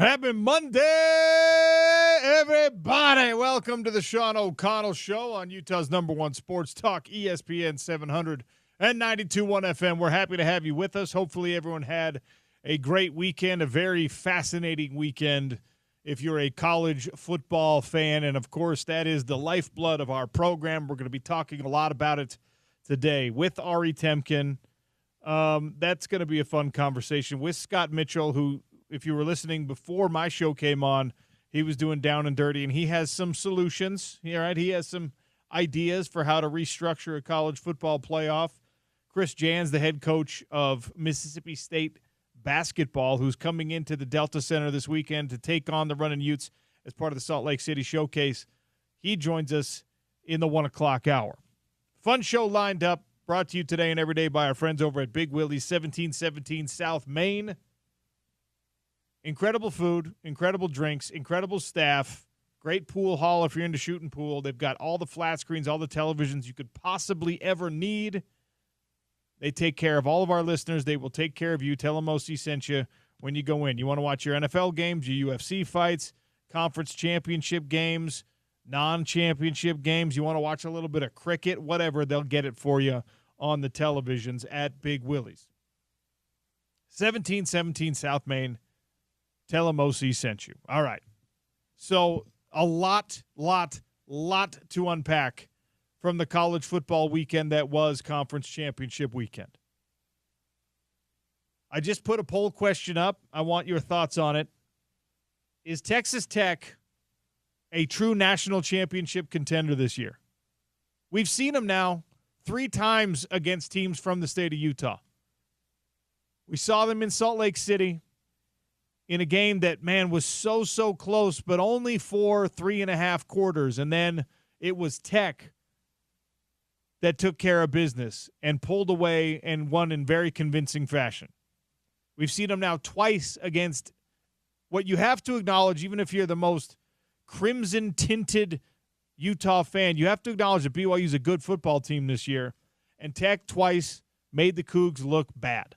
Happy Monday, everybody. Welcome to the Sean O'Connell Show on Utah's #1 sports talk, ESPN 700 and 92.1 FM. We're happy to have you with us. Hopefully everyone had a great weekend, a very fascinating weekend if you're a college football fan. And, of course, that is the lifeblood of our program. We're going to be talking a lot about it today with Ari Temkin. That's going to be a fun conversation with Scott Mitchell, who, if you were listening before my show came on, he was doing Down and Dirty, and he has some solutions. He has some ideas for how to restructure a college football playoff. Chris Jans, the head coach of Mississippi State basketball, who's coming into the Delta Center this weekend to take on the Runnin' Utes as part of the Salt Lake City Showcase. He joins us in the 1 o'clock hour. Fun show lined up, brought to you today and every day by our friends over at Big Willie's, 1717 South Main. Incredible food, incredible drinks, incredible staff, great pool hall if you're into shooting pool. They've got all the flat screens, all the televisions you could possibly ever need. They take care of all of our listeners. They will take care of you. Tell them OC sent you when you go in. You want to watch your NFL games, your UFC fights, conference championship games, non-championship games. You want to watch a little bit of cricket, whatever, they'll get it for you on the televisions at Big Willie's. 1717 South Main. Tell them OC sent you. All right. So a lot to unpack from the college football weekend that was conference championship weekend. I just put a poll question up. I want your thoughts on it. Is Texas Tech a true national championship contender this year? We've seen them now 3 times against teams from the state of Utah. We saw them in Salt Lake City in a game that, man, was so close, but only for 3.5 quarters. And then it was Tech that took care of business and pulled away and won in very convincing fashion. We've seen them now twice against what you have to acknowledge, even if you're the most crimson-tinted Utah fan, you have to acknowledge that BYU is a good football team this year, and Tech twice made the Cougs look bad.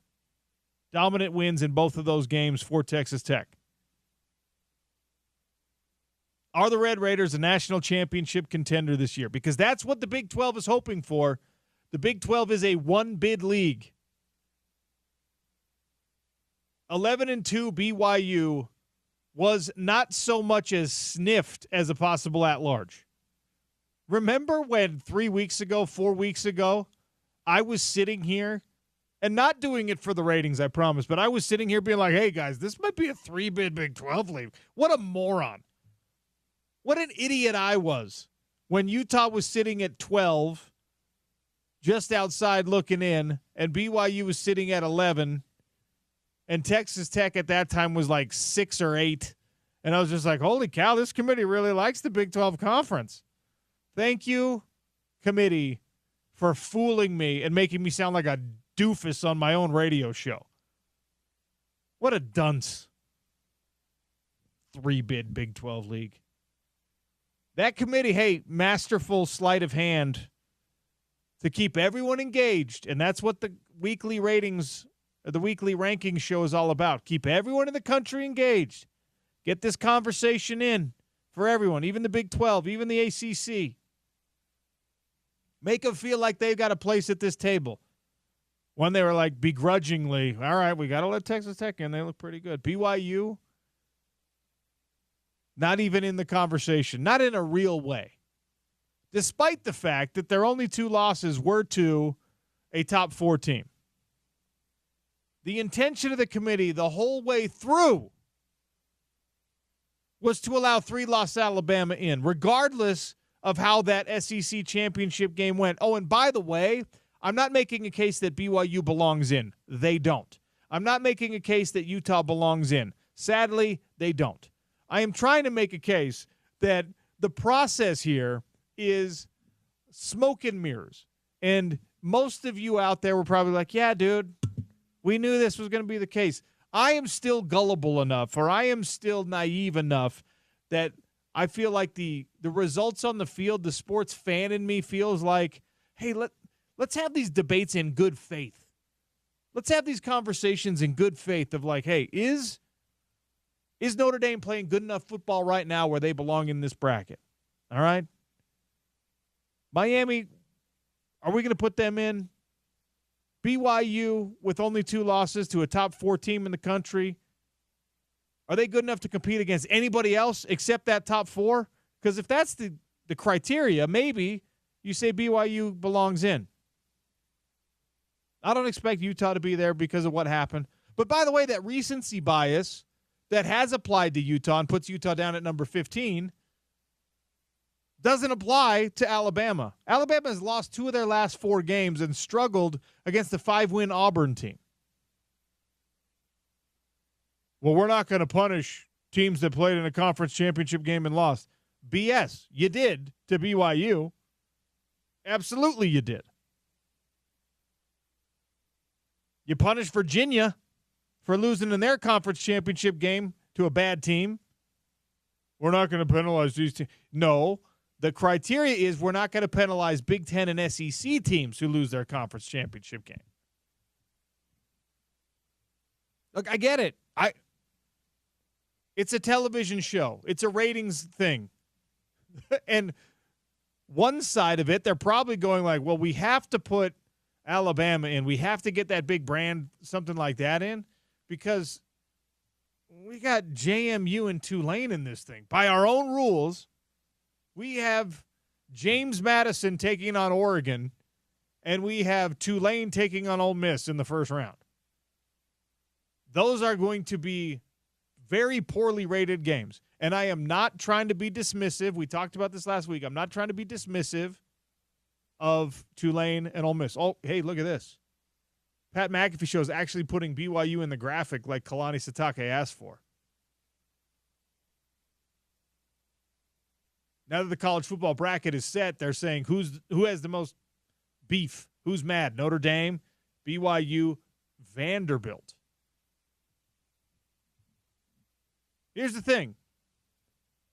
Dominant wins in both of those games for Texas Tech. Are the Red Raiders a national championship contender this year? Because that's what the Big 12 is hoping for. The Big 12 is a one-bid league. 11-2 BYU was not so much as sniffed as a possible at-large. Remember when 3 weeks ago, 4 weeks ago, I was sitting here, and not doing it for the ratings, I promise, but I was sitting here being like, hey, guys, this might be a 3-bid Big 12 league. What a moron. What an idiot I was when Utah was sitting at 12, just outside looking in, and BYU was sitting at 11, and Texas Tech at that time was like 6 or 8. And I was just like, holy cow, this committee really likes the Big 12 Conference. Thank you, committee, for fooling me and making me sound like a doofus on my own radio show. What a dunce. 3-bid Big 12 league. That committee, hey, masterful sleight of hand to keep everyone engaged, and that's what the weekly ratings, the weekly rankings show is all about. Keep everyone in the country engaged. Get this conversation in for everyone, even the Big 12, even the ACC. Make them feel like they've got a place at this table. When they were like begrudgingly, all right, we got to let Texas Tech in. They look pretty good. BYU, not even in the conversation, not in a real way. Despite the fact that their only 2 losses were to a top 4 team. The intention of the committee the whole way through was to allow 3-loss Alabama in, regardless of how that SEC championship game went. Oh, and by the way, I'm not making a case that BYU belongs in. They don't. I'm not making a case that Utah belongs in. Sadly, they don't. I am trying to make a case that the process here is smoke and mirrors. And most of you out there were probably like, yeah, dude, we knew this was going to be the case. I am still gullible enough, or I am still naive enough that I feel like the results on the field, the sports fan in me feels like, hey, let's have these debates in good faith. Let's have these conversations in good faith of like, hey, is Is Notre Dame playing good enough football right now where they belong in this bracket? All right. Miami, are we going to put them in? BYU with only 2 losses to a top 4 team in the country. Are they good enough to compete against anybody else except that top 4? Because if that's the criteria, maybe you say BYU belongs in. I don't expect Utah to be there because of what happened. But by the way, that recency bias that has applied to Utah and puts Utah down at number 15 doesn't apply to Alabama. Alabama has lost 2 of their last 4 games and struggled against the 5-win Auburn team. Well, we're not going to punish teams that played in a conference championship game and lost. BS. You did to BYU. Absolutely you did. You punished Virginia for losing in their conference championship game to a bad team. We're not going to penalize these teams. No, the criteria is we're not going to penalize Big Ten and SEC teams who lose their conference championship game. Look, I get it. It's a television show. It's a ratings thing. And one side of it, they're probably going like, well, we have to put Alabama in. We have to get that big brand, something like that in, because we got JMU and Tulane in this thing. By our own rules, we have James Madison taking on Oregon, and we have Tulane taking on Ole Miss in the first round. Those are going to be very poorly rated games. And I am not trying to be dismissive. We talked about this last week. I'm not trying to be dismissive of Tulane and Ole Miss. Oh, hey, look at this. Pat McAfee show is actually putting BYU in the graphic like Kalani Sitake asked for. Now that the college football bracket is set, they're saying who has the most beef? Who's mad? Notre Dame, BYU, Vanderbilt. Here's the thing.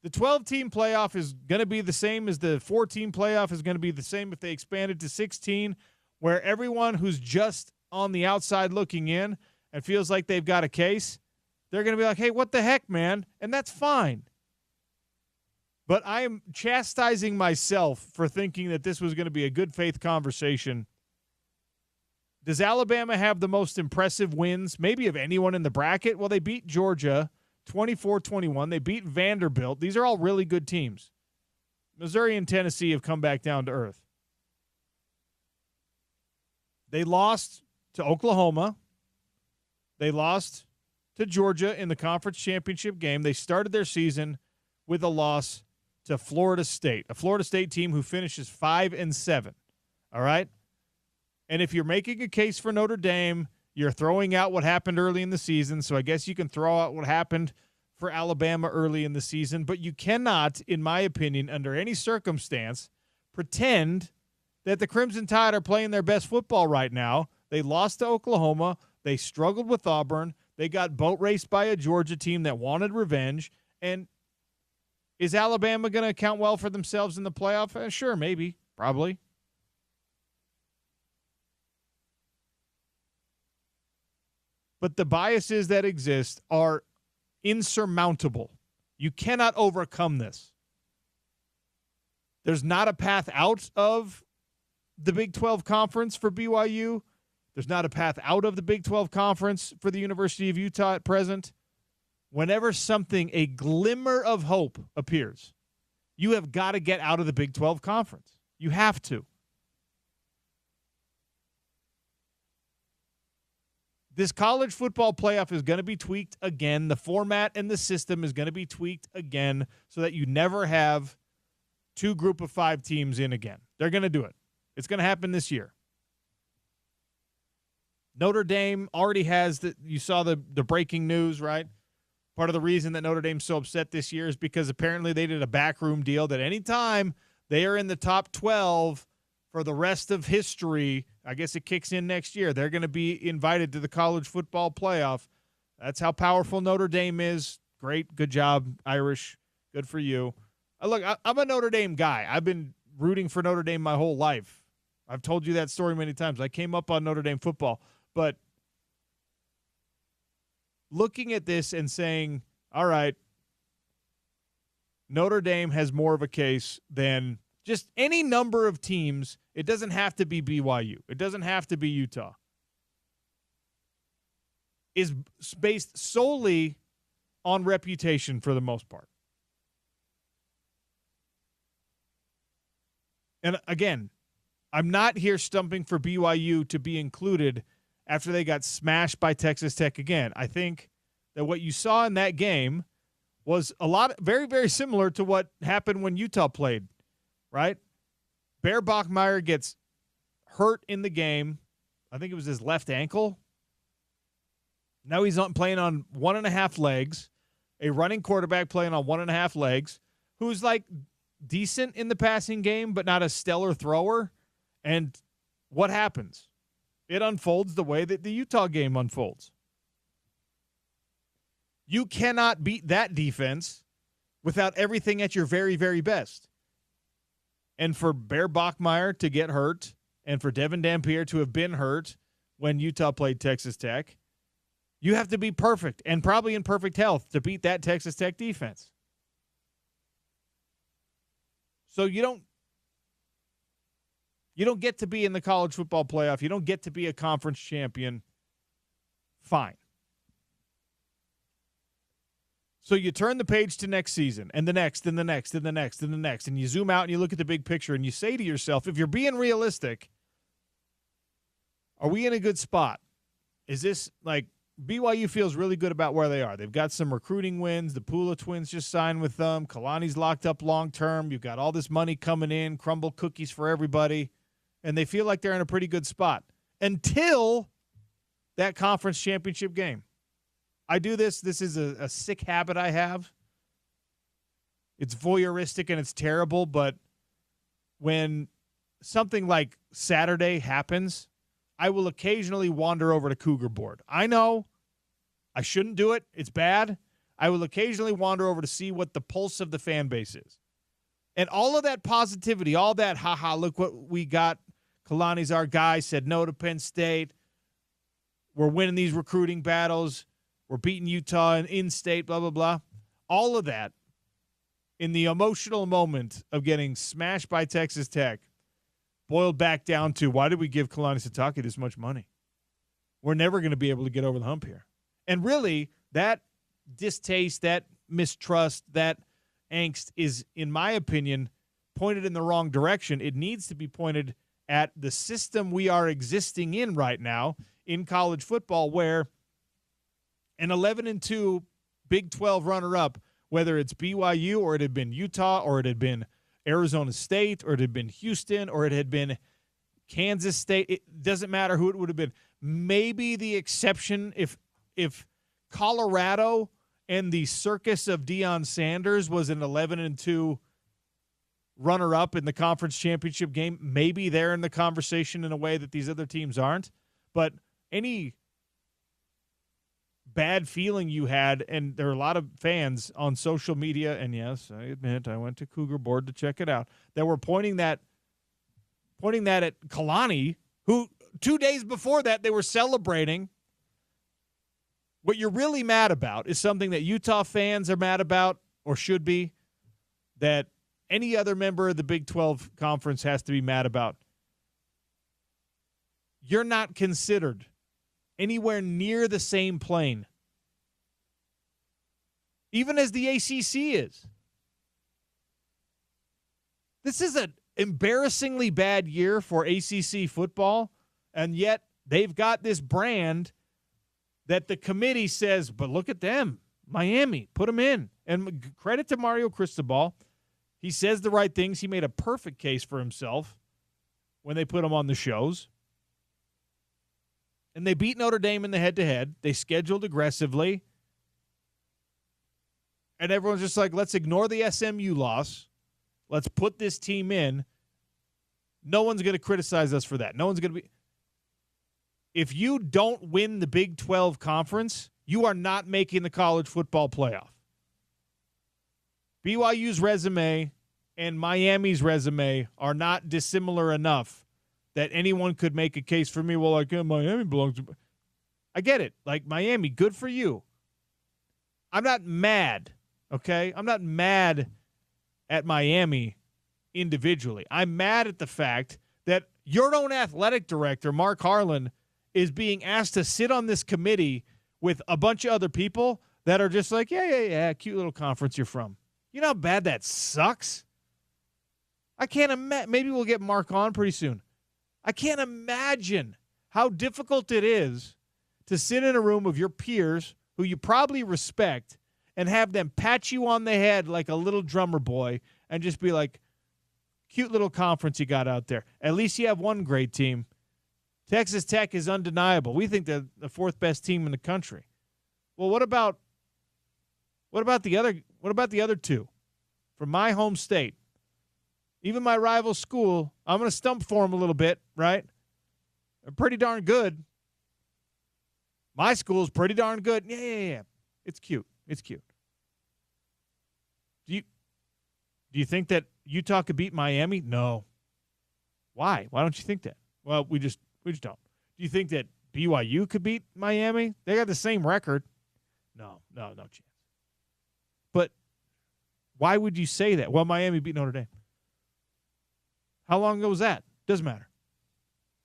The 12-team playoff is going to be the same as the 4-team playoff is going to be the same if they expanded to 16, where everyone who's just on the outside looking in and feels like they've got a case, they're going to be like, hey, what the heck, man? And that's fine. But I am chastising myself for thinking that this was going to be a good faith conversation. Does Alabama have the most impressive wins, maybe of anyone in the bracket? Well, they beat Georgia 24-21. They beat Vanderbilt. These are all really good teams. Missouri and Tennessee have come back down to earth. They lost to Oklahoma. They lost to Georgia in the conference championship game. They started their season with a loss to Florida State, a Florida State team who finishes 5-7. All right? And if you're making a case for Notre Dame, you're throwing out what happened early in the season, so I guess you can throw out what happened for Alabama early in the season, but you cannot, in my opinion, under any circumstance, pretend that the Crimson Tide are playing their best football right now. They lost to Oklahoma. They struggled with Auburn. They got boat raced by a Georgia team that wanted revenge. And is Alabama going to account well for themselves in the playoff? Sure, maybe, probably. But the biases that exist are insurmountable. You cannot overcome this. There's not a path out of the Big 12 Conference for BYU. There's not a path out of the Big 12 Conference for the University of Utah at present. Whenever something, a glimmer of hope appears, you have got to get out of the Big 12 Conference. You have to. This college football playoff is going to be tweaked again. The format and the system is going to be tweaked again so that you never have 2 group of 5 teams in again. They're going to do it. It's going to happen this year. Notre Dame already has you saw the breaking news, right? Part of the reason that Notre Dame's so upset this year is because apparently they did a backroom deal that anytime they are in the top 12 for the rest of history, I guess it kicks in next year, they're going to be invited to the college football playoff. That's how powerful Notre Dame is. Great. Good job, Irish. Good for you. Look, I'm a Notre Dame guy. I've been rooting for Notre Dame my whole life. I've told you that story many times. I came up on Notre Dame football. But looking at this and saying, all right, Notre Dame has more of a case than just any number of teams. It doesn't have to be BYU. It doesn't have to be Utah. Is based solely on reputation for the most part. And again, I'm not here stumping for BYU to be included after they got smashed by Texas Tech again. I think that what you saw in that game was very, very similar to what happened when Utah played, right? Bear Bachmeier gets hurt in the game. I think it was his left ankle. Now he's playing on 1.5 legs, a running quarterback playing on 1.5 legs, who's like decent in the passing game, but not a stellar thrower. And what happens? It unfolds the way that the Utah game unfolds. You cannot beat that defense without everything at your very, very best. And for Bear Bachmeier to get hurt and for Devin Dampier to have been hurt when Utah played Texas Tech, you have to be perfect and probably in perfect health to beat that Texas Tech defense. So you don't get to be in the college football playoff. You don't get to be a conference champion. Fine. So you turn the page to next season and the next and the next and the next and the next, and you zoom out and you look at the big picture and you say to yourself, if you're being realistic, are we in a good spot? Is this like BYU feels really good about where they are. They've got some recruiting wins. The Pula twins just signed with them. Kalani's locked up long-term. You've got all this money coming in, crumble cookies for everybody, and they feel like they're in a pretty good spot until that conference championship game. I do this. This is a sick habit I have. It's voyeuristic and it's terrible, but when something like Saturday happens, I will occasionally wander over to Cougar Board. I know I shouldn't do it. It's bad. I will occasionally wander over to see what the pulse of the fan base is. And all of that positivity, all that, haha, look what we got. Kalani's our guy, said no to Penn State. We're winning these recruiting battles. We're beating Utah and in-state, blah, blah, blah. All of that in the emotional moment of getting smashed by Texas Tech boiled back down to, why did we give Kalani Sitake this much money? We're never going to be able to get over the hump here. And really, that distaste, that mistrust, that angst is, in my opinion, pointed in the wrong direction. It needs to be pointed at the system we are existing in right now in college football, where an 11-2 Big 12 runner-up, whether it's BYU or it had been Utah or it had been Arizona State or it had been Houston or it had been Kansas State, it doesn't matter who it would have been. Maybe the exception if Colorado and the circus of Deion Sanders was an 11-2 runner-up in the conference championship game, maybe they're in the conversation in a way that these other teams aren't. But any bad feeling you had, and there are a lot of fans on social media, and yes, I admit I went to Cougar Board to check it out, that were pointing that at Kalani, who 2 days before that they were celebrating. What you're really mad about is something that Utah fans are mad about, or should be, that any other member of the Big 12 conference has to be mad about. You're not considered anywhere near the same plane, even as the ACC is. This is an embarrassingly bad year for ACC football, and yet they've got this brand that the committee says, but look at them, Miami, put them in. And credit to Mario Cristobal. He says the right things. He made a perfect case for himself when they put him on the shows. And they beat Notre Dame in the head-to-head. They scheduled aggressively. And everyone's just like, let's ignore the SMU loss. Let's put this team in. No one's going to criticize us for that. No one's going to be. If you don't win the Big 12 conference, you are not making the college football playoff. BYU's resume and Miami's resume are not dissimilar enough that anyone could make a case for me. Well, like, Miami belongs to. I get it. Like, Miami, good for you. I'm not mad, okay? I'm not mad at Miami individually. I'm mad at the fact that your own athletic director, Mark Harlan, is being asked to sit on this committee with a bunch of other people that are just like, yeah, cute little conference you're from. You know how bad that sucks? I can't imagine. Maybe we'll get Mark on pretty soon. I can't imagine how difficult it is to sit in a room of your peers who you probably respect and have them pat you on the head like a little drummer boy and just be like, cute little conference you got out there. At least you have one great team. Texas Tech is undeniable. We think they're the fourth best team in the country. Well, what about the other two from my home state? Even my rival school, I'm going to stump for them a little bit, right? They're pretty darn good. My school's pretty darn good. Yeah. It's cute. Do you think that Utah could beat Miami? No. Why? Why don't you think that? Well, we just don't. Do you think that BYU could beat Miami? They got the same record. No chance. But why would you say that? Well, Miami beat Notre Dame. How long ago was that? Doesn't matter.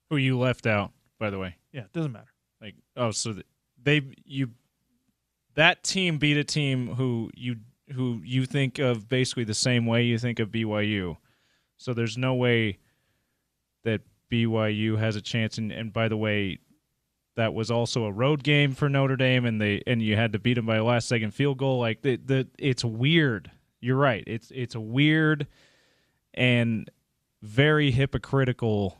Who you left out, by the way. Yeah, doesn't matter. So that team beat a team who you think of basically the same way you think of BYU. So there's no way that BYU has a chance. And by the way, that was also a road game for Notre Dame, and you had to beat them by a last-second field goal. Like it's weird. You're right. It's weird and very hypocritical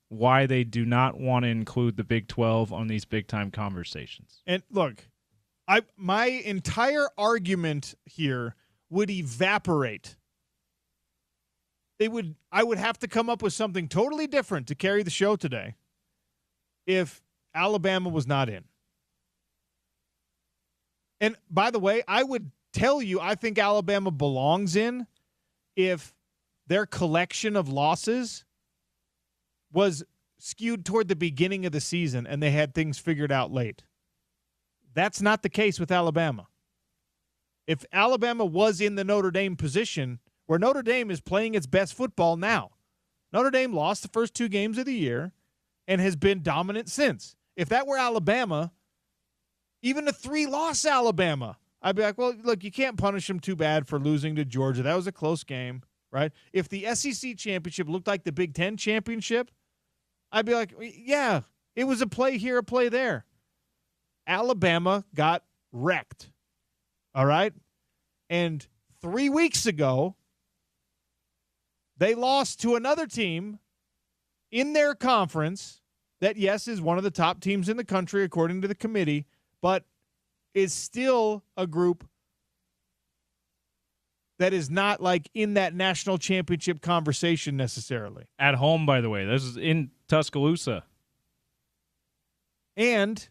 why they do not want to include the Big 12 on these big-time conversations. And look, my entire argument here would evaporate. I would have to come up with something totally different to carry the show today if Alabama was not in. And by the way, I would tell you I think Alabama belongs in if their collection of losses was skewed toward the beginning of the season and they had things figured out late. That's not the case with Alabama. If Alabama was in the Notre Dame position, where Notre Dame is playing its best football now, Notre Dame lost the first 2 games of the year and has been dominant since. If that were Alabama, even a 3-loss Alabama, I'd be like, well, look, you can't punish them too bad for losing to Georgia. That was a close game, right? If the SEC championship looked like the Big Ten championship, I'd be like, yeah, it was a play here, a play there. Alabama got wrecked, all right? And 3 weeks ago, they lost to another team in their conference that, yes, is one of the top teams in the country according to the committee, but is still a group that is not like in that national championship conversation necessarily. At home, by the way. This is in Tuscaloosa. And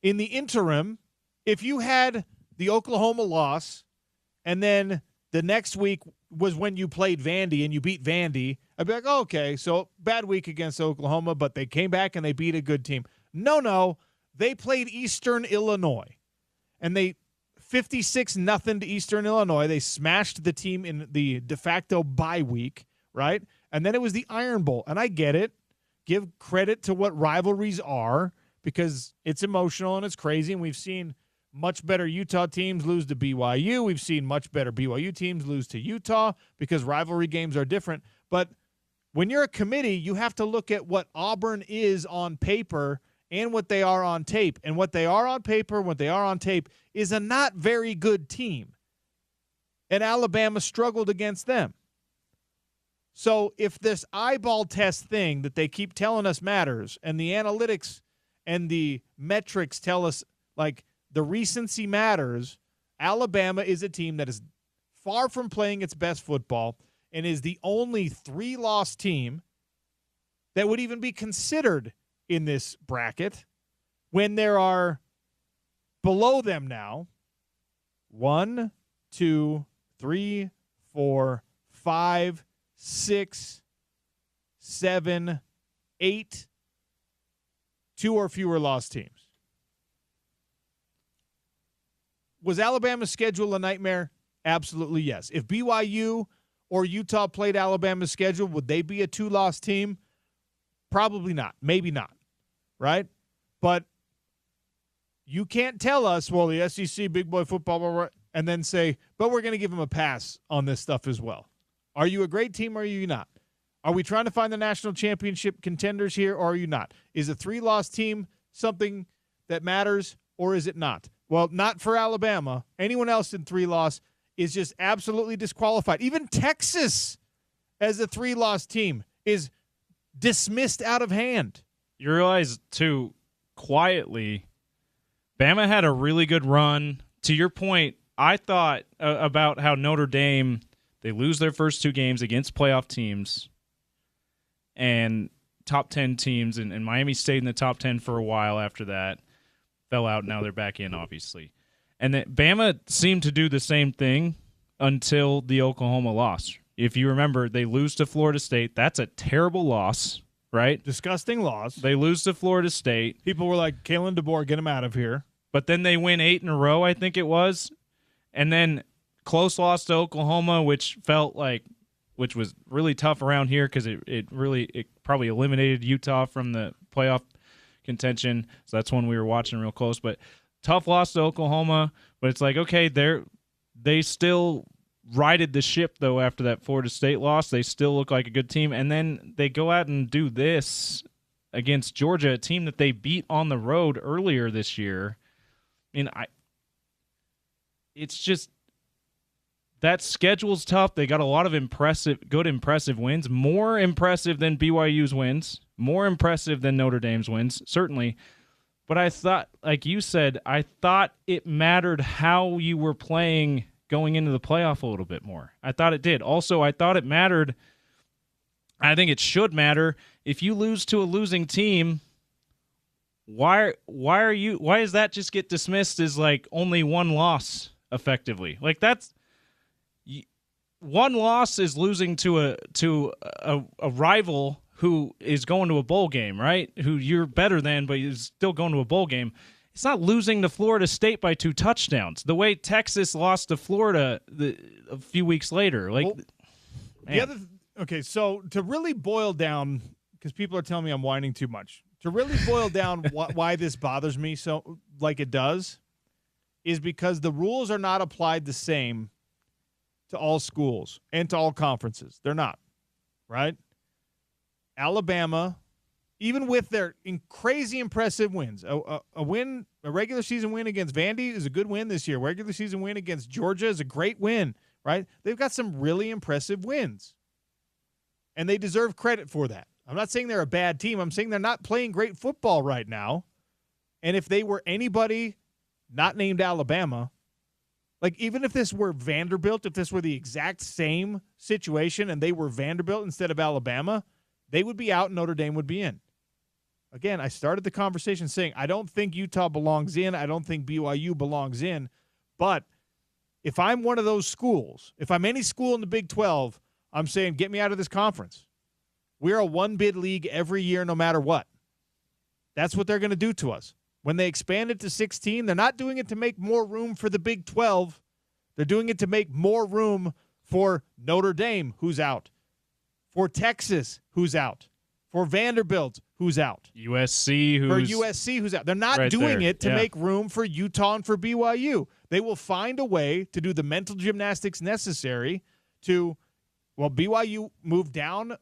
in the interim, if you had the Oklahoma loss and then the next week was when you played Vandy and you beat Vandy, I'd be like, oh, okay, so bad week against Oklahoma, but they came back and they beat a good team. No, they played Eastern Illinois, and they 56-0 to Eastern Illinois. They smashed the team in the de facto bye week, right? And then it was the Iron Bowl, and I get it. Give credit to what rivalries are because it's emotional and it's crazy, and we've seen much better Utah teams lose to BYU. We've seen much better BYU teams lose to Utah because rivalry games are different. But when you're a committee, you have to look at what Auburn is on paper and what they are on tape. And what they are on paper, what they are on tape, is a not very good team. And Alabama struggled against them. So if this eyeball test thing that they keep telling us matters, and the analytics and the metrics tell us, like, the recency matters, Alabama is a team that is far from playing its best football and is the only 3-loss team that would even be considered in this bracket when there are below them now 1, 2, 3, 4, 5, 6, 7, 8 2 or fewer loss teams. Was Alabama's schedule a nightmare? Absolutely yes. If BYU or Utah played Alabama's schedule, would they be a 2-loss team? Probably not. Maybe not. Right? But you can't tell us, well, the SEC, big boy football, blah, blah, blah, and then say, but we're going to give them a pass on this stuff as well. Are you a great team or are you not? Are we trying to find the national championship contenders here or are you not? Is a 3-loss team something that matters or is it not? Well, not for Alabama. Anyone else in 3-loss is just absolutely disqualified. Even Texas as a 3-loss team is dismissed out of hand. You realize, too, quietly, Bama had a really good run. To your point, I thought about how Notre Dame, they lose their first 2 games against playoff teams and top 10 teams, and Miami stayed in the top 10 for a while after that. Fell out, now they're back in, obviously. And then Bama seemed to do the same thing until the Oklahoma loss. If you remember, they lose to Florida State. That's a terrible loss, right? Disgusting loss. They lose to Florida State. People were like, Kalen DeBoer, get him out of here. But then they win 8 in a row, I think it was. And then close loss to Oklahoma, which was really tough around here because it probably eliminated Utah from the playoff contention. So that's one we were watching real close. But tough loss to Oklahoma. But it's like, okay, they still righted the ship, though, after that Florida State loss. They still look like a good team. And then they go out and do this against Georgia, a team that they beat on the road earlier this year. I mean, it's just that schedule's tough. They got a lot of good impressive wins, more impressive than BYU's wins, more impressive than Notre Dame's wins, certainly. But I thought, like you said, I thought it mattered how you were playing going into the playoff a little bit more. I thought it did. Also, I thought it mattered. I think it should matter if you lose to a losing team. Why does that just get dismissed as like only one loss effectively? Like that's one loss is losing to a rival who is going to a bowl game, right? Who you're better than, but is still going to a bowl game. It's not losing to Florida State by 2 touchdowns. The way Texas lost to Florida a few weeks later, like. Well, okay, so to really boil down, because people are telling me I'm whining too much. To really boil down why this bothers me so like it does is because the rules are not applied the same to all schools and to all conferences. They're not, right? Alabama, even with their crazy impressive wins, a regular season win against Vandy is a good win this year. Regular season win against Georgia is a great win, right? They've got some really impressive wins, and they deserve credit for that. I'm not saying they're a bad team. I'm saying they're not playing great football right now. And if they were anybody not named Alabama, like even if this were Vanderbilt, if this were the exact same situation and they were Vanderbilt instead of Alabama, they would be out and Notre Dame would be in. Again, I started the conversation saying I don't think Utah belongs in. I don't think BYU belongs in. But if I'm one of those schools, if I'm any school in the Big 12, I'm saying get me out of this conference. We're a 1-bid league every year no matter what. That's what they're going to do to us. When they expand it to 16, they're not doing it to make more room for the Big 12. They're doing it to make more room for Notre Dame, who's out, for Texas, who's out, for Vanderbilt, who's out, USC, who's out. They're not doing it to make room for Utah and for BYU. They will find a way to do the mental gymnastics necessary to, well, BYU moved down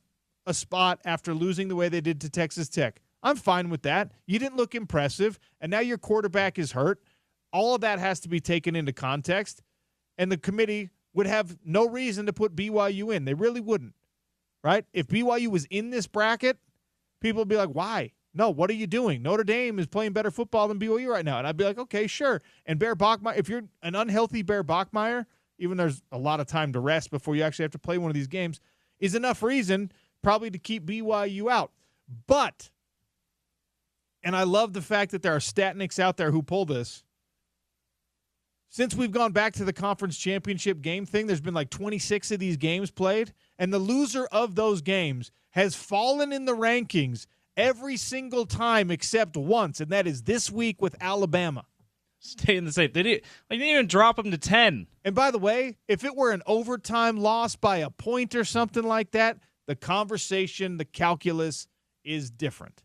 a spot after losing the way they did to Texas Tech. I'm fine with that. You didn't look impressive, and now your quarterback is hurt. All of that has to be taken into context, and the committee would have no reason to put BYU in. They really wouldn't, right? If BYU was in this bracket, people would be like, why? No, what are you doing? Notre Dame is playing better football than BYU right now. And I'd be like, okay, sure. And Bear Bachmeier, if you're an unhealthy Bear Bachmeier, even there's a lot of time to rest before you actually have to play one of these games, is enough reason probably to keep BYU out. But, and I love the fact that there are statniks out there who pull this, since we've gone back to the conference championship game thing, there's been like 26 of these games played, and the loser of those games has fallen in the rankings every single time except once, and that is this week with Alabama. Stay in the same. They didn't even drop them to 10. And by the way, if it were an overtime loss by a point or something like that, the conversation, the calculus is different.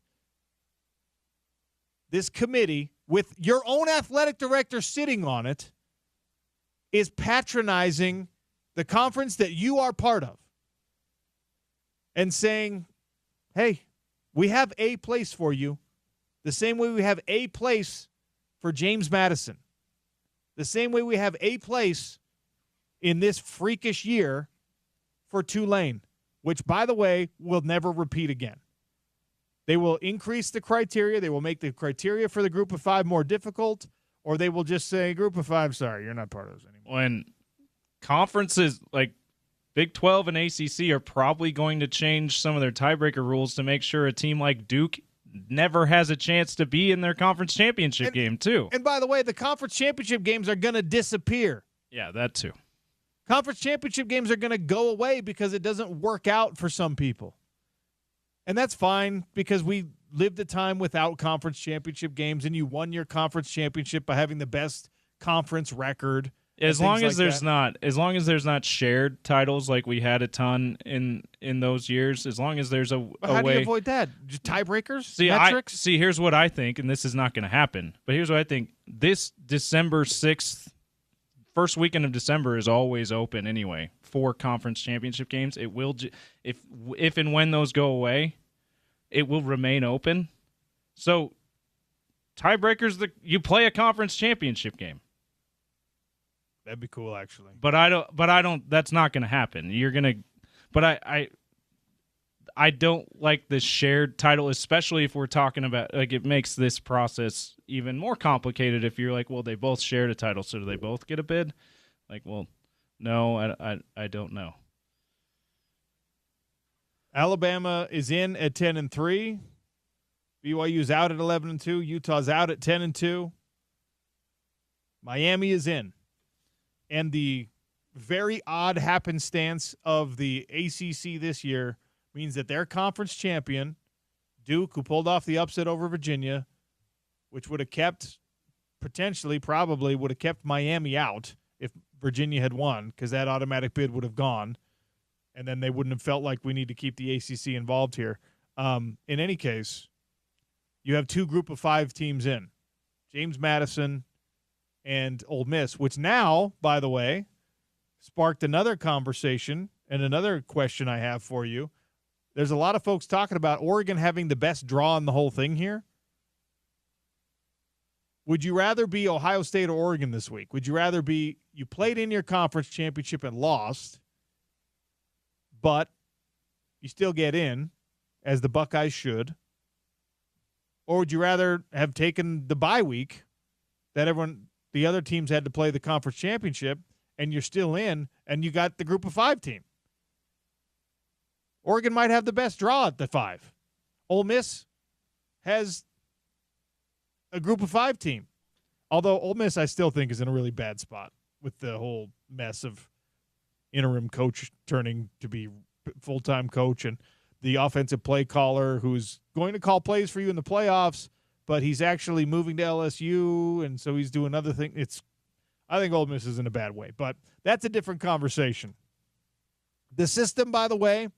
This committee, with your own athletic director sitting on it, is patronizing the conference that you are part of and saying, hey, we have a place for you the same way we have a place for James Madison, the same way we have a place in this freakish year for Tulane, which, by the way, will never repeat again. They will increase the criteria. They will make the criteria for the group of 5 more difficult, or they will just say, group of 5, sorry, you're not part of this anymore. When conferences like Big 12 and ACC are probably going to change some of their tiebreaker rules to make sure a team like Duke never has a chance to be in their conference championship game, too. And by the way, the conference championship games are going to disappear. Yeah, that too. Conference championship games are going to go away because it doesn't work out for some people. And that's fine because we lived a time without conference championship games, and you won your conference championship by having the best conference record. As long as there's not shared titles like we had a ton in those years, as long as there's a way. How do you avoid that? Just tiebreakers? Metrics? Here's what I think, and this is not going to happen, but here's what I think. This December 6th, first weekend of December is always open anyway for conference championship games. It will, if and when those go away, it will remain open. So tiebreakers, you play a conference championship game. That'd be cool, actually. But I don't. That's not going to happen. You're gonna. But I don't like the shared title, especially if we're talking about like it makes this process even more complicated. If you're like, well, they both shared a title, so do they both get a bid? Like, well, no, I don't know. Alabama is in at 10-3. BYU's out at 11-2. Utah's out at 10-2. Miami is in. And the very odd happenstance of the ACC this year means that their conference champion, Duke, who pulled off the upset over Virginia, which would have kept, probably would have kept Miami out if Virginia had won, because that automatic bid would have gone, and then they wouldn't have felt like we need to keep the ACC involved here. In any case, you have 2 group of 5 teams in. James Madison and Ole Miss, which now, by the way, sparked another conversation and another question I have for you. There's a lot of folks talking about Oregon having the best draw in the whole thing here. Would you rather be Ohio State or Oregon this week? Would you rather be you played in your conference championship and lost, but you still get in, as the Buckeyes should? Or would you rather have taken the bye week that the other teams had to play the conference championship, and you're still in, and you got the group of 5 team? Oregon might have the best draw at the 5. Ole Miss has a group of 5 team. Although Ole Miss, I still think, is in a really bad spot with the whole mess of interim coach turning to be full-time coach and the offensive play caller who's going to call plays for you in the playoffs, but he's actually moving to LSU, and so he's doing other things. I think Ole Miss is in a bad way, but that's a different conversation. The system, by the way,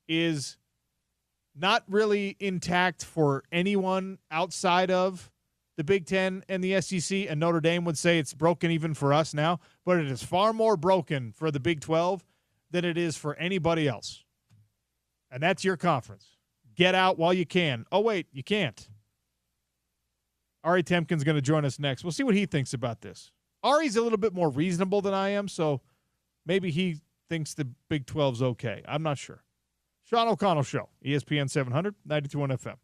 is not really intact for anyone outside of the Big Ten and the SEC, and Notre Dame would say it's broken even for us now, but it is far more broken for the Big 12 than it is for anybody else. And that's your conference. Get out while you can. Oh, wait, you can't. Ari Temkin's going to join us next. We'll see what he thinks about this. Ari's a little bit more reasonable than I am, so maybe he thinks the Big 12's okay. I'm not sure. Sean O'Connell Show, ESPN 700, 92.1 FM.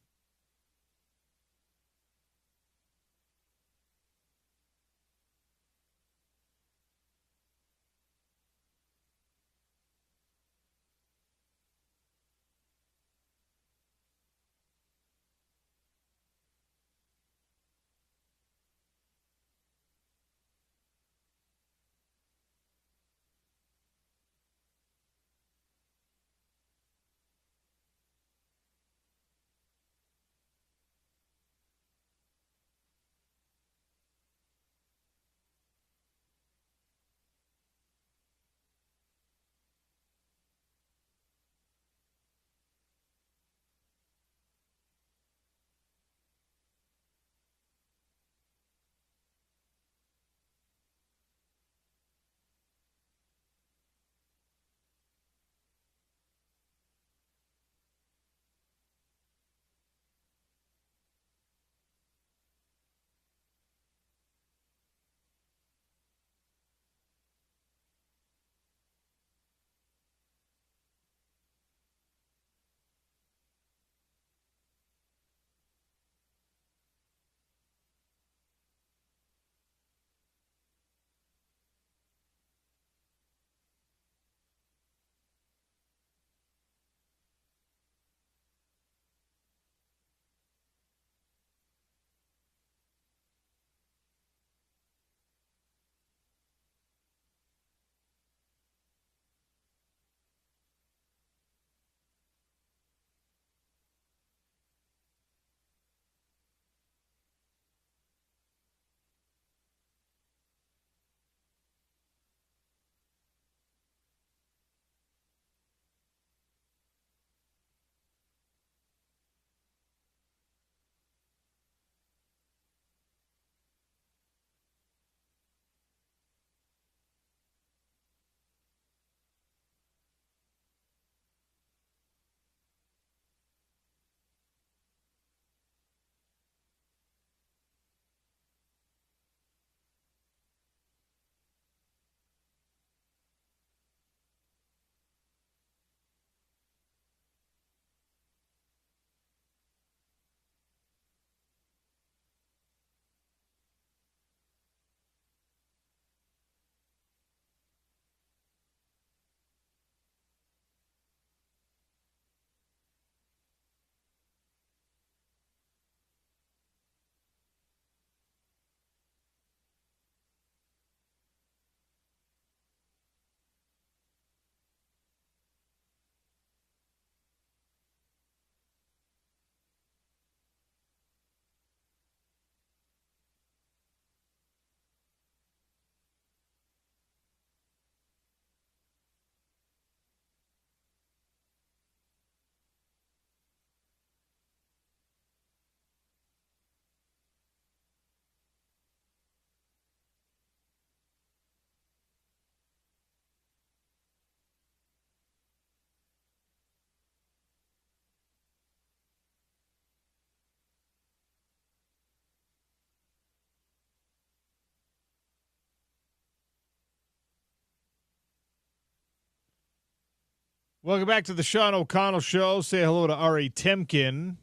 Welcome back to the Sean O'Connell Show. Say hello to Ari Temkin,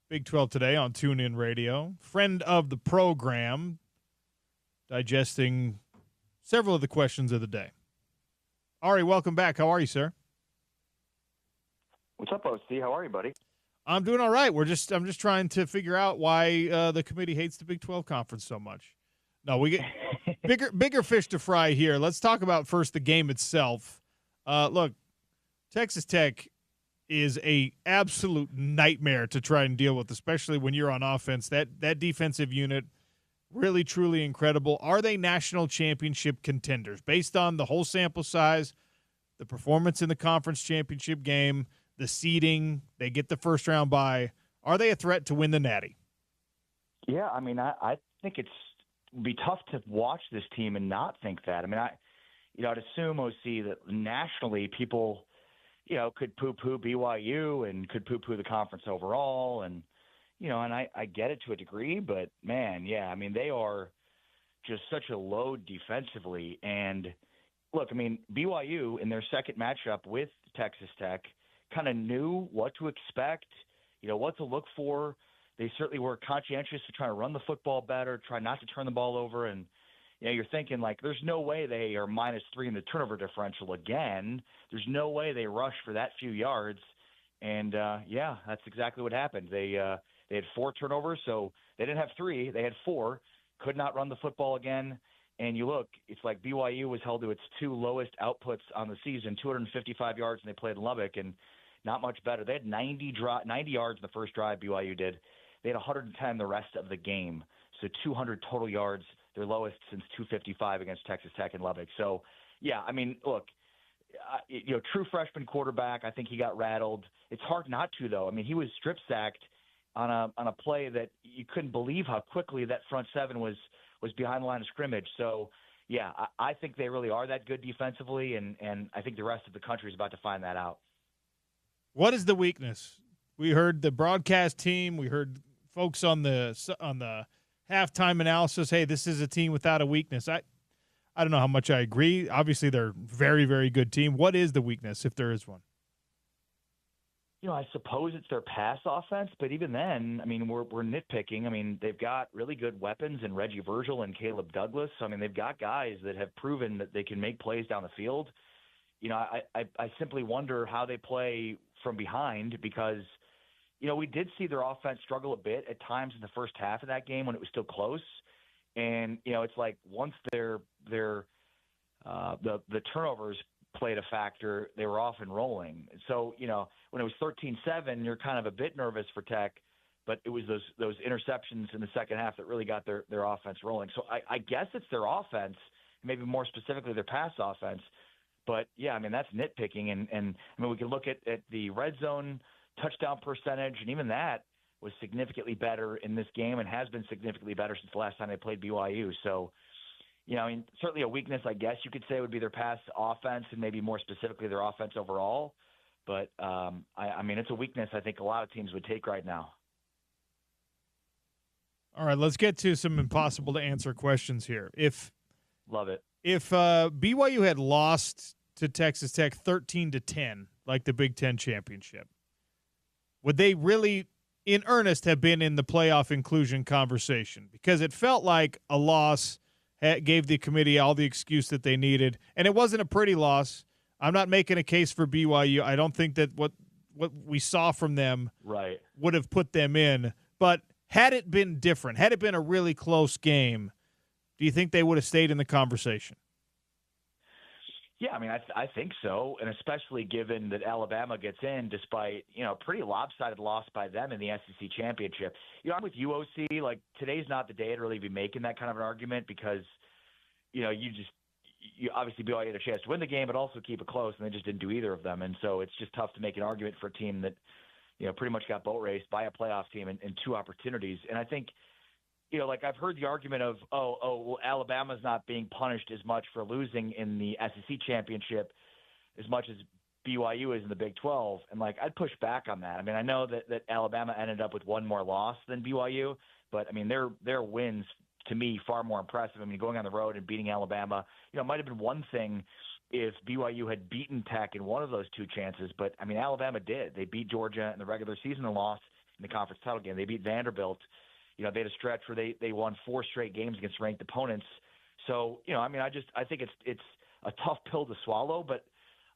Big 12 Today on TuneIn Radio. Friend of the program, digesting several of the questions of the day. Ari, welcome back. How are you, sir? What's up, OC? How are you, buddy? I'm doing all right. I'm just trying to figure out why the committee hates the Big 12 Conference so much. No, we get bigger fish to fry here. Let's talk about first the game itself. Look, Texas Tech is a absolute nightmare to try and deal with, especially when you're on offense. That defensive unit, really, truly incredible. Are they national championship contenders? Based on the whole sample size, the performance in the conference championship game, the seeding, they get the first round bye. Are they a threat to win the Natty? Yeah, I mean, I think it'd be tough to watch this team and not think that. I mean, I'd assume, OC, that nationally people – could poo-poo BYU and could poo-poo the conference overall. And, and I get it to a degree, but, man, yeah, I mean, they are just such a load defensively. And, look, I mean, BYU in their second matchup with Texas Tech kind of knew what to expect, what to look for. They certainly were conscientious to try to run the football better, try not to turn the ball over. And, you're thinking, like, there's no way they are -3 in the turnover differential again. There's no way they rush for that few yards. And, that's exactly what happened. They had 4 turnovers, so they didn't have 3. They had 4, could not run the football again. And you look, it's like BYU was held to its 2 lowest outputs on the season, 255 yards, and they played in Lubbock, and not much better. They had 90 yards in the first drive, BYU did. They had 110 the rest of the game, so 200 total yards, their lowest since 255 against Texas Tech and Lubbock. So, yeah, I mean, look, true freshman quarterback. I think he got rattled. It's hard not to, though. I mean, he was strip sacked on a play that you couldn't believe how quickly that front seven was behind the line of scrimmage. So, yeah, I think they really are that good defensively, and I think the rest of the country is about to find that out. What is the weakness? We heard the broadcast team. We heard folks on the halftime analysis, hey, this is a team without a weakness. I don't know how much I agree. Obviously, they're a very, very good team. What is the weakness, if there is one? I suppose it's their pass offense, but even then, I mean, we're nitpicking. I mean, they've got really good weapons in Reggie Virgil and Caleb Douglas. I mean, they've got guys that have proven that they can make plays down the field. I simply wonder how they play from behind because – we did see their offense struggle a bit at times in the first half of that game when it was still close. And, it's like once the turnovers played a factor, they were off and rolling. So, when it was 13-7, you're kind of a bit nervous for Tech, but it was those interceptions in the second half that really got their offense rolling. So I guess it's their offense, maybe more specifically their pass offense. But, yeah, I mean, that's nitpicking. And I mean, we can look at the red zone touchdown percentage, and even that was significantly better in this game and has been significantly better since the last time they played BYU. So, I mean, certainly a weakness, I guess you could say, would be their pass offense and maybe more specifically their offense overall. But, I mean, it's a weakness I think a lot of teams would take right now. All right, let's get to some impossible-to-answer questions here. Love it. If BYU had lost to Texas Tech 13-10, like the Big Ten championship, would they really, in earnest, have been in the playoff inclusion conversation? Because it felt like a loss gave the committee all the excuse that they needed, and it wasn't a pretty loss. I'm not making a case for BYU. I don't think that what we saw from them would have put them in. But had it been different, had it been a really close game, do you think they would have stayed in the conversation? Yeah, I mean, I think so, and especially given that Alabama gets in despite, pretty lopsided loss by them in the SEC championship. I'm with UOC. Like, today's not the day to really be making that kind of an argument because, you obviously BYU had a chance to win the game, but also keep it close, and they just didn't do either of them. And so it's just tough to make an argument for a team that, pretty much got boat raced by a playoff team in 2 opportunities. And I think, like I've heard the argument of, well, Alabama's not being punished as much for losing in the SEC championship as much as BYU is in the Big 12. And, like, I'd push back on that. I mean, I know that Alabama ended up with 1 more loss than BYU, but, I mean, their wins, to me, far more impressive. I mean, going on the road and beating Alabama, might have been one thing if BYU had beaten Tech in one of those two chances, but I mean, Alabama did. They beat Georgia in the regular season and lost in the conference title game. They beat Vanderbilt. They had a stretch where they won 4 straight games against ranked opponents. So, I mean, I think it's a tough pill to swallow, but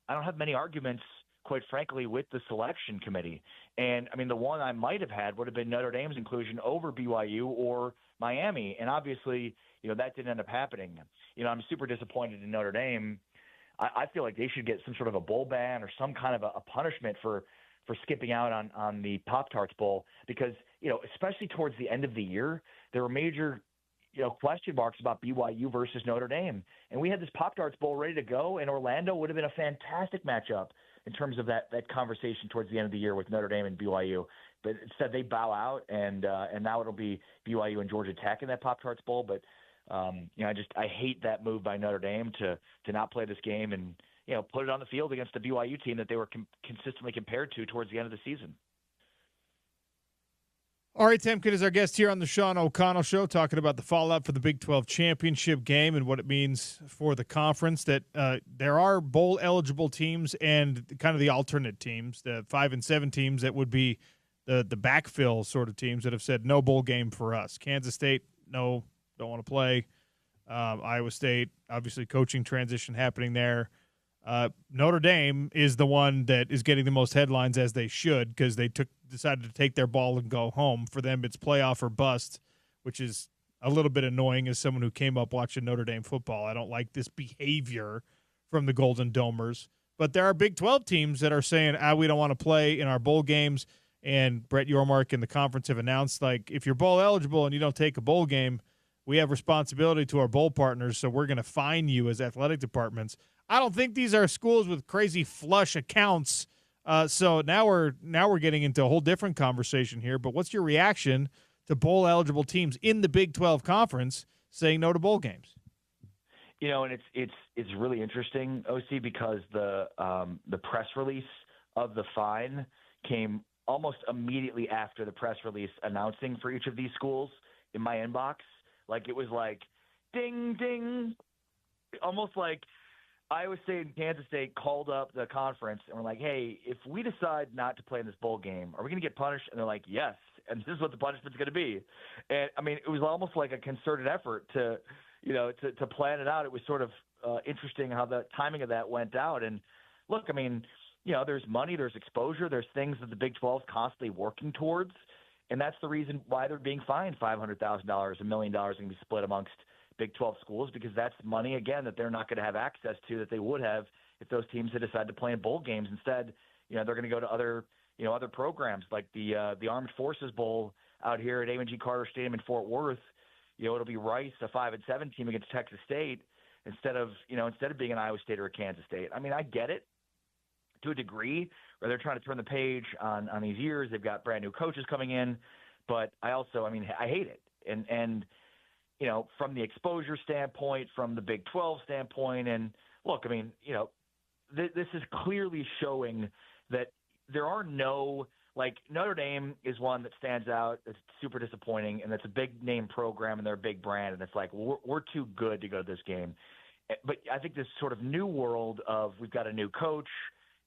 I don't have many arguments, quite frankly, with the selection committee. And I mean, the one I might have had would have been Notre Dame's inclusion over BYU or Miami. And obviously, that didn't end up happening. I'm super disappointed in Notre Dame. I feel like they should get some sort of a bowl ban or some kind of a punishment for skipping out on the Pop-Tarts Bowl because, especially towards the end of the year, there were major, question marks about BYU versus Notre Dame. And we had this Pop-Tarts Bowl ready to go, and Orlando would have been a fantastic matchup in terms of that conversation towards the end of the year with Notre Dame and BYU. But instead they bow out, and now it'll be BYU and Georgia Tech in that Pop-Tarts Bowl. But, I hate that move by Notre Dame to not play this game and, put it on the field against the BYU team that they were consistently compared to towards the end of the season. All right, Temkin is our guest here on the Sean O'Connell Show, talking about the fallout for the Big 12 championship game and what it means for the conference. That there are bowl-eligible teams and kind of the alternate teams, the 5 and 7 teams that would be the backfill sort of teams that have said no bowl game for us. Kansas State, no, don't want to play. Iowa State, obviously coaching transition happening there. Notre Dame is the one that is getting the most headlines, as they should, because they decided to take their ball and go home. For them, it's playoff or bust, which is a little bit annoying as someone who came up watching Notre Dame football. I don't like this behavior from the Golden Domers. But there are Big 12 teams that are saying, we don't want to play in our bowl games. And Brett Yormark and the conference have announced, like, if you're bowl eligible and you don't take a bowl game, we have responsibility to our bowl partners, so we're going to fine you as athletic departments. I don't think these are schools with crazy flush accounts. So now we're getting into a whole different conversation here. But what's your reaction to bowl-eligible teams in the Big 12 conference saying no to bowl games? And it's really interesting, OC, because the press release of the fine came almost immediately after the press release announcing for each of these schools in my inbox. Like, it was like, ding, ding, almost like Iowa State and Kansas State called up the conference and were like, hey, if we decide not to play in this bowl game, are we going to get punished? And they're like, yes, and this is what the punishment's going to be. And, I mean, it was almost like a concerted effort to plan it out. It was sort of interesting how the timing of that went out. And, look, I mean, there's money, there's exposure, there's things that the Big 12 is constantly working towards. And that's the reason why they're being fined $500,000, $1 million, and be split amongst Big 12 schools, because that's money, again, that they're not going to have access to that they would have if those teams had decided to play in bowl games. Instead, they're going to go to other programs like the Armed Forces Bowl out here at A&G Carter Stadium in Fort Worth. It'll be Rice, a 5 and 7 team against Texas State instead of being an Iowa State or a Kansas State. I mean, I get it to a degree, where they're trying to turn the page on these years. They've got brand new coaches coming in, but I hate it. And from the exposure standpoint, from the Big 12 standpoint, and look, I mean, this is clearly showing that there are no, like, Notre Dame is one that stands out. It's super disappointing, and it's a big name program, and they're a big brand, and it's like, we're too good to go to this game. But I think this sort of new world of, we've got a new coach,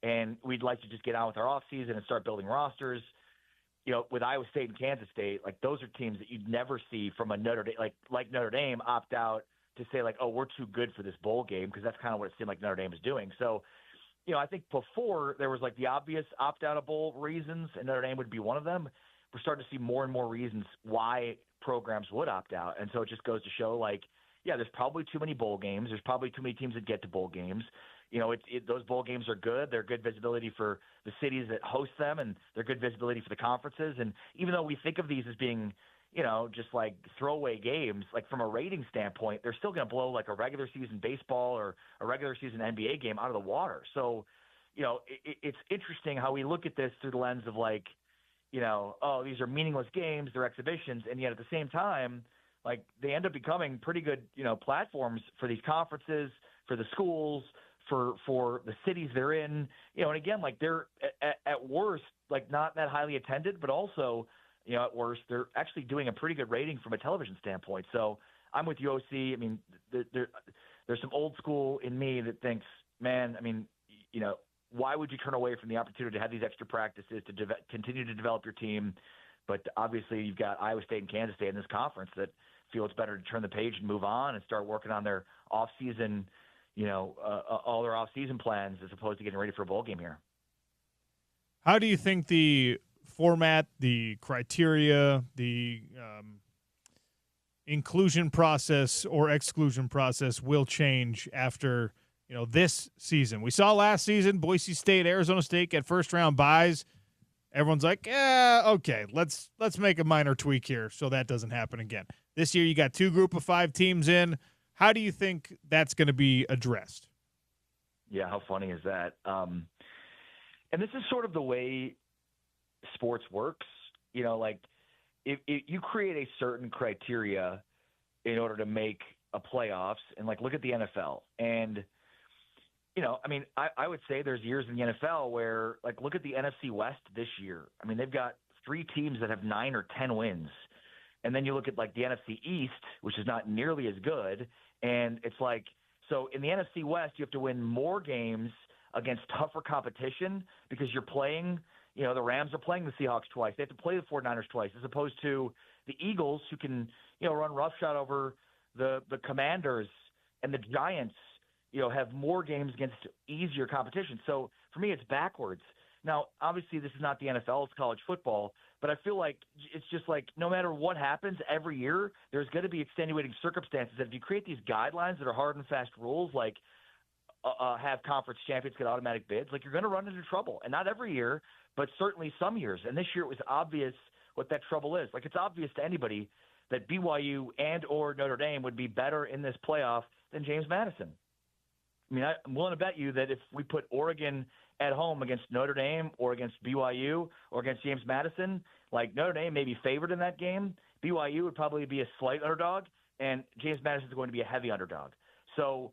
and we'd like to just get on with our offseason and start building rosters. With Iowa State and Kansas State, like, those are teams that you'd never see from a Notre Dame, like Notre Dame opt out to say, like, oh, we're too good for this bowl game, because that's kind of what it seemed like Notre Dame was doing. So, I think before there was, like, the obvious opt-out of bowl reasons, and Notre Dame would be one of them. We're starting to see more and more reasons why programs would opt out. And so it just goes to show, like, yeah, there's probably too many bowl games. There's probably too many teams that get to bowl games. Those bowl games are good. They're good visibility for the cities that host them, and they're good visibility for the conferences. And even though we think of these as being, just like throwaway games, like, from a rating standpoint, they're still going to blow, like, a regular season baseball or a regular season NBA game out of the water. So, it's interesting how we look at this through the lens of, like, oh, these are meaningless games, they're exhibitions, and yet at the same time, like, they end up becoming pretty good, platforms for these conferences, for the schools, for the cities they're in, and again, like, they're at worst, like, not that highly attended, but also, at worst, they're actually doing a pretty good rating from a television standpoint. So I'm with you, OC. I mean, there's some old school in me that thinks, man, I mean, why would you turn away from the opportunity to have these extra practices to continue to develop your team? But obviously, you've got Iowa State and Kansas State in this conference that feel it's better to turn the page and move on and start working on their off-season, all their off-season plans as opposed to getting ready for a bowl game here. How do you think the format, the criteria, the inclusion process or exclusion process will change after this season? We saw last season Boise State, Arizona State get first-round byes. Everyone's like, okay, let's make a minor tweak here so that doesn't happen again. This year you got 2 group of 5 teams in. How do you think that's going to be addressed? Yeah, how funny is that? And this is sort of the way sports works. If you create a certain criteria in order to make a playoffs, and look at the NFL. And I would say there's years in the NFL where, look at the NFC West this year. I mean, they've got 3 teams that have 9 or 10 wins. And then you look at, the NFC East, which is not nearly as good. And it's so in the NFC West, you have to win more games against tougher competition because you're playing, the Rams are playing the Seahawks twice. They have to play the 49ers twice, as opposed to the Eagles, who can, run roughshod over the Commanders and the Giants, have more games against easier competition. So for me, it's backwards. Now, obviously, this is not the NFL, it's college football, but I feel like it's just no matter what happens every year, there's going to be extenuating circumstances. That if you create these guidelines that are hard and fast rules, have conference champions get automatic bids, you're going to run into trouble. And not every year, but certainly some years. And this year it was obvious what that trouble is. It's obvious to anybody that BYU and or Notre Dame would be better in this playoff than James Madison. I mean, I'm willing to bet you that if we put Oregon at home against Notre Dame or against BYU or against James Madison, Notre Dame may be favored in that game. BYU would probably be a slight underdog, and James Madison is going to be a heavy underdog. So,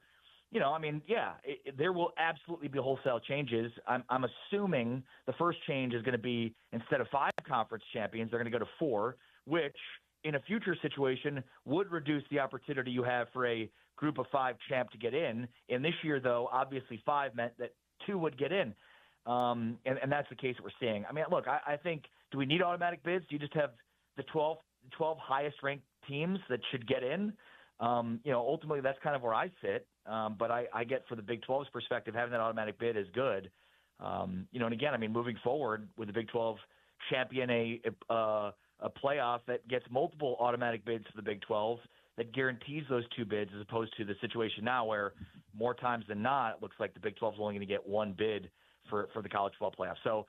there will absolutely be wholesale changes. I'm assuming the first change is going to be, instead of 5 conference champions, they're going to go to 4, which in a future situation would reduce the opportunity you have for a group of 5 champ to get in. And this year, though, obviously 5 meant that 2 would get in. And that's the case that we're seeing. I mean, look, I think, do we need automatic bids? Do you just have the 12 highest ranked teams that should get in? Ultimately that's kind of where I sit. But I get, for the Big 12's perspective, having that automatic bid is good. And again, I mean, moving forward with the Big 12 champion, a playoff that gets multiple automatic bids to the Big 12 that guarantees those 2 bids, as opposed to the situation now where more times than not, it looks like the Big 12 is only going to get 1 bid for the college football playoff. So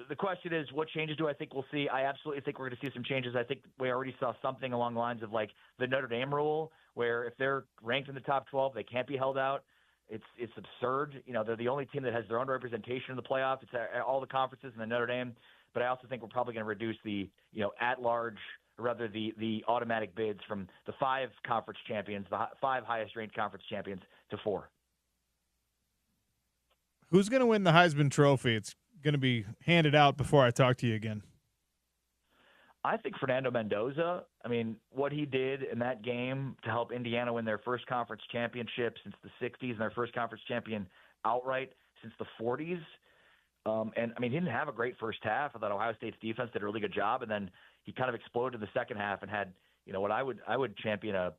the question is, what changes do I think we'll see? I absolutely think we're going to see some changes. I think we already saw something along the lines of the Notre Dame rule, where if they're ranked in the top 12, they can't be held out. It's absurd. They're the only team that has their own representation in the playoff. It's all the conferences and the Notre Dame. But I also think we're probably going to reduce the, at-large, or rather the automatic bids from the 5 conference champions, the 5 highest-ranked conference champions, to 4. Who's going to win the Heisman Trophy? It's going to be handed out before I talk to you again. I think Fernando Mendoza. I mean, what he did in that game to help Indiana win their first conference championship since the 60s and their first conference champion outright since the 40s. And, I mean, he didn't have a great first half. I thought Ohio State's defense did a really good job, and then he kind of exploded in the second half and had, what I would champion, a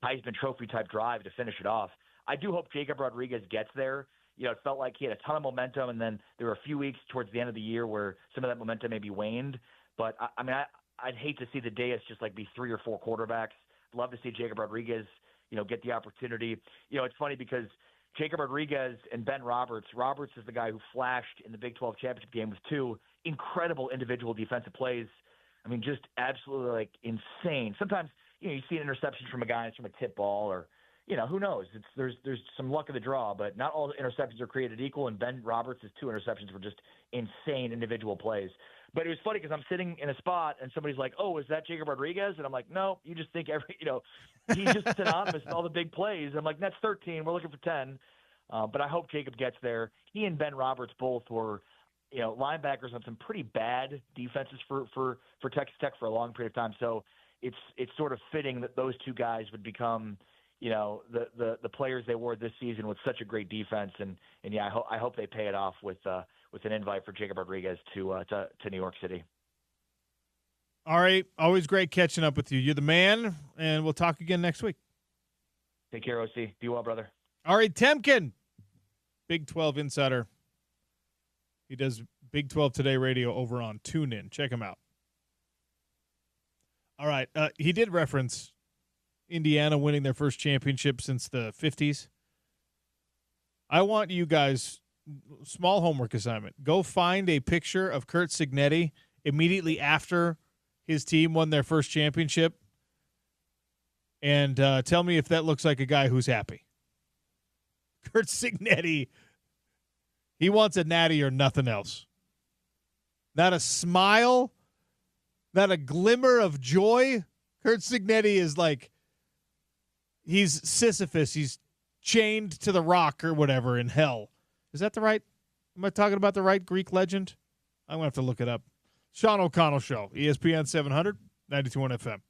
Heisman Trophy-type drive to finish it off. I do hope Jacob Rodriguez gets there. It felt like he had a ton of momentum, and then there were a few weeks towards the end of the year where some of that momentum maybe waned. But, I'd hate to see the dais just be 3 or 4 quarterbacks. I'd love to see Jacob Rodriguez, get the opportunity. It's funny because Jacob Rodriguez and Ben Roberts. Roberts is the guy who flashed in the Big 12 championship game with 2 incredible individual defensive plays. I mean, just absolutely insane. Sometimes, you see an interception from a guy, it's from a tip ball, or, who knows? There's some luck of the draw, but not all the interceptions are created equal. And Ben Roberts' 2 interceptions were just insane individual plays. But it was funny because I'm sitting in a spot and somebody's like, "Oh, is that Jacob Rodriguez?" And I'm like, "No, you just think he's just synonymous with all the big plays." I'm like, "That's 13. We're looking for 10." But I hope Jacob gets there. He and Ben Roberts both were, linebackers on some pretty bad defenses for Texas Tech for a long period of time. So it's sort of fitting that those 2 guys would become, the players they wore this season with such a great defense, and yeah, I hope they pay it off with an invite for Jacob Rodriguez to New York City. All right, always great catching up with you. You're the man, and we'll talk again next week. Take care, OC. Be well, brother. All right, Temkin, Big 12 insider. He does Big 12 Today radio over on TuneIn. Check him out. All right, he did reference Indiana winning their first championship since the 50s. I want you guys, small homework assignment, go find a picture of Curt Cignetti immediately after his team won their first championship, and tell me if that looks like a guy who's happy. Curt Cignetti, he wants a natty or nothing else. Not a smile, not a glimmer of joy. Curt Cignetti is like, he's Sisyphus. He's chained to the rock or whatever in hell. Is that the right? Am I talking about the right Greek legend? I'm going to have to look it up. Sean O'Connell Show, ESPN 700, 92.1 FM.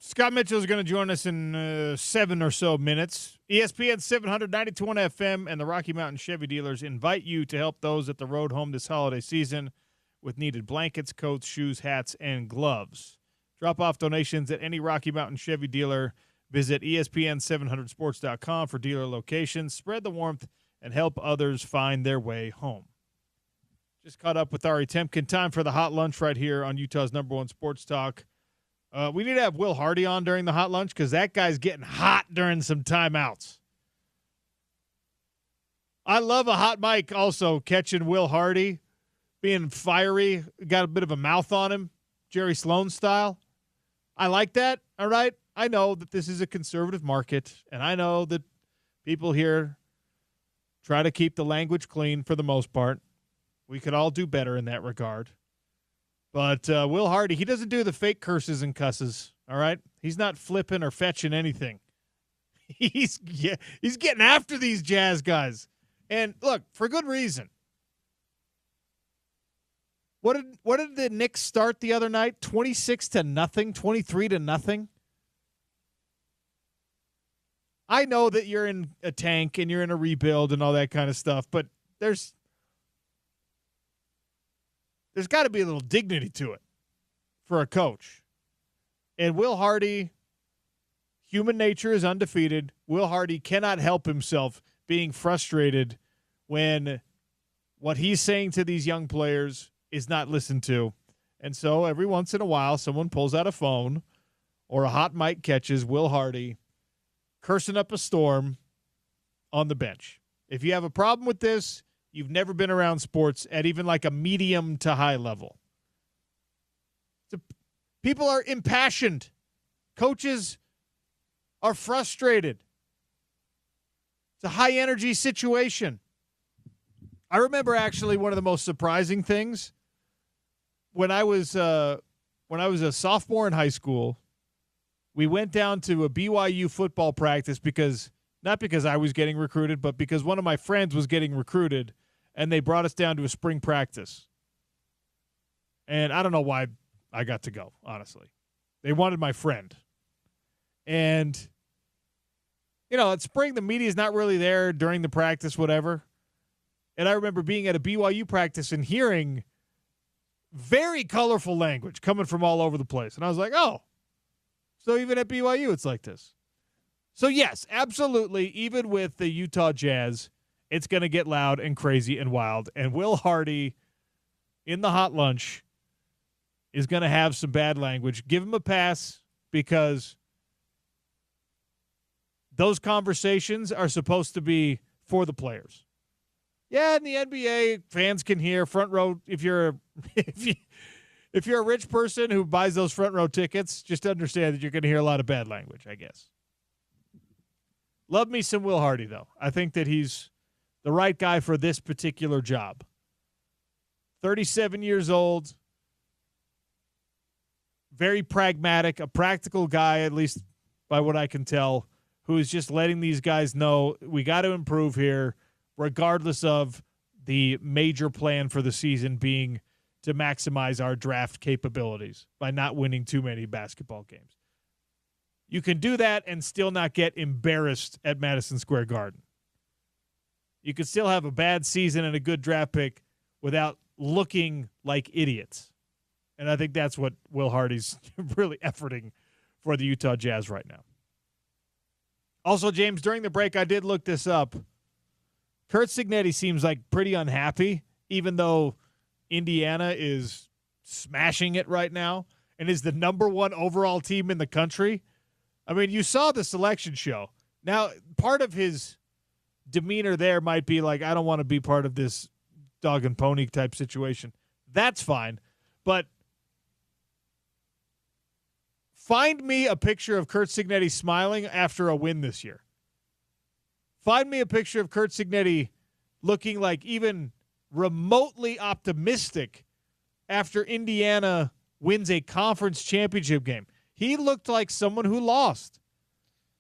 Scott Mitchell is going to join us in 7 or so minutes. ESPN 792.1 FM and the Rocky Mountain Chevy dealers invite you to help those at the road home this holiday season with needed blankets, coats, shoes, hats, and gloves. Drop off donations at any Rocky Mountain Chevy dealer. Visit ESPN700sports.com for dealer locations. Spread the warmth and help others find their way home. Just caught up with Ari Temkin. Time for the hot lunch right here on Utah's #1 sports talk. We need to have Will Hardy on during the hot lunch because that guy's getting hot during some timeouts. I love a hot mic also, catching Will Hardy, being fiery, got a bit of a mouth on him, Jerry Sloan style. I like that, all right? I know that this is a conservative market, and I know that people here try to keep the language clean for the most part. We could all do better in that regard. But Will Hardy, he doesn't do the fake curses and cusses, all right? He's not flipping or fetching anything. He's getting after these Jazz guys. And, look, for good reason. What did the Knicks start the other night? 26-0, 23-0? I know that you're in a tank and you're in a rebuild and all that kind of stuff, but there's got to be a little dignity to it for a coach. And Will Hardy, human nature is undefeated. Will Hardy cannot help himself being frustrated when what he's saying to these young players is not listened to. And so every once in a while, someone pulls out a phone or a hot mic catches Will Hardy cursing up a storm on the bench. If you have a problem with this, you've never been around sports at even like a medium to high level. People are impassioned. Coaches are frustrated. It's a high-energy situation. I remember actually one of the most surprising things when I was a sophomore in high school. We went down to a BYU football practice not because I was getting recruited, but because one of my friends was getting recruited, and they brought us down to a spring practice. And I don't know why I got to go, honestly. They wanted my friend. And, at spring, the media is not really there during the practice, whatever. And I remember being at a BYU practice and hearing very colorful language coming from all over the place. And I was like, oh, so even at BYU it's like this. So, yes, absolutely, even with the Utah Jazz, it's going to get loud and crazy and wild. And Will Hardy in the hot lunch is going to have some bad language. Give him a pass because those conversations are supposed to be for the players. Yeah, in the NBA, fans can hear front row. If you're a rich person who buys those front row tickets, just understand that you're going to hear a lot of bad language, I guess. Love me some Will Hardy, though. I think that he's the right guy for this particular job. 37 years old, very pragmatic, a practical guy, at least by what I can tell, who is just letting these guys know we got to improve here, regardless of the major plan for the season being to maximize our draft capabilities by not winning too many basketball games. You can do that and still not get embarrassed at Madison Square Garden. You can still have a bad season and a good draft pick without looking like idiots. And I think that's what Will Hardy's really efforting for the Utah Jazz right now. Also, James, during the break, I did look this up. Curt Cignetti seems like pretty unhappy, even though Indiana is smashing it right now and is the #1 overall team in the country. I mean, you saw the selection show. Now, part of his demeanor there might be like, I don't want to be part of this dog and pony type situation. That's fine. But find me a picture of Curt Cignetti smiling after a win this year. Find me a picture of Curt Cignetti looking like even remotely optimistic after Indiana wins a conference championship game. He looked like someone who lost.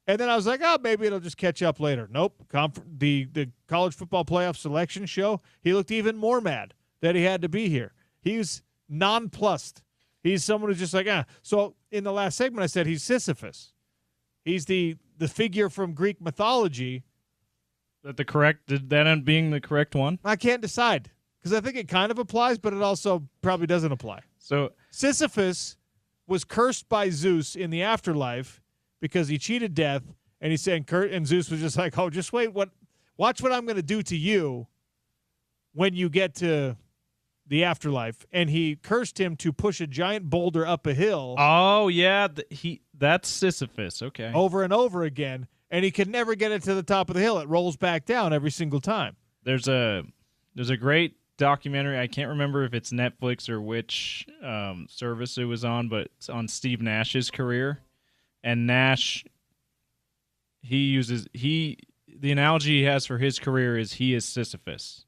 And then I was like, oh, maybe it'll just catch up later. Nope. The college football playoff selection show, he looked even more mad that he had to be here. He was nonplussed. He's someone who's just like, ah. So in the last segment, I said he's Sisyphus. He's the figure from Greek mythology. Did that end being the correct one? I can't decide because I think it kind of applies, but it also probably doesn't apply. So Sisyphus was cursed by Zeus in the afterlife because he cheated death, and he's saying, and Zeus was just like, oh, just wait, watch what I'm going to do to you when you get to the afterlife. And he cursed him to push a giant boulder up a hill. Oh yeah, that's Sisyphus. Okay, over and over again, and he could never get it to the top of the hill. It rolls back down every single time. There's a great documentary. I can't remember if it's Netflix or which service it was on, but it's on Steve Nash's career. And Nash, the analogy he has for his career is he is Sisyphus,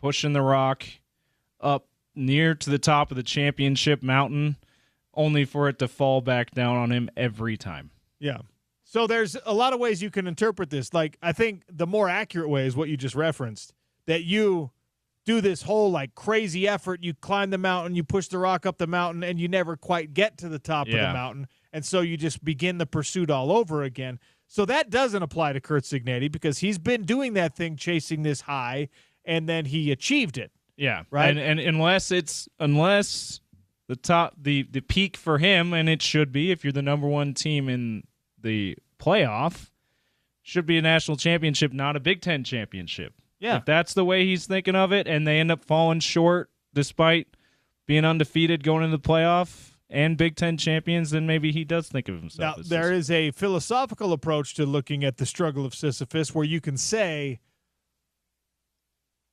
pushing the rock up near to the top of the championship mountain, only for it to fall back down on him every time. Yeah. So there's a lot of ways you can interpret this. Like, I think the more accurate way is what you just referenced, that you do this whole like crazy effort. You climb the mountain, you push the rock up the mountain, and you never quite get to the top of the mountain. And so you just begin the pursuit all over again. So that doesn't apply to Curt Cignetti because he's been doing that thing, chasing this high, and then he achieved it. Yeah. Right. And unless the top, the peak for him, and it should be if you're the number one team in the playoff, should be a national championship, not a Big Ten championship. Yeah. If that's the way he's thinking of it, and they end up falling short despite being undefeated going into the playoff and Big Ten champions, then maybe he does think of himself now, as there Sisyphus. is a philosophical approach to looking at the struggle of Sisyphus where you can say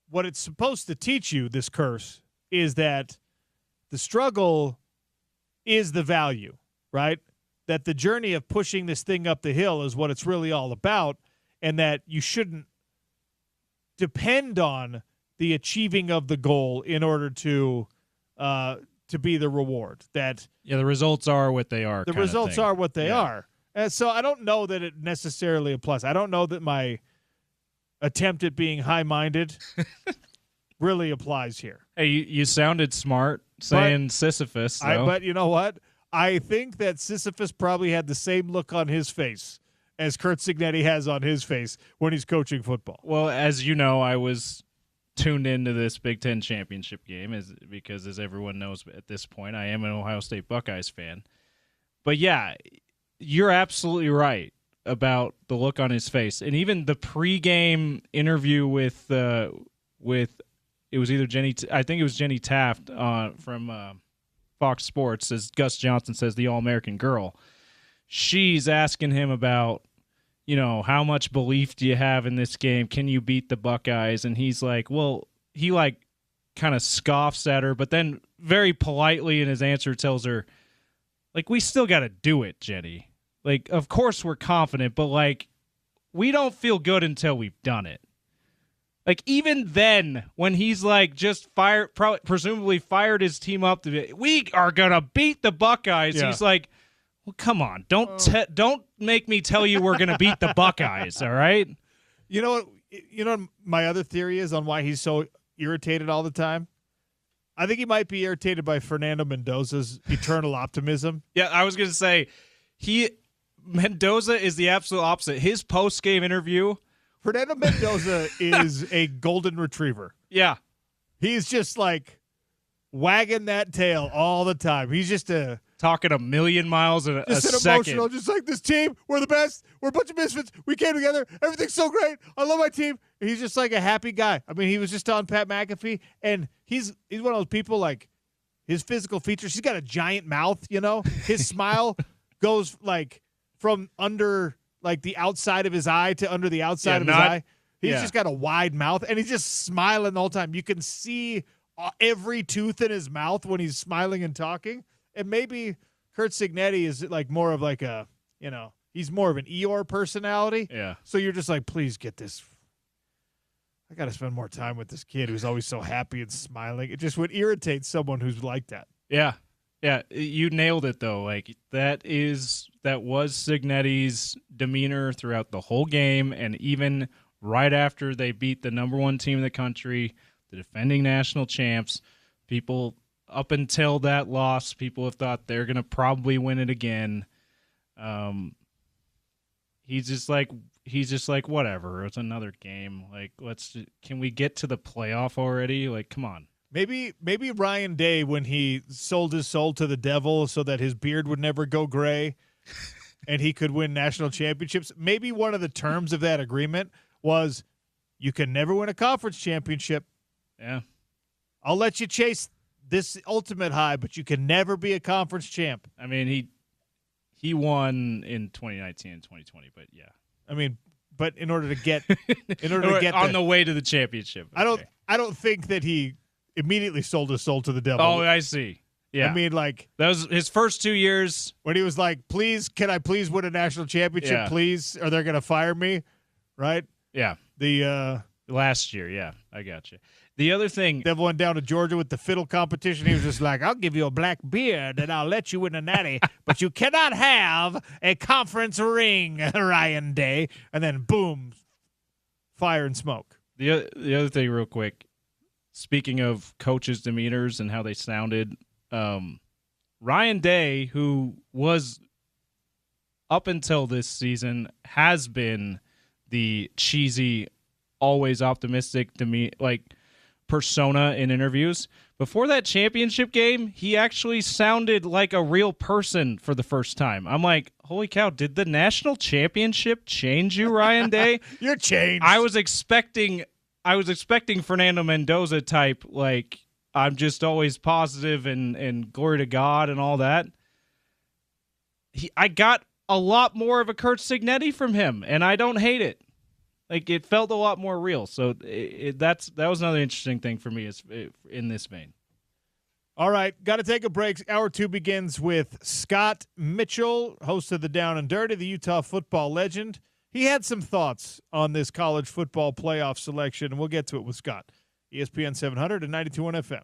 what it's supposed to teach you, this curse, is that the struggle is the value, right? That the journey of pushing this thing up the hill is what it's really all about, and that you shouldn't depend on the achieving of the goal in order to be the reward. That the results are what they are. The results are what they are. And so I don't know that it necessarily applies. I don't know that my attempt at being high-minded really applies here. Hey, you sounded smart saying Sisyphus, though. But you know what? I think that Sisyphus probably had the same look on his face as Curt Cignetti has on his face when he's coaching football. Well, as you know, I was tuned into this Big Ten championship game because, as everyone knows at this point, I am an Ohio State Buckeyes fan. But yeah, you're absolutely right about the look on his face, and even the pregame interview with it was either I think it was Jenny Taft from Fox Sports, as Gus Johnson says, the All-American girl. She's asking him about, how much belief do you have in this game? Can you beat the Buckeyes? And he's like, well, he kind of scoffs at her, but then very politely in his answer tells her, we still got to do it, Jenny. Of course we're confident, but we don't feel good until we've done it. Even then, when he's just presumably fired his team up we are gonna beat the Buckeyes. Yeah. He's like, well, come on, don't make me tell you we're gonna beat the Buckeyes. All right. You know what? What my other theory is on why he's so irritated all the time. I think he might be irritated by Fernando Mendoza's eternal optimism. Yeah, I was gonna say Mendoza is the absolute opposite. His post-game interview. Fernando Mendoza is a golden retriever. Yeah. He's just wagging that tail all the time. He's just talking a million miles in a second. Emotional, just like this team. We're the best. We're a bunch of misfits. We came together. Everything's so great. I love my team. He's just a happy guy. I mean, he was just on Pat McAfee, and he's one of those people his physical features. He's got a giant mouth, His smile goes from under the outside of his eye to under the outside of his eye. He's just got a wide mouth, and he's just smiling the whole time. You can see every tooth in his mouth when he's smiling and talking. And maybe Curt Cignetti is more of he's more of an Eeyore personality. Yeah. So you're just please get this. I got to spend more time with this kid who's always so happy and smiling. It just would irritate someone who's like that. Yeah. Yeah, you nailed it though. That was Cignetti's demeanor throughout the whole game, and even right after they beat the number one team in the country, the defending national champs, people up until that loss, people have thought they're going to probably win it again. He's just like whatever. It's another game. Like, can we get to the playoff already? Like, come on. Maybe Ryan Day, when he sold his soul to the devil so that his beard would never go gray and he could win national championships, maybe one of the terms of that agreement was you can never win a conference championship. Yeah. I'll let you chase this ultimate high, but you can never be a conference champ. I mean, he won in 2019 and 2020, but yeah. I mean, but in order to get on the way to the championship. Okay. I don't think that he immediately sold his soul to the devil. Oh, I see. Yeah. I mean, like, that was his first 2 years when he was like, "Please, can I please win a national championship, please, or they're going to fire me." Right? Yeah. The last year, yeah. I got you. The other thing, Devil went down to Georgia with the fiddle competition. He was just like, "I'll give you a black beard and I'll let you win a natty, but you cannot have a conference ring, Ryan Day." And then boom, fire and smoke. The other thing, real quick, speaking of coaches' demeanors and how they sounded, Ryan Day, who was up until this season has been the cheesy, always optimistic persona in interviews. Before that championship game, he actually sounded like a real person for the first time. I'm like, holy cow, did the national championship change you, Ryan Day? You're changed. I was expecting Fernando Mendoza type, like, I'm just always positive and glory to God and all that. I got a lot more of a Kurt Signetti from him, and I don't hate it. Like, it felt a lot more real. So that was another interesting thing for me in this vein. All right, got to take a break. Hour 2 begins with Scott Mitchell, host of the Down and Dirty, the Utah football legend. He had some thoughts on this college football playoff selection, and we'll get to it with Scott. ESPN 700 and 92.1 FM.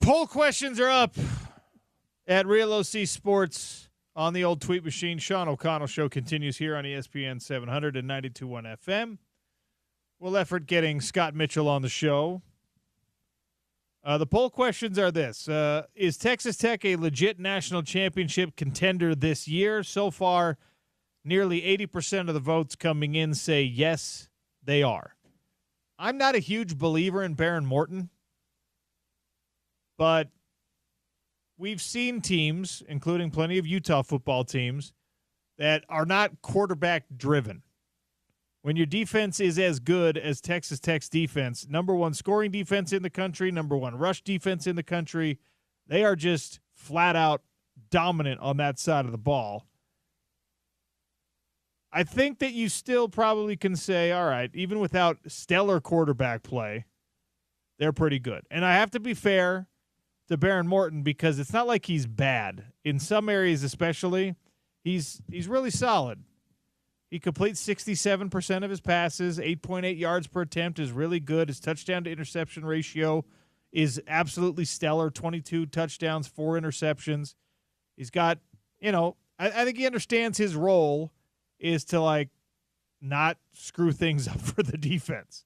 Poll questions are up at Real OC Sports on the old tweet machine. Sean O'Connell Show continues here on ESPN 700 and 92.1 FM. We'll effort getting Scott Mitchell on the show. The poll questions are this. Is Texas Tech a legit national championship contender this year? So far, nearly 80% of the votes coming in say yes, they are. I'm not a huge believer in Baron Morton, but we've seen teams, including plenty of Utah football teams, that are not quarterback-driven. When your defense is as good as Texas Tech's defense, number one scoring defense in the country, number one rush defense in the country, they are just flat-out dominant on that side of the ball. I think that you still probably can say, all right, even without stellar quarterback play, they're pretty good. And I have to be fair to Baron Morton because it's not like he's bad. In some areas especially, he's really solid. He completes 67% of his passes, 8.8 yards per attempt is really good. His touchdown to interception ratio is absolutely stellar, 22 touchdowns, 4 interceptions. He's got, I think he understands his role is to, not screw things up for the defense.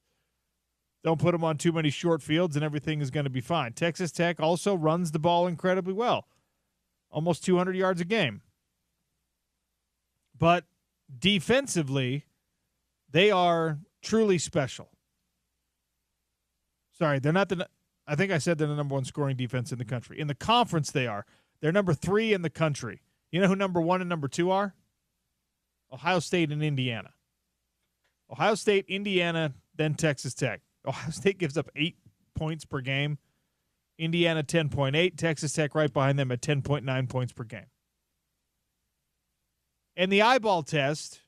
Don't put him on too many short fields, and everything is going to be fine. Texas Tech also runs the ball incredibly well, almost 200 yards a game. But defensively, they are truly special. Sorry, they're not I think I said they're the number one scoring defense in the country. In the conference, they are. They're number 3 in the country. You know who number 1 and number 2 are? Ohio State and Indiana. Ohio State, Indiana, then Texas Tech. Ohio State gives up 8 points per game. Indiana, 10.8. Texas Tech right behind them at 10.9 points per game. And the eyeball test,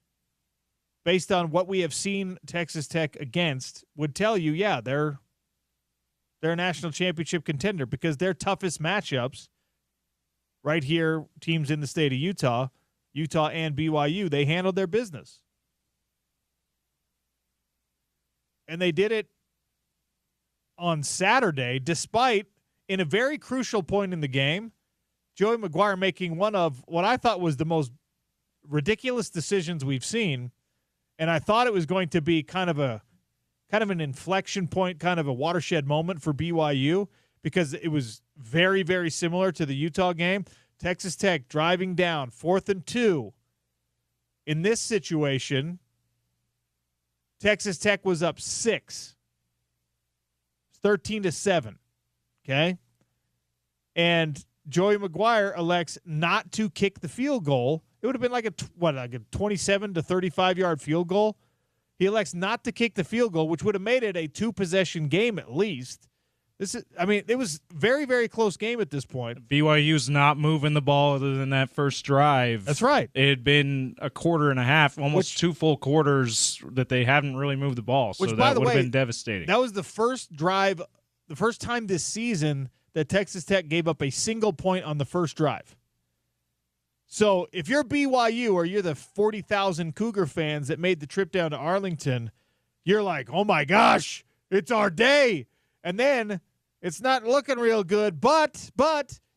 based on what we have seen Texas Tech against, would tell you, yeah, they're a national championship contender because their toughest matchups right here, teams in the state of Utah and BYU, they handled their business. And they did it on Saturday, despite, in a very crucial point in the game, Joey McGuire making one of what I thought was the most ridiculous decisions we've seen. And I thought it was going to be kind of an inflection point, kind of a watershed moment for BYU because it was very, very similar to the Utah game. Texas Tech driving down 4th and 2. In this situation, Texas Tech was up 6. 13-7. Okay? And Joey McGuire elects not to kick the field goal. It would have been like a 27 to 35-yard field goal. He elects not to kick the field goal, which would have made it a 2-possession game at least. It was very, very close game at this point. BYU's not moving the ball other than that first drive. That's right. It had been a quarter and a half, almost 2 full quarters that they haven't really moved the ball. So that would have been devastating. That was the first drive, the first time this season that Texas Tech gave up a single point on the first drive. So if you're BYU or you're the 40,000 Cougar fans that made the trip down to Arlington, you're like, oh my gosh, it's our day. And then it's not looking real good, but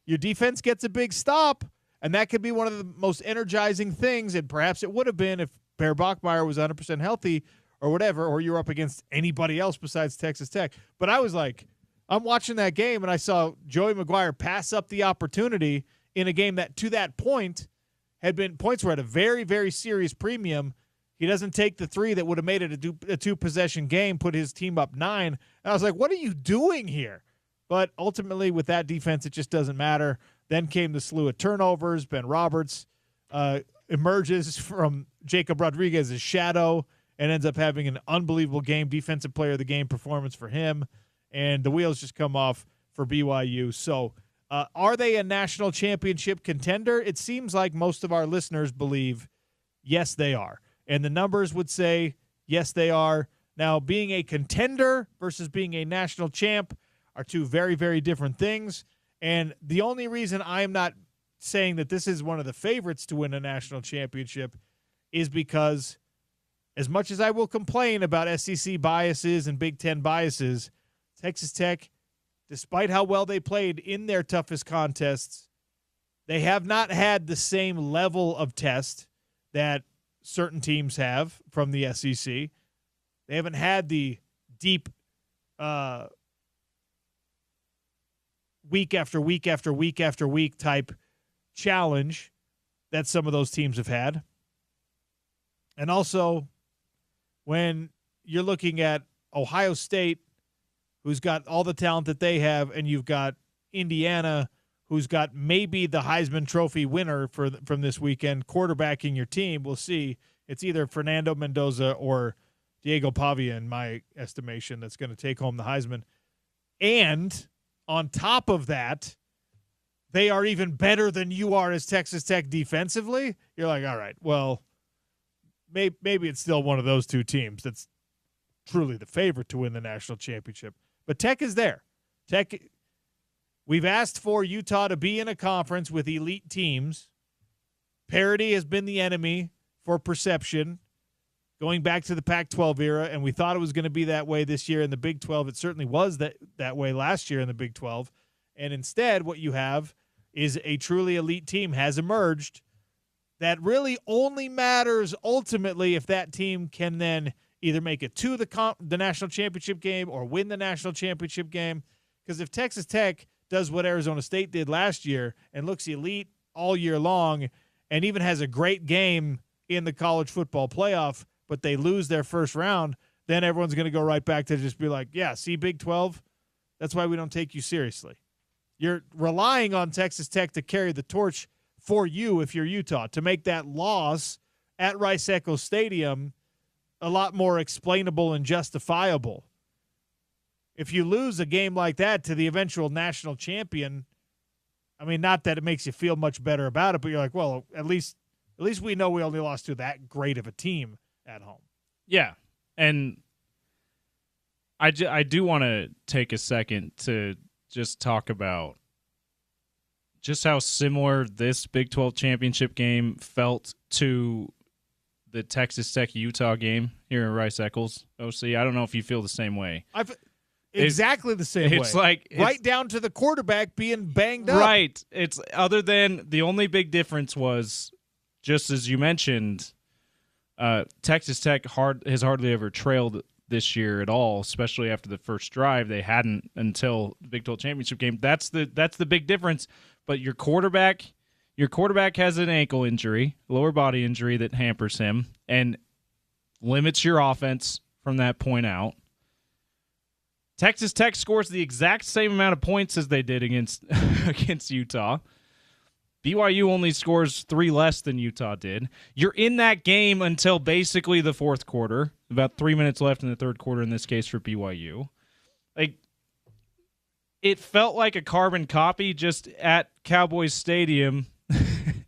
your defense gets a big stop, and that could be one of the most energizing things, and perhaps it would have been if Bear Bachmeier was 100% healthy or whatever, or you're up against anybody else besides Texas Tech. But I was like, I'm watching that game, and I saw Joey McGuire pass up the opportunity in a game that, to that point, had been points were at a very, very serious premium. He doesn't take the 3 that would have made it a 2-possession game, put his team up 9. And I was like, what are you doing here? But ultimately, with that defense, it just doesn't matter. Then came the slew of turnovers. Ben Roberts emerges from Jacob Rodriguez's shadow and ends up having an unbelievable game, defensive player of the game performance for him. And the wheels just come off for BYU. So are they a national championship contender? It seems like most of our listeners believe, yes, they are. And the numbers would say, yes, they are. Now, being a contender versus being a national champ are two very, very different things. And the only reason I am not saying that this is one of the favorites to win a national championship is because as much as I will complain about SEC biases and Big Ten biases, Texas Tech despite how well they played in their toughest contests, they have not had the same level of test that certain teams have from the SEC. They haven't had the deep week after week after week after week type challenge that some of those teams have had. And also, when you're looking at Ohio State, who's got all the talent that they have, and you've got Indiana, who's got maybe the Heisman Trophy winner from this weekend, quarterbacking your team, we'll see. It's either Fernando Mendoza or Diego Pavia, in my estimation, that's going to take home the Heisman. And on top of that, they are even better than you are as Texas Tech defensively. You're like, all right, well, maybe it's still one of those two teams that's truly the favorite to win the national championship. But Tech is there. Tech, we've asked for Utah to be in a conference with elite teams. Parity has been the enemy for perception going back to the Pac-12 era, and we thought it was going to be that way this year in the Big 12. It certainly was that way last year in the Big 12. And instead, what you have is a truly elite team has emerged that really only matters ultimately if that team can then either make it to the national championship game or win the national championship game. Because if Texas Tech does what Arizona State did last year and looks elite all year long and even has a great game in the college football playoff, but they lose their first round, then everyone's going to go right back to just be like, yeah, see, Big 12, that's why we don't take you seriously. You're relying on Texas Tech to carry the torch for you if you're Utah, to make that loss at Rice-Eccles Stadium a lot more explainable and justifiable. If you lose a game like that to the eventual national champion, I mean, not that it makes you feel much better about it, but you're like, well, at least we know we only lost to that great of a team at home. Yeah, and I do want to take a second to just talk about just how similar this Big 12 championship game felt to the Texas Tech-Utah game here in Rice-Eccles. OC, I don't know if you feel the same way. Exactly the same way. It's like right down to the quarterback being banged up. Right. It's other than the only big difference was, just as you mentioned, Texas Tech has hardly ever trailed this year at all, especially after the first drive. They hadn't until the Big 12 championship game. That's the big difference. But your quarterback has an ankle injury, lower body injury that hampers him and limits your offense from that point out. Texas Tech scores the exact same amount of points as they did against Utah. BYU only scores 3 less than Utah did. You're in that game until basically the fourth quarter, about 3 minutes left in the third quarter in this case for BYU. Like, it felt like a carbon copy just at Cowboys Stadium,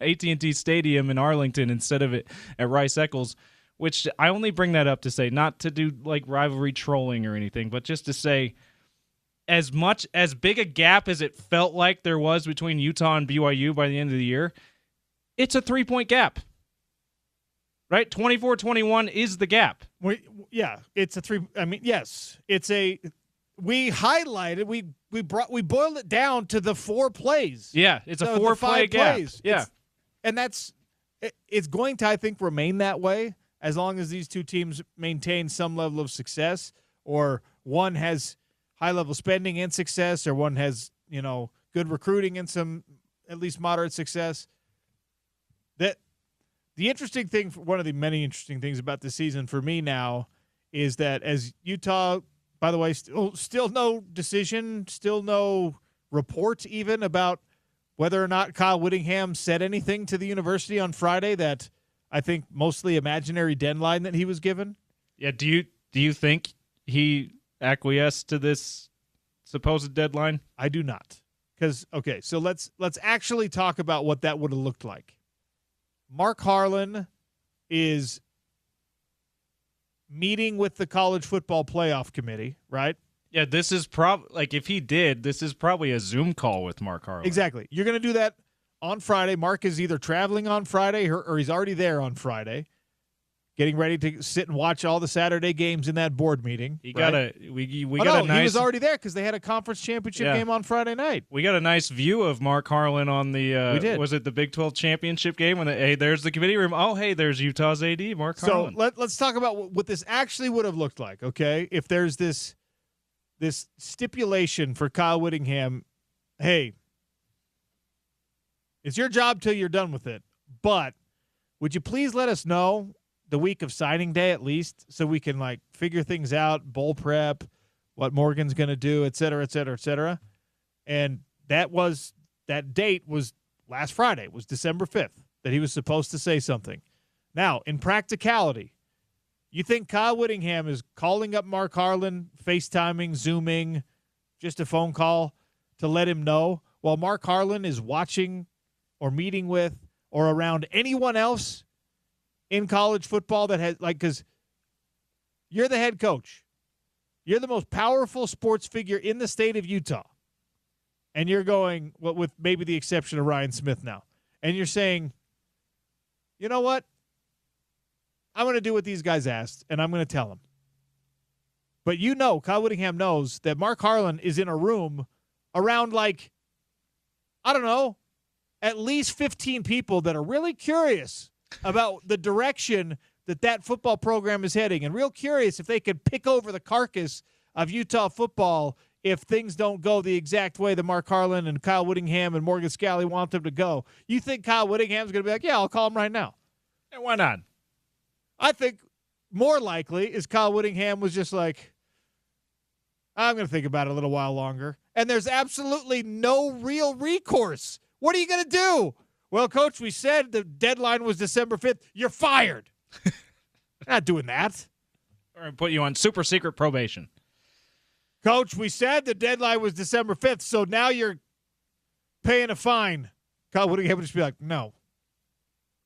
AT&T Stadium in Arlington instead of it at Rice-Eccles, which I only bring that up to say, not to do like rivalry trolling or anything, but just to say, as big a gap as it felt like there was between Utah and BYU by the end of the year, it's a 3-point gap. Right? 24-21 is the gap. It's a 3. I mean, yes, we highlighted, we boiled it down to the 4 plays. Yeah, it's a 4-play gap. Plays. Yeah. It's going to, I think, remain that way as long as these two teams maintain some level of success, or one has high-level spending and success, or one has, good recruiting and some at least moderate success. The interesting thing, one of the many interesting things about this season for me now is that as Utah, by the way, still no decision, still no report even about whether or not Kyle Whittingham said anything to the university on Friday, that I think mostly imaginary deadline that he was given. Yeah, do you think he acquiesced to this supposed deadline? I do not. So let's actually talk about what that would have looked like. Mark Harlan is meeting with the College Football Playoff Committee, right? Yeah, this is if he did, this is probably a Zoom call with Mark Harlan. Exactly. You're going to do that on Friday. Mark is either traveling on Friday or he's already there on Friday. getting ready to sit and watch all the Saturday games in that board meeting. He right? He He was already there because they had a conference championship game on Friday night. We got a nice view of Mark Harlan on the. We did. Was it the Big 12 championship game? When hey, there's the committee room. Oh, hey, there's Utah's AD, Mark Harlan. So let's talk about what this actually would have looked like. Okay, if there's this stipulation for Kyle Whittingham, hey, it's your job till you're done with it, but would you please let us know the week of signing day at least, so we can like figure things out, bowl prep, what Morgan's going to do, et cetera, et cetera, et cetera. And that date was last Friday, was December 5th, that he was supposed to say something. Now, in practicality, you think Kyle Whittingham is calling up Mark Harlan, FaceTiming, Zooming, just a phone call to let him know, while Mark Harlan is watching or meeting with or around anyone else in college football that has, like, because you're the head coach. You're the most powerful sports figure in the state of Utah. And you're going, well, with maybe the exception of Ryan Smith now. And you're saying, you know what? I'm going to do what these guys asked, and I'm going to tell them. But Kyle Whittingham knows that Mark Harlan is in a room around, like, I don't know, at least 15 people that are really curious about the direction that football program is heading, and real curious if they could pick over the carcass of Utah football if things don't go the exact way that Mark Harlan and Kyle Whittingham and Morgan Scalley want them to go. You think Kyle Whittingham's going to be like, yeah, I'll call him right now? And why not? I think more likely is Kyle Whittingham was just like, I'm going to think about it a little while longer. And there's absolutely no real recourse. What are you going to do? Well, Coach, we said the deadline was December 5th. You're fired. Not doing that. We're going to put you on super secret probation. Coach, we said the deadline was December 5th, so now you're paying a fine. Kyle Whittingham would just be like, no.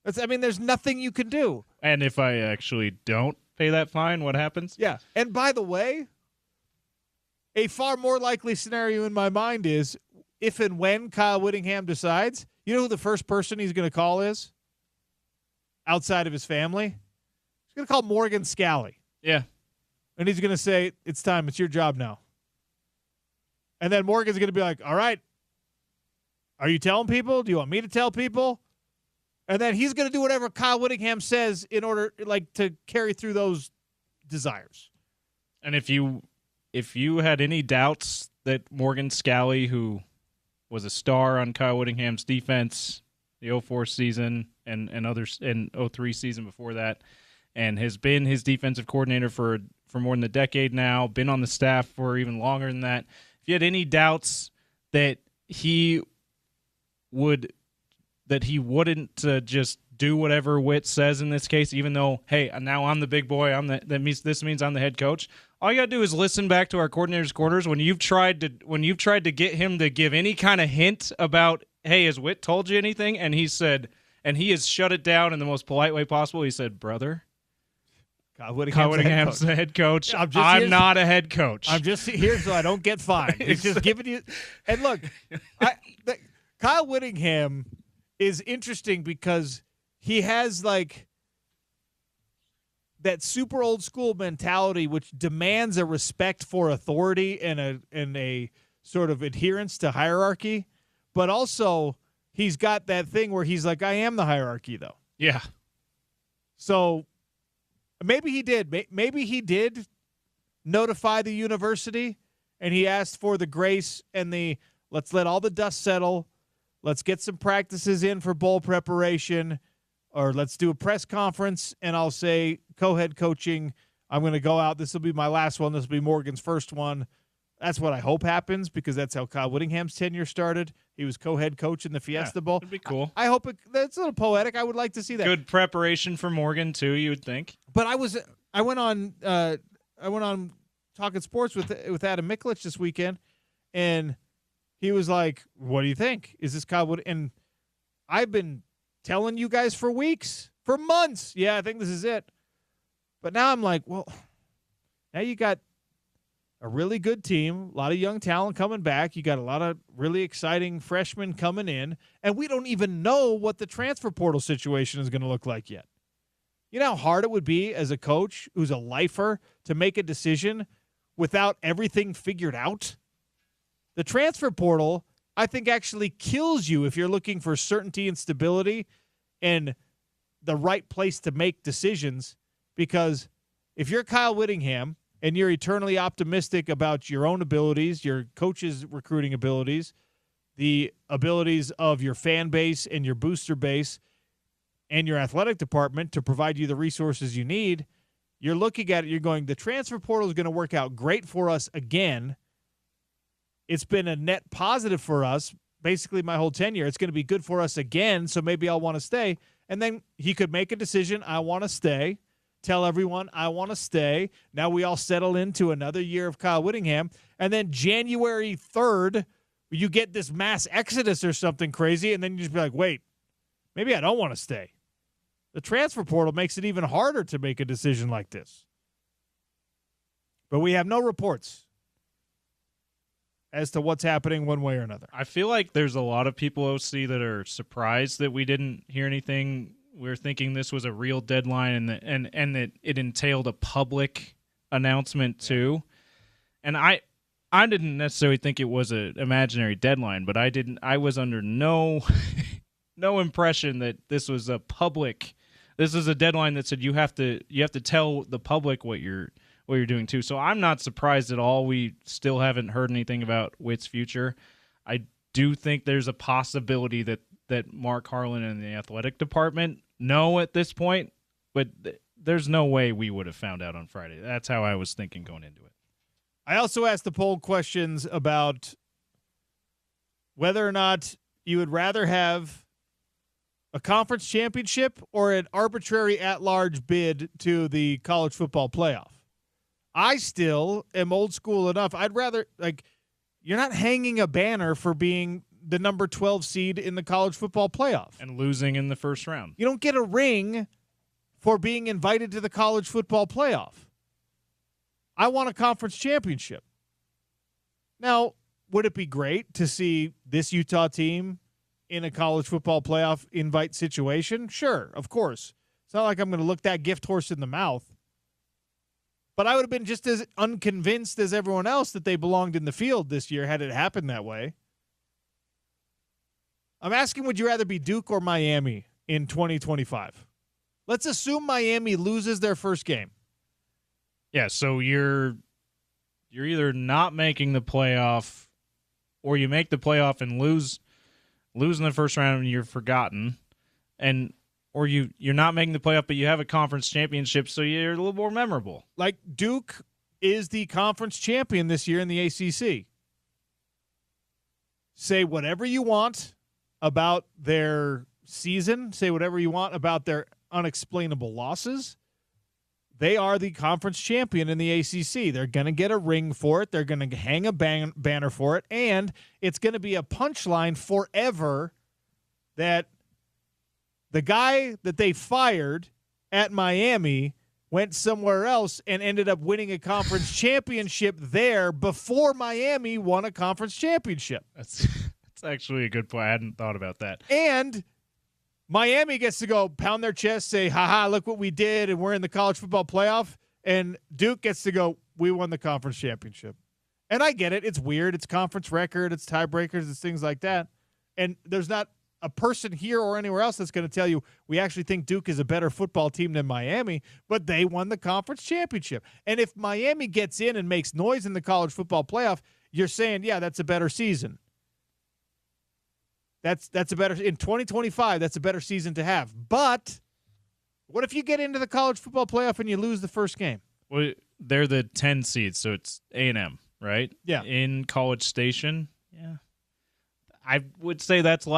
There's nothing you can do. And if I actually don't pay that fine, what happens? Yeah. And by the way, a far more likely scenario in my mind is if and when Kyle Whittingham decides, you know who the first person he's going to call is? Outside of his family? He's going to call Morgan Scalley. Yeah. And he's going to say, it's time. It's your job now. And then Morgan's going to be like, all right, are you telling people? Do you want me to tell people? And then he's going to do whatever Kyle Whittingham says in order, like, to carry through those desires. And if you had any doubts that Morgan Scalley, who was a star on Kyle Whittingham's defense the 04 season and others in 03 season before that, and has been his defensive coordinator for more than a decade now, been on the staff for even longer than that. If you had any doubts that he wouldn't just do whatever Witt says in this case, even though, hey, now I'm the big boy, this means I'm the head coach. All you gotta do is listen back to our coordinator's quarters when you've tried to get him to give any kind of hint about, hey, has Witt told you anything? And he has shut it down in the most polite way possible. He said, brother, Kyle Whittingham's the head coach. Yeah, I'm not a head coach. I'm just here so I don't get fined. He's just giving you. And look, Kyle Whittingham is interesting because he has like that super old school mentality which demands a respect for authority and a sort of adherence to hierarchy, but also he's got that thing where he's like, I am the hierarchy though. Yeah. So maybe he did notify the university and he asked for the grace and the let's let all the dust settle. Let's get some practices in for bowl preparation, or let's do a press conference, and I'll say co-head coaching. I'm going to go out. This will be my last one. This will be Morgan's first one. That's what I hope happens because that's how Kyle Whittingham's tenure started. He was co-head coach in the Fiesta Bowl. That'd be cool. I hope that's a little poetic. I would like to see that. Good preparation for Morgan too, you would think. But I went on Talking Sports with Adam Miklich this weekend, and he was like, what do you think? Is this Kyle Wood? And I've been telling you guys for weeks, for months, yeah, I think this is it. But now I'm like, well, now you got a really good team, a lot of young talent coming back. You got a lot of really exciting freshmen coming in, and we don't even know what the transfer portal situation is going to look like yet. You know how hard it would be as a coach who's a lifer to make a decision without everything figured out? The transfer portal, I think, actually kills you if you're looking for certainty and stability and the right place to make decisions, because if you're Kyle Whittingham and you're eternally optimistic about your own abilities, your coach's recruiting abilities, the abilities of your fan base and your booster base and your athletic department to provide you the resources you need, you're looking at it, you're going, the transfer portal is going to work out great for us again. It's been a net positive for us basically my whole tenure. It's going to be good for us again, so maybe I'll want to stay. And then he could make a decision, I want to stay, tell everyone I want to stay. Now we all settle into another year of Kyle Whittingham. And then January 3rd, you get this mass exodus or something crazy, and then you just be like, wait, maybe I don't want to stay. The transfer portal makes it even harder to make a decision like this. But we have no reports as to what's happening one way or another. I feel like there's a lot of people, OC, that are surprised that we didn't hear anything. We're thinking this was a real deadline and that it entailed a public announcement too. And I didn't necessarily think it was an imaginary deadline, but I was under no impression that this was a public. This is a deadline that said you have to tell the public what you're doing too. So I'm not surprised at all. We still haven't heard anything about Witt's future. I do think there's a possibility that Mark Harlan and the athletic department know at this point, but there's no way we would have found out on Friday. That's how I was thinking going into it. I also asked the poll questions about whether or not you would rather have a conference championship or an arbitrary at-large bid to the college football playoff. I still am old school enough. I'd rather, you're not hanging a banner for being the number 12 seed in the college football playoff. And losing in the first round. You don't get a ring for being invited to the college football playoff. I want a conference championship. Now, would it be great to see this Utah team in a college football playoff invite situation? Sure, of course. It's not like I'm going to look that gift horse in the mouth. But I would have been just as unconvinced as everyone else that they belonged in the field this year had it happened that way. I'm asking, would you rather be Duke or Miami in 2025? Let's assume Miami loses their first game. Yeah, so you're either not making the playoff or you make the playoff and lose in the first round and you're forgotten, or you're not making the playoff but you have a conference championship, so you're a little more memorable. Like Duke is the conference champion this year in the ACC. Say whatever you want about their season, say whatever you want about their unexplainable losses. They are the conference champion in the ACC. They're going to get a ring for it. They're going to hang a banner for it. And it's going to be a punchline forever that the guy that they fired at Miami went somewhere else and ended up winning a conference championship there before Miami won a conference championship. That's actually a good point. I hadn't thought about that. And Miami gets to go pound their chest, say, ha-ha, look what we did, and we're in the college football playoff. And Duke gets to go, we won the conference championship. And I get it. It's weird. It's conference record. It's tiebreakers. It's things like that. And there's not a person here or anywhere else that's going to tell you we actually think Duke is a better football team than Miami, but they won the conference championship. And if Miami gets in and makes noise in the college football playoff, you're saying, yeah, that's a better season. That's a better in 2025. That's a better season to have. But what if you get into the college football playoff and you lose the first game? Well, they're the 10 seeds, so it's A&M, right? Yeah. In College Station. Yeah. I would say that's the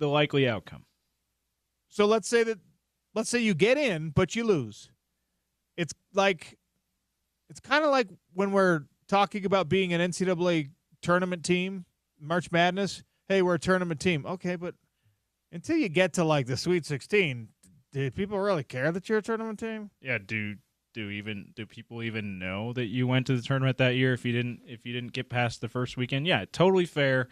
likely outcome. So let's say you get in, but you lose. It's kind of like when we're talking about being an NCAA tournament team, March Madness. Hey, we're a tournament team. Okay, but until you get to the Sweet 16, do people really care that you're a tournament team? Yeah, do people even know that you went to the tournament that year if you didn't get past the first weekend? Yeah, totally fair.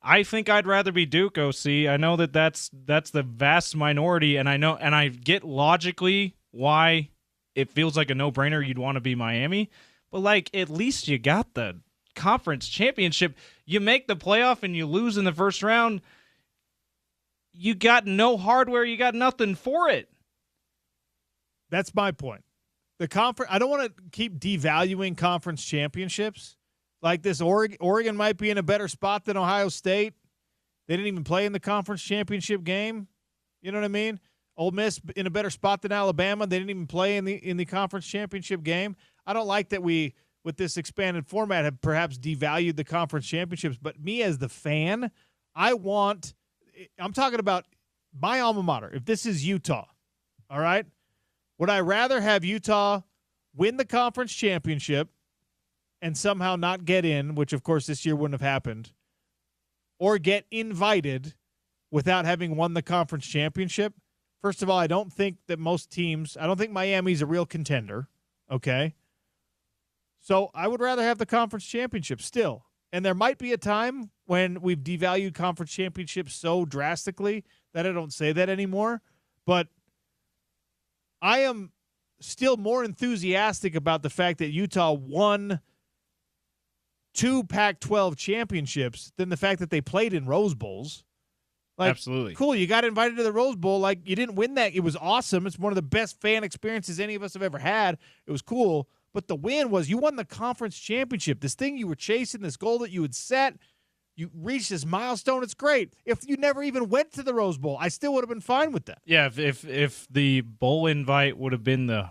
I think I'd rather be Duke, OC. I know that's the vast minority, and I get logically why it feels like a no-brainer you'd want to be Miami, but like at least you got the conference championship. You make the playoff and you lose in the first round. You got no hardware, you got nothing for it. That's my point. The conference. I don't want to keep devaluing conference championships. Like this, Oregon might be in a better spot than Ohio State. They didn't even play in the conference championship game. You know what I mean? Ole Miss in a better spot than Alabama. They didn't even play in the conference championship game. I don't like that we, with this expanded format, have perhaps devalued the conference championships. But me as the fan, I'm talking about my alma mater. If this is Utah, all right, would I rather have Utah win the conference championship and somehow not get in, which of course this year wouldn't have happened, or get invited without having won the conference championship? First of all, I don't think that most teams, I don't think Miami's a real contender, okay? So I would rather have the conference championship still. And there might be a time when we've devalued conference championships so drastically that I don't say that anymore. But I am still more enthusiastic about the fact that Utah won 2 Pac-12 championships than the fact that they played in Rose Bowls. Like, absolutely. Cool, you got invited to the Rose Bowl. Like, you didn't win that. It was awesome. It's one of the best fan experiences any of us have ever had. It was cool. But the win was you won the conference championship. This thing you were chasing, this goal that you had set, you reached this milestone. It's great. If you never even went to the Rose Bowl, I still would have been fine with that. Yeah, if the bowl invite would have been the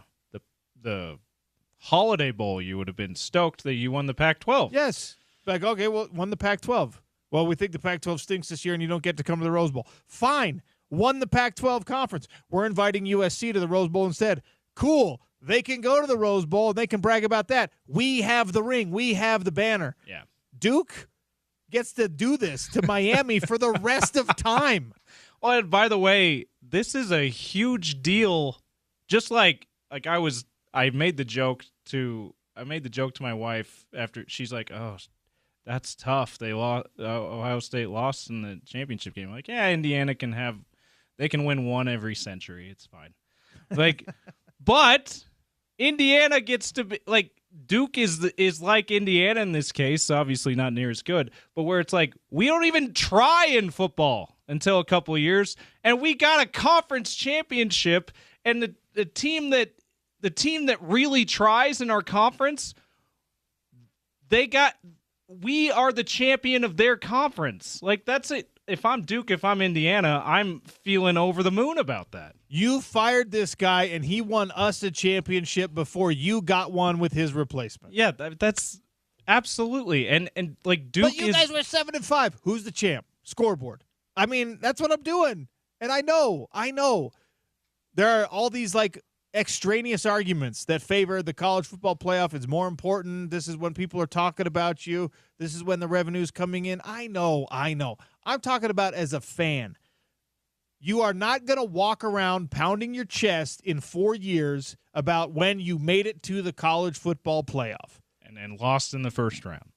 Holiday Bowl, you would have been stoked that you won the Pac-12. Yes. Like, okay, well, won the Pac-12. Well, we think the Pac-12 stinks this year and you don't get to come to the Rose Bowl. Fine. Won the Pac-12 conference. We're inviting USC to the Rose Bowl instead. Cool. They can go to the Rose Bowl and they can brag about that. We have the ring. We have the banner. Yeah. Duke gets to do this to Miami for the rest of time. Well, and by the way, this is a huge deal. Just like I made the joke to my wife after she's like, "Oh, that's tough. They lost. Ohio State lost in the championship game." I'm like, yeah, Indiana they can win one every century. It's fine. Like, but Indiana gets to be like Duke is like Indiana in this case. Obviously, not near as good, but where it's like we don't even try in football until a couple of years, and we got a conference championship, and the team that really tries in our conference, we are the champion of their conference. Like, that's it. If I'm Duke, if I'm Indiana, I'm feeling over the moon about that. You fired this guy, and he won us a championship before you got one with his replacement. Yeah, that's absolutely. And like Duke but you guys were 7-5. Who's the champ? Scoreboard. I mean, that's what I'm doing. And I know. There are all these, like, extraneous arguments that favor the college football playoff is more important. This is when people are talking about you. This is when the revenue's coming in. I know. I'm talking about as a fan. You are not going to walk around pounding your chest in 4 years about when you made it to the college football playoff. And lost in the first round.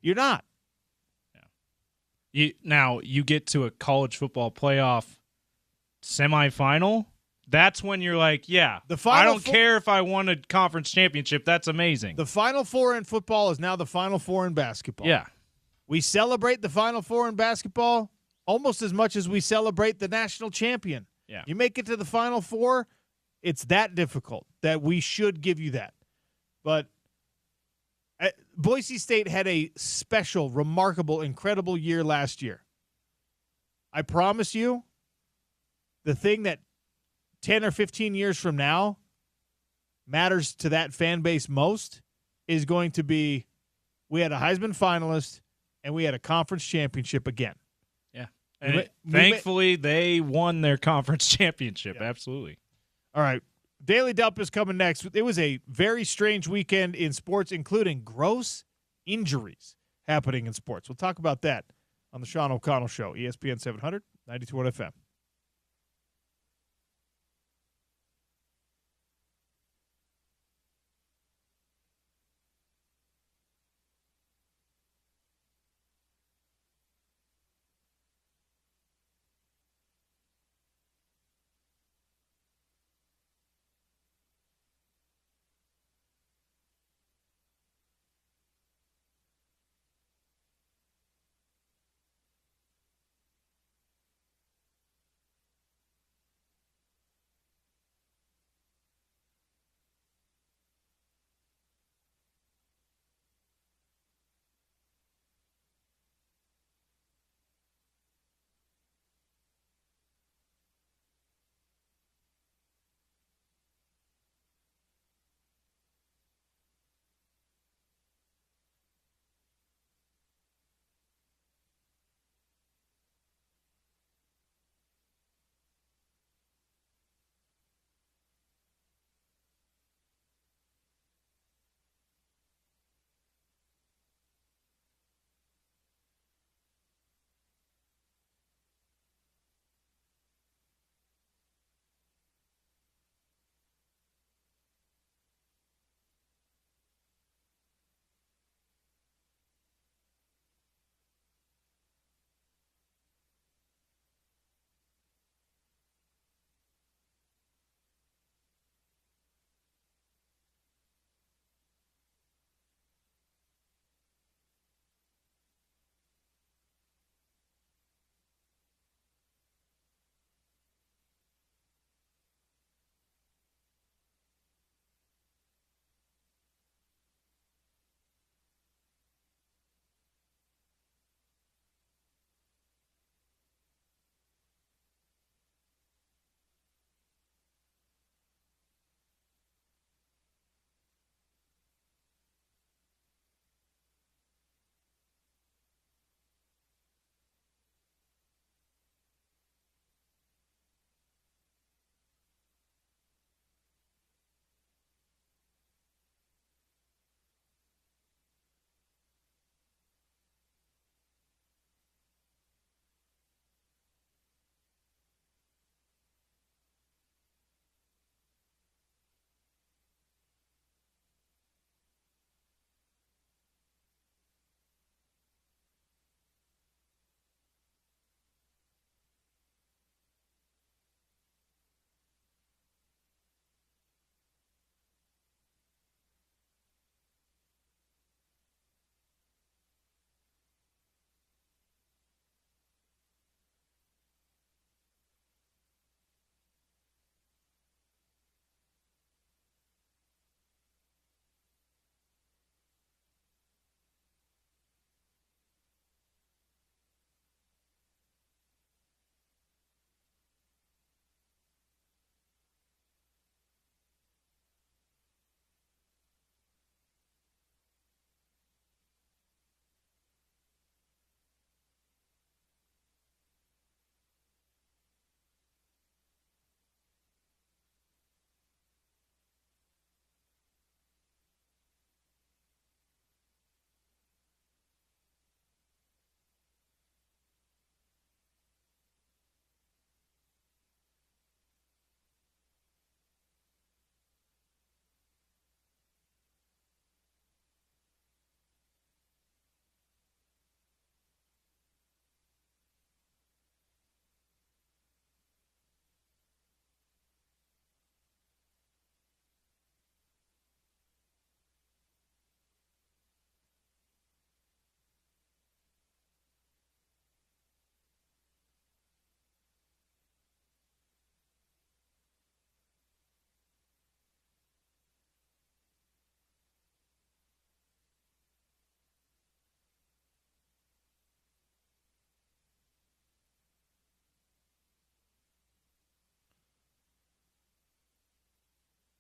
You're not. Yeah. You get to a college football playoff semifinal. That's when you're like, yeah, I don't care if I won a conference championship. That's amazing. The Final Four in football is now the Final Four in basketball. Yeah. We celebrate the Final Four in basketball almost as much as we celebrate the national champion. Yeah. You make it to the Final Four, it's that difficult that we should give you that. But Boise State had a special, remarkable, incredible year last year. I promise you, the thing that 10 or 15 years from now matters to that fan base most is going to be we had a Heisman finalist and we had a conference championship again. Yeah. And thankfully, they won their conference championship. Yeah. Absolutely. All right. Daily Dump is coming next. It was a very strange weekend in sports, including gross injuries happening in sports. We'll talk about that on the Sean O'Connell Show, ESPN 700, 92.1 FM.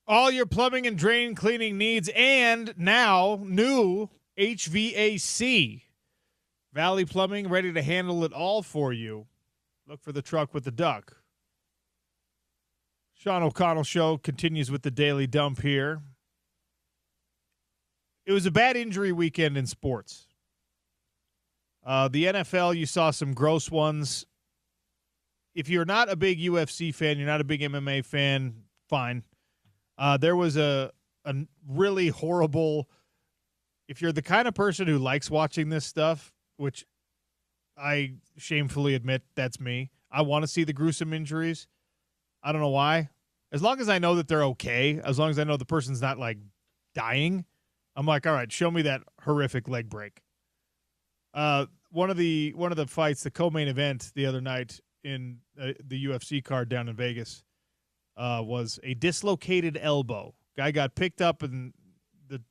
All your plumbing and drain cleaning needs, and now new HVAC. Valley Plumbing, ready to handle it all for you. Look for the truck with the duck. Sean O'Connell Show continues with the Daily Dump here. It was a bad injury weekend in sports. The NFL, you saw some gross ones. If you're not a big UFC fan, you're not a big MMA fan, fine. There was a really horrible, if you're the kind of person who likes watching this stuff, which I shamefully admit that's me, I want to see the gruesome injuries. I don't know why. As long as I know that they're okay, as long as I know the person's not, like, dying, I'm like, all right, show me that horrific leg break. One of the fights, the co-main event the other night in the UFC card down in Vegas, was a dislocated elbow. Guy got picked up, and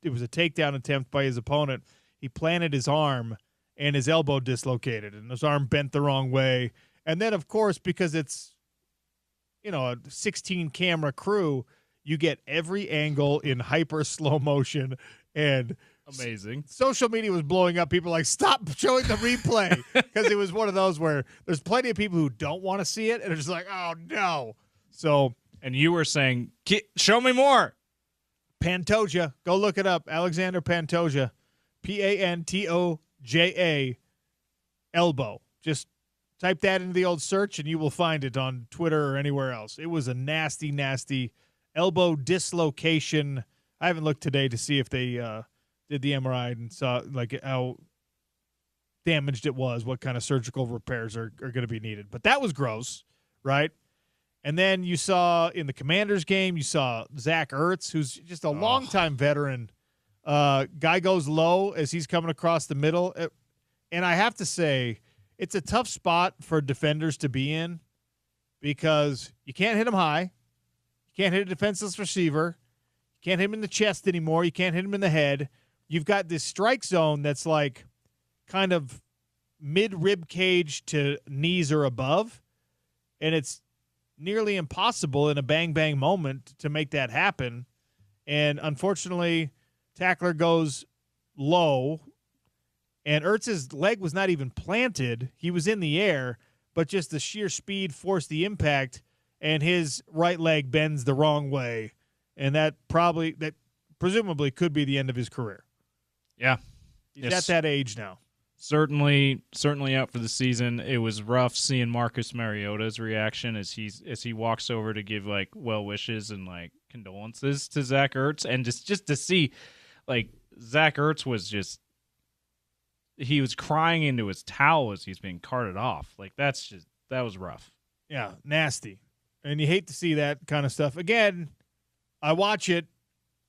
it was a takedown attempt by his opponent. He planted his arm, and his elbow dislocated, and his arm bent the wrong way. And then, of course, because it's, a 16-camera crew, you get every angle in hyper slow motion. And amazing. Social media was blowing up. People were like, stop showing the replay, because it was one of those where there's plenty of people who don't want to see it, and it's just like, oh, no. So, and you were saying, show me more. Pantoja. Go look it up. Alexander Pantoja. Pantoja, elbow. Just type that into the old search, and you will find it on Twitter or anywhere else. It was a nasty, nasty elbow dislocation. I haven't looked today to see if they did the MRI and saw like how damaged it was, what kind of surgical repairs are going to be needed. But that was gross, right? And then you saw in the Commanders game, you saw Zach Ertz, who's just a longtime veteran. Guy goes low as he's coming across the middle. And I have to say, it's a tough spot for defenders to be in because you can't hit him high. You can't hit a defenseless receiver. You can't hit him in the chest anymore. You can't hit him in the head. You've got this strike zone that's like kind of mid-rib cage to knees or above, and it's nearly impossible in a bang-bang moment to make that happen. And unfortunately, tackler goes low, and Ertz's leg was not even planted. He was in the air, but just the sheer speed forced the impact, and his right leg bends the wrong way. And that presumably could be the end of his career. Yeah. He's at that age now. Certainly out for the season. It was rough seeing Marcus Mariota's reaction as he walks over to give like well wishes and like condolences to Zach Ertz, and just to see like Zach Ertz he was crying into his towel as he's being carted off. Like that was rough. Yeah, nasty. And you hate to see that kind of stuff. Again, I watch it,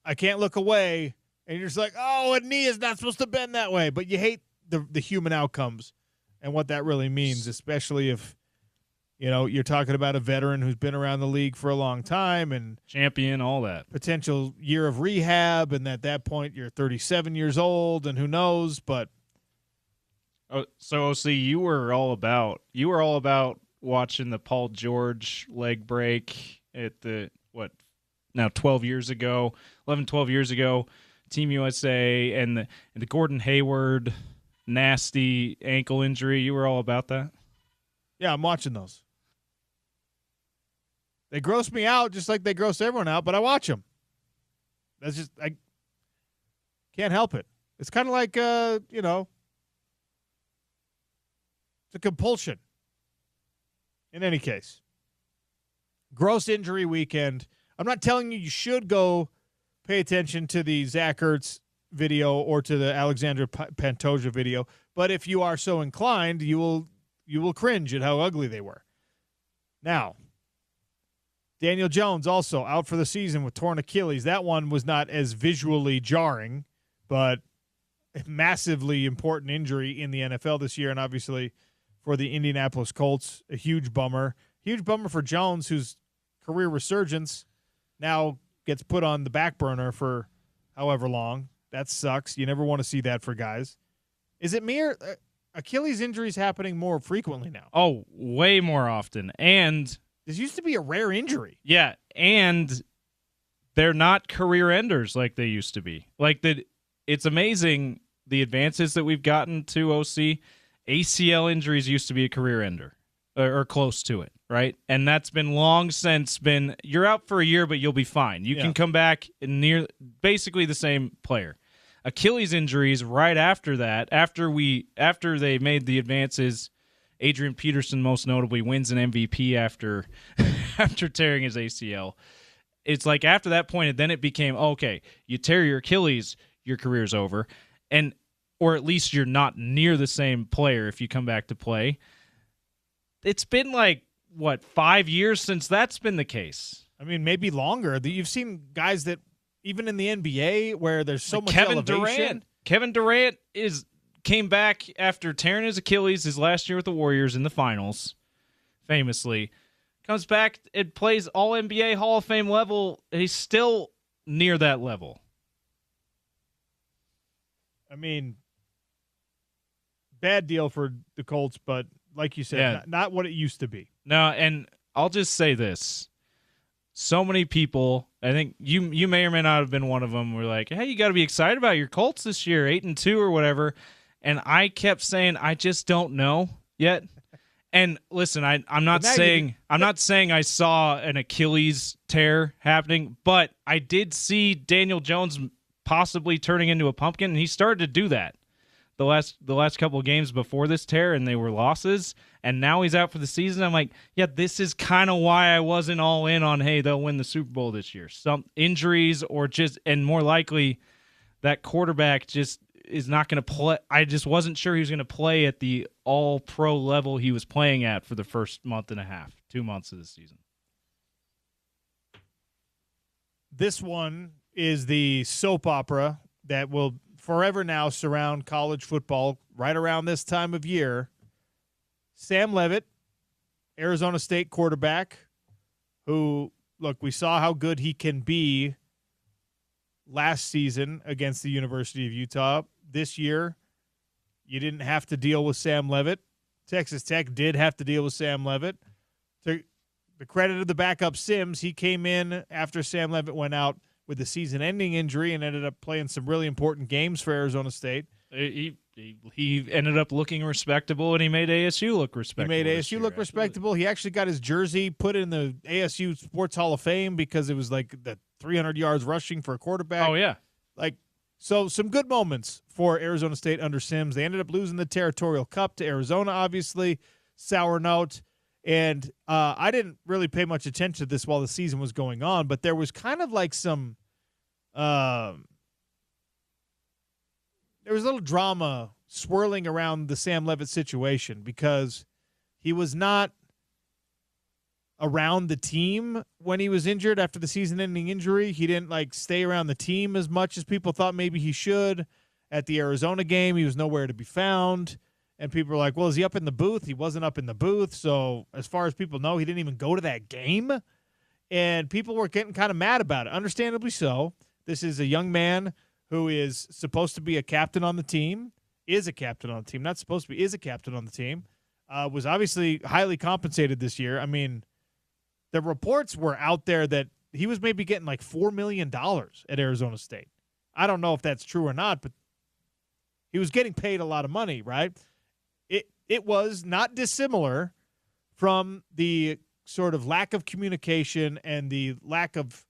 I can't look away, and you're just like, oh, a knee is not supposed to bend that way. But you hate the human outcomes and what that really means, especially if, you're talking about a veteran who's been around the league for a long time and champion, all that. Potential year of rehab, and at that point you're 37 years old, and who knows, but so OC, you were all about watching the Paul George leg break at the 12 years ago, Team USA, and the Gordon Hayward nasty ankle injury. You were all about that? Yeah, I'm watching those. They gross me out just like they gross everyone out, but I watch them. That's just, I can't help it. It's kind of like, it's a compulsion. In any case, gross injury weekend. I'm not telling you should go pay attention to the Zach Ertz video or to the Alexander Pantoja video, but if you are so inclined, you will cringe at how ugly they were. Now, Daniel Jones also out for the season with torn Achilles. That one was not as visually jarring, but a massively important injury in the NFL this year, and obviously for the Indianapolis Colts, a huge bummer. Huge bummer for Jones, whose career resurgence now gets put on the back burner for however long. That sucks. You never want to see that for guys. Is it me or Achilles injuries happening more frequently now? Oh, way more often. And this used to be a rare injury. Yeah, and they're not career enders like they used to be. It's amazing the advances that we've gotten to OC. ACL injuries used to be a career ender or close to it, right? And that's been long since been, you're out for a year, but you'll be fine. You can come back near basically the same player. Achilles injuries right after that, after they made the advances, Adrian Peterson most notably wins an MVP after after tearing his ACL. It's like after that point, then it became, okay, you tear your Achilles, your career's over, or at least you're not near the same player if you come back to play. It's been 5 years since that's been the case. I mean, maybe longer. You've seen guys that, even in the NBA, where there's so much elevation. Kevin Durant came back after tearing his Achilles his last year with the Warriors in the finals, famously. Comes back and plays All-NBA Hall of Fame level. He's still near that level. I mean, bad deal for the Colts, but like you said, not what it used to be. No, and I'll just say this. So many people, I think you may or may not have been one of them, were like, hey, you got to be excited about your Colts this year, 8-2 or whatever. And I kept saying, I just don't know yet. And listen, I'm not saying I saw an Achilles tear happening, but I did see Daniel Jones possibly turning into a pumpkin, and he started to do that the last couple of games before this tear, and they were losses. And now he's out for the season. I'm like, yeah, this is kind of why I wasn't all in on, hey, they'll win the Super Bowl this year. Some injuries and more likely that quarterback just is not going to play. I just wasn't sure he was going to play at the all-pro level he was playing at for the first month and a half, 2 months of the season. This one is the soap opera that will forever now surround college football right around this time of year. Sam Leavitt, Arizona State quarterback, who, look, we saw how good he can be last season against the University of Utah. This year, you didn't have to deal with Sam Leavitt. Texas Tech did have to deal with Sam Leavitt. To the credit of the backup Sims, he came in after Sam Leavitt went out with a season-ending injury and ended up playing some really important games for Arizona State. He ended up looking respectable, and he made ASU look respectable. He made ASU look respectable. He actually got his jersey put in the ASU Sports Hall of Fame because it was like the 300 yards rushing for a quarterback. Oh, yeah. So some good moments for Arizona State under Sims. They ended up losing the Territorial Cup to Arizona, obviously. Sour note. And I didn't really pay much attention to this while the season was going on, but there was kind of like some there was a little drama swirling around the Sam Leavitt situation because he was not around the team when he was injured after the season-ending injury. He didn't stay around the team as much as people thought maybe he should. At the Arizona game, he was nowhere to be found. And people were like, well, is he up in the booth? He wasn't up in the booth. So as far as people know, he didn't even go to that game. And people were getting kind of mad about it. Understandably so. This is a young man who is supposed to be a captain on the team, is a captain on the team, not supposed to be, is a captain on the team, was obviously highly compensated this year. I mean, the reports were out there that he was maybe getting like $4 million at Arizona State. I don't know if that's true or not, but he was getting paid a lot of money, right? It was not dissimilar from the sort of lack of communication and the lack of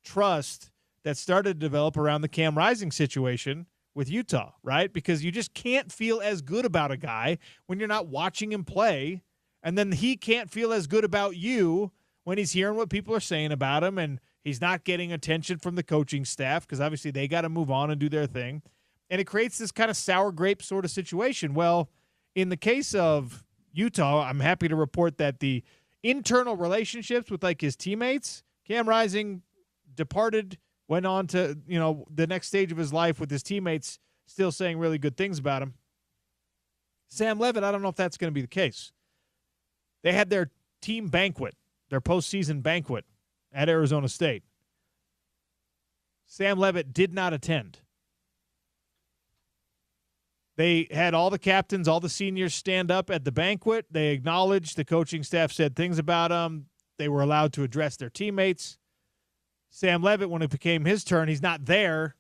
trust that started to develop around the Cam Rising situation with Utah, right? Because you just can't feel as good about a guy when you're not watching him play, and then he can't feel as good about you when he's hearing what people are saying about him, and he's not getting attention from the coaching staff because obviously they got to move on and do their thing. And it creates this kind of sour grape sort of situation. Well, in the case of Utah, I'm happy to report that the internal relationships with his teammates, Cam Rising departed, went on to, the next stage of his life with his teammates still saying really good things about him. Sam Leavitt, I don't know if that's going to be the case. They had their team banquet, their postseason banquet at Arizona State. Sam Leavitt did not attend. They had all the captains, all the seniors stand up at the banquet. They acknowledged, the coaching staff said things about him. They were allowed to address their teammates. Sam Leavitt, when it became his turn, he's not there.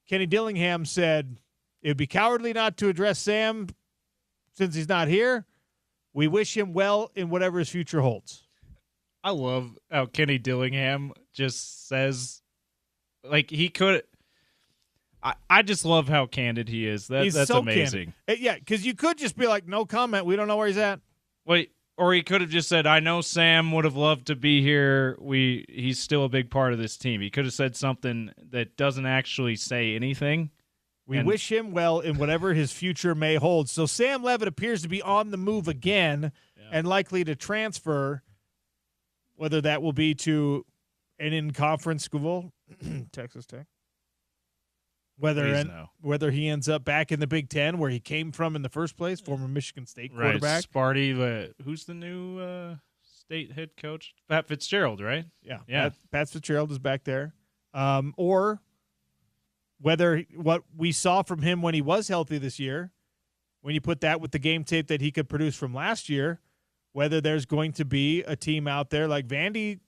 Kenny Dillingham said, it would be cowardly not to address Sam since he's not here. We wish him well in whatever his future holds. I love how Kenny Dillingham just says, like, he could. I just love how candid he is. That's so amazing. Candid. Yeah, because you could just be like, no comment. We don't know where he's at. Wait, or he could have just said, I know Sam would have loved to be here. He's still a big part of this team. He could have said something that doesn't actually say anything. We wish him well in whatever his future may hold. So Sam Leavitt appears to be on the move again and likely to transfer, whether that will be to an in-conference school, Texas Tech, whether he ends up back in the Big Ten where he came from in the first place, former Michigan State quarterback. Right, Sparty, who's the new state head coach? Pat Fitzgerald, right? Yeah. Pat Fitzgerald is back there. Or whether what we saw from him when he was healthy this year, when you put that with the game tape that he could produce from last year, whether there's going to be a team out there like Vandy.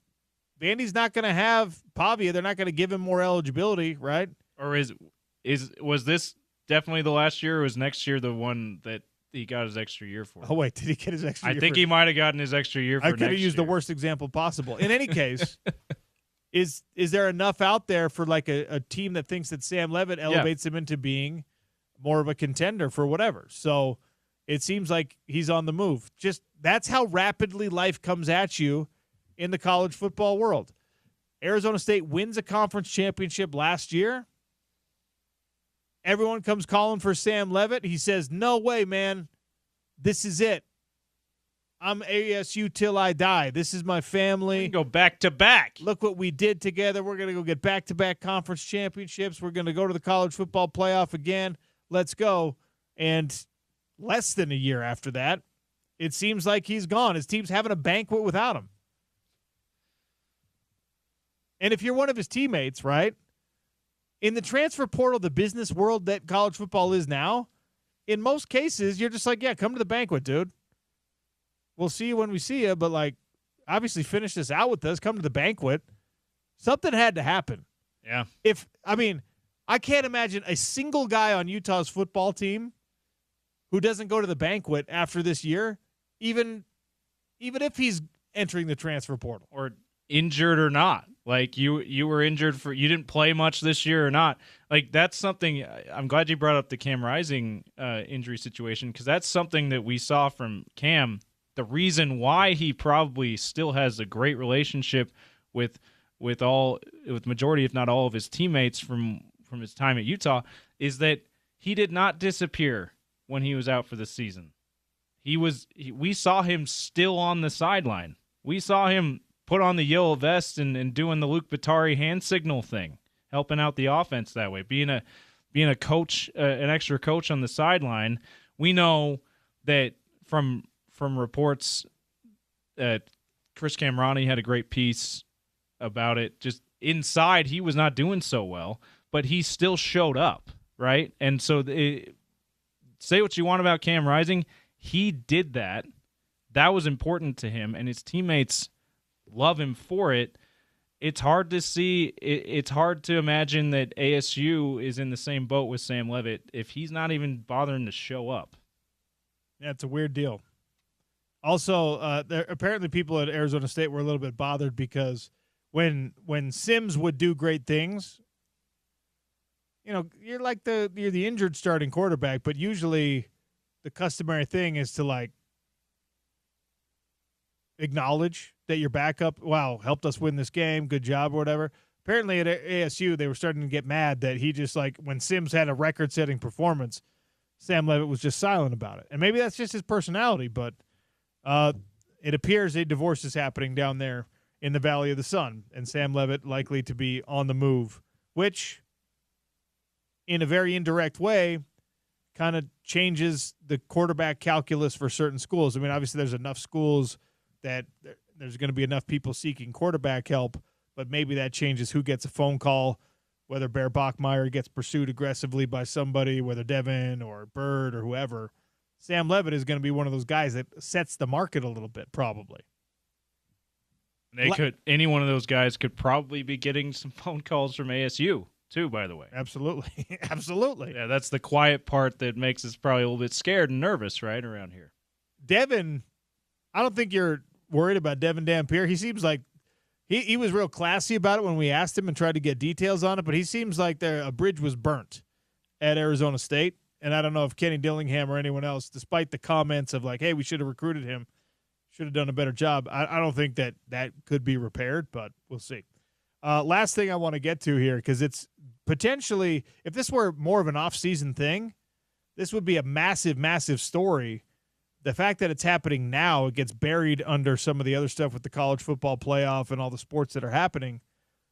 Vandy's not going to have Pavia. They're not going to give him more eligibility, right? Or was this definitely the last year, or was next year the one that he got his extra year for? Oh, wait, did he get his extra year? I think he might have gotten his extra year for next year. I could have used the worst example possible. In any case, is there enough out there for like a team that thinks that Sam Leavitt elevates him into being more of a contender for whatever? So it seems like he's on the move. Just that's how rapidly life comes at you in the college football world. Arizona State wins a conference championship last year. Everyone comes calling for Sam Leavitt. He says, no way, man. This is it. I'm ASU till I die. This is my family. We can go back to back. Look what we did together. We're going to go get back-to-back conference championships. We're going to go to the college football playoff again. Let's go. And less than a year after that, it seems like he's gone. His team's having a banquet without him. And if you're one of his teammates, right, in the transfer portal, the business world that college football is now, in most cases, you're just like, yeah, come to the banquet, dude. We'll see you when we see you, but, like, obviously finish this out with us. Come to the banquet. Something had to happen. Yeah. I can't imagine a single guy on Utah's football team who doesn't go to the banquet after this year, even if he's entering the transfer portal. Or injured or not. Like, you were injured you didn't play much this year or not. Like, that's something, I'm glad you brought up the Cam Rising injury situation, because that's something that we saw from Cam. The reason why he probably still has a great relationship with majority, if not all, of his teammates from his time at Utah is that he did not disappear when he was out for the season. We saw him still on the sideline. We saw him put on the yellow vest and doing the Luke Batari hand signal thing, helping out the offense that way, being a coach, an extra coach on the sideline. We know that from reports that Chris Camrani had a great piece about it. Just inside, he was not doing so well, but he still showed up, right? And so say what you want about Cam Rising, he did that. That was important to him, and his teammates love him for it. It's hard to see. It's hard to imagine that ASU is in the same boat with Sam Leavitt if he's not even bothering to show up. Yeah, it's a weird deal. Also, apparently people at Arizona State were a little bit bothered because when Sims would do great things, you're the injured starting quarterback, but usually the customary thing is to like acknowledge that your backup, wow, helped us win this game, good job or whatever. Apparently at ASU, they were starting to get mad that he just like when Sims had a record-setting performance, Sam Leavitt was just silent about it. And maybe that's just his personality, but it appears a divorce is happening down there in the Valley of the Sun, and Sam Leavitt likely to be on the move, which in a very indirect way kind of changes the quarterback calculus for certain schools. I mean, obviously there's enough schools that there's going to be enough people seeking quarterback help, but maybe that changes who gets a phone call, whether Bear Bachmeier gets pursued aggressively by somebody, whether Devin or Bird or whoever. Sam Leavitt is going to be one of those guys that sets the market a little bit, probably. Any one of those guys could probably be getting some phone calls from ASU too, by the way. Absolutely. Absolutely. Yeah, that's the quiet part that makes us probably a little bit scared and nervous, right, around here. Devin, I don't think you're worried about Devin Dampier. He seems like he was real classy about it when we asked him and tried to get details on it, but he seems like a bridge was burnt at Arizona State. And I don't know if Kenny Dillingham or anyone else, despite the comments of like, hey, we should have recruited him, should have done a better job. I don't think that could be repaired, but we'll see. Last thing I want to get to here, because it's potentially, if this were more of an off-season thing, this would be a massive, massive story. The fact that it's happening now, it gets buried under some of the other stuff with the college football playoff and all the sports that are happening.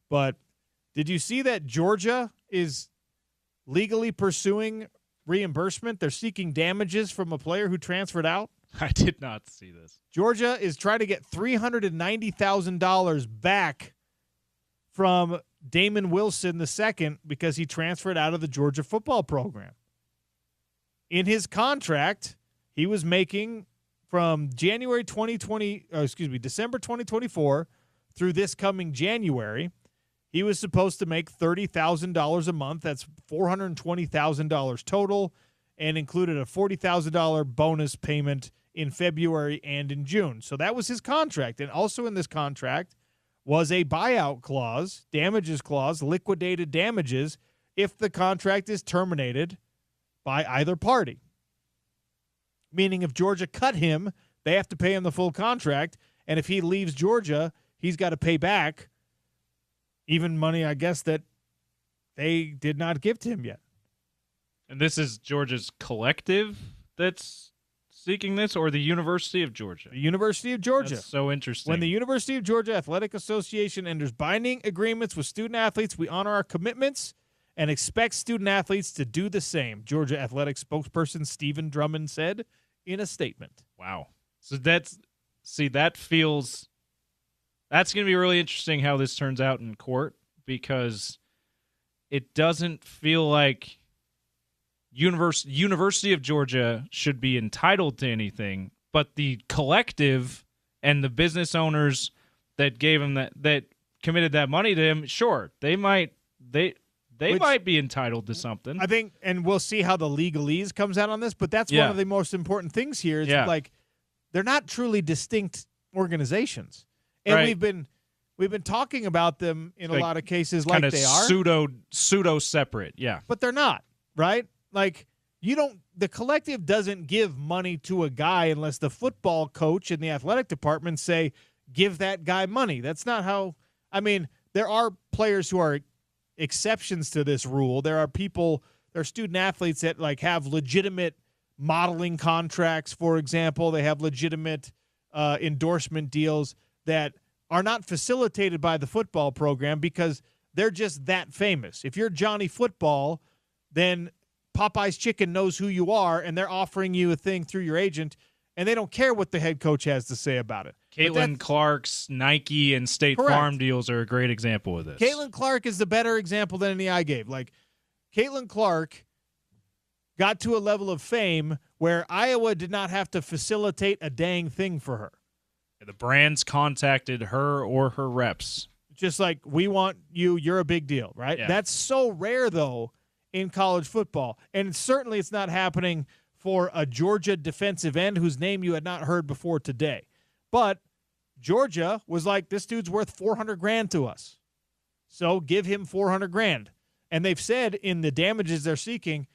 But did you see that Georgia is legally pursuing reimbursement? They're seeking damages from a player who transferred out. I did not see this. Georgia is trying to get $390,000 back from Damon Wilson II because he transferred out of the Georgia football program. In his contract, he was making from December 2024 through this coming January, he was supposed to make $30,000 a month. That's $420,000 total, and included a $40,000 bonus payment in February and in June. So that was his contract. And also in this contract was a buyout clause, damages clause, liquidated damages if the contract is terminated by either party. Meaning if Georgia cut him, they have to pay him the full contract. And if he leaves Georgia, he's got to pay back even money, I guess, that they did not give to him yet. And this is Georgia's collective that's seeking this, or the University of Georgia? The University of Georgia. That's so interesting. When the University of Georgia Athletic Association enters binding agreements with student-athletes, we honor our commitments and expect student-athletes to do the same, Georgia Athletic spokesperson Stephen Drummond said in a statement. Wow. So that's going to be really interesting how this turns out in court, because it doesn't feel like University of Georgia should be entitled to anything, but the collective and the business owners that gave him that committed that money to him, sure, they might be entitled to something. I think, and we'll see how the legalese comes out on this, but that's one of the most important things here is like they're not truly distinct organizations. And right. we've been talking about them in a lot of cases like they are. Pseudo separate, yeah. But they're not, right? Like the collective doesn't give money to a guy unless the football coach and the athletic department say, give that guy money. That's not how, there are players who are exceptions to this rule. There are student athletes that like have legitimate modeling contracts, for example. They have legitimate endorsement deals that are not facilitated by the football program because they're just that famous. If you're Johnny Football, then Popeye's Chicken knows who you are, and they're offering you a thing through your agent, and they don't care what the head coach has to say about it. Caitlin Clark's Nike and State Farm deals are a great example of this. Caitlin Clark is the better example than any I gave. Like, Caitlin Clark got to a level of fame where Iowa did not have to facilitate a dang thing for her. The brands contacted her or her reps. Just like, we want you, you're a big deal, right? Yeah. That's so rare, though, in college football. And certainly it's not happening for a Georgia defensive end whose name you had not heard before today. But Georgia was like, this dude's worth $400,000 to us, so give him $400,000. And they've said in the damages they're seeking,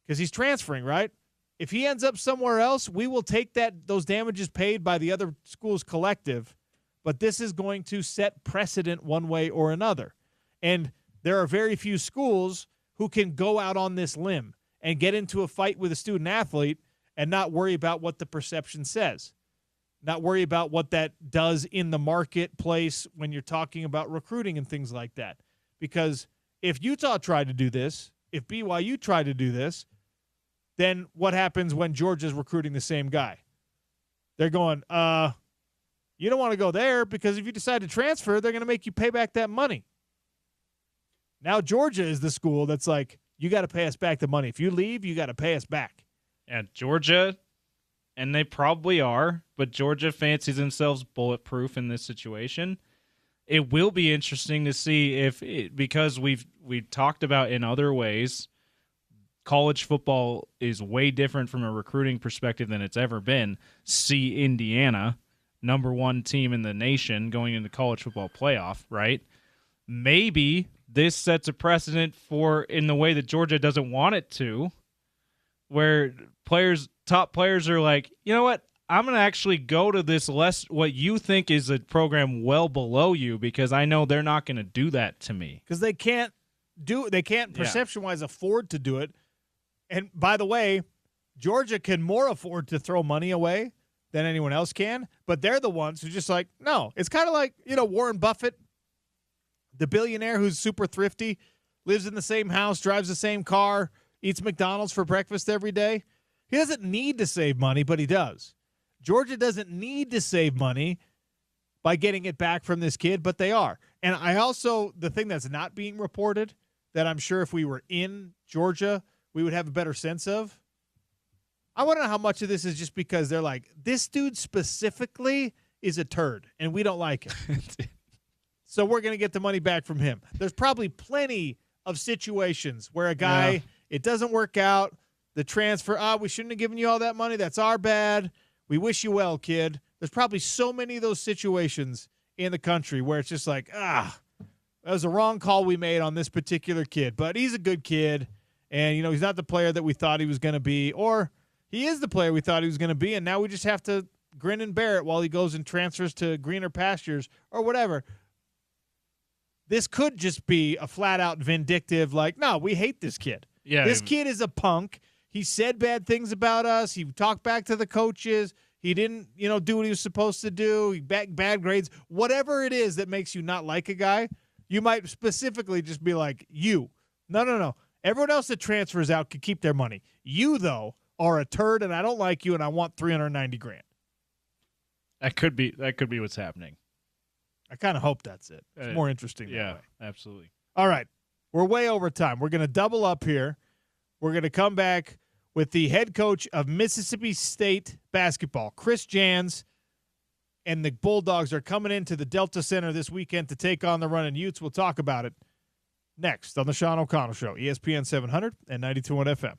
because he's transferring, right? If he ends up somewhere else, we will take those damages paid by the other school's collective, but this is going to set precedent one way or another. And there are very few schools who can go out on this limb and get into a fight with a student athlete and not worry about what the perception says, not worry about what that does in the marketplace when you're talking about recruiting and things like that. Because if Utah tried to do this, if BYU tried to do this, then what happens when Georgia's recruiting the same guy? They're going, you don't want to go there because if you decide to transfer, they're going to make you pay back that money. Now Georgia is the school that's like, you got to pay us back the money. If you leave, you got to pay us back. And Georgia, and they probably are, but Georgia fancies themselves bulletproof in this situation. it will be interesting to see because we've talked about in other ways, college football is way different from a recruiting perspective than it's ever been. See Indiana, number 1 team in the nation going into college football playoff, right? Maybe this sets a precedent for in the way that Georgia doesn't want it to, where top players are like, you know what? I'm going to actually go to this what you think is a program well below you because I know they're not going to do that to me. Because they can't perception-wise afford to do it. And by the way, Georgia can more afford to throw money away than anyone else can, but they're the ones who just like, no. It's kind of like, Warren Buffett, the billionaire who's super thrifty, lives in the same house, drives the same car, eats McDonald's for breakfast every day. He doesn't need to save money, but he does. Georgia doesn't need to save money by getting it back from this kid, but they are. And the thing that's not being reported that I'm sure if we were in Georgia, we would have a better sense of, I want to know how much of this is just because they're like, this dude specifically is a turd, and we don't like him. So we're going to get the money back from him. There's probably plenty of situations where a guy, it doesn't work out, the transfer, we shouldn't have given you all that money, that's our bad. We wish you well, kid. There's probably so many of those situations in the country where it's just like, that was a wrong call we made on this particular kid. But he's a good kid, and, he's not the player that we thought he was going to be. Or he is the player we thought he was going to be, and now we just have to grin and bear it while he goes and transfers to greener pastures or whatever. This could just be a flat-out vindictive, like, no, we hate this kid. Yeah, this kid is a punk. He said bad things about us. He talked back to the coaches. He didn't, do what he was supposed to do. He bad grades. Whatever it is that makes you not like a guy, you might specifically just be like, you. No. Everyone else that transfers out could keep their money. You, though, are a turd, and I don't like you, and I want $390,000. That could be what's happening. I kind of hope that's it. It's more interesting that way. Absolutely. All right. We're way over time. We're going to double up here. We're going to come back with the head coach of Mississippi State basketball, Chris Jans, and the Bulldogs are coming into the Delta Center this weekend to take on the Runnin' Utes. We'll talk about it next on the Sean O'Connell Show, ESPN 700 and 92.1 FM.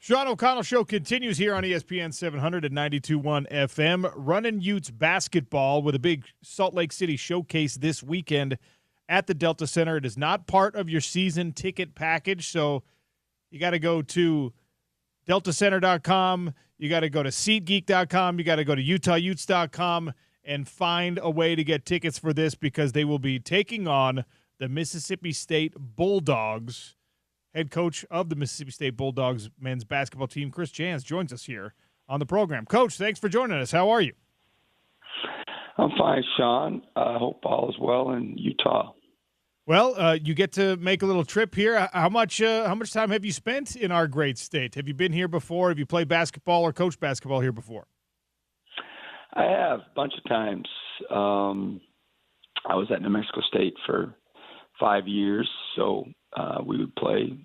Sean O'Connell Show continues here on ESPN 700 and 92.1 FM. Running Utes basketball with a big Salt Lake City showcase this weekend at the Delta Center. It is not part of your season ticket package, so you got to go to deltacenter.com. You got to go to SeatGeek.com. You got to go to UtahUtes.com and find a way to get tickets for this because they will be taking on the Mississippi State Bulldogs. Head coach of the Mississippi State Bulldogs men's basketball team, Chris Jans, joins us here on the program. Coach, thanks for joining us. How are you? I'm fine, Sean. I hope all is well in Utah. Well, you get to make a little trip here. How much time have you spent in our great state? Have you been here before? Have you played basketball or coached basketball here before? I have a bunch of times. I was at New Mexico State for 5 years, so we would play.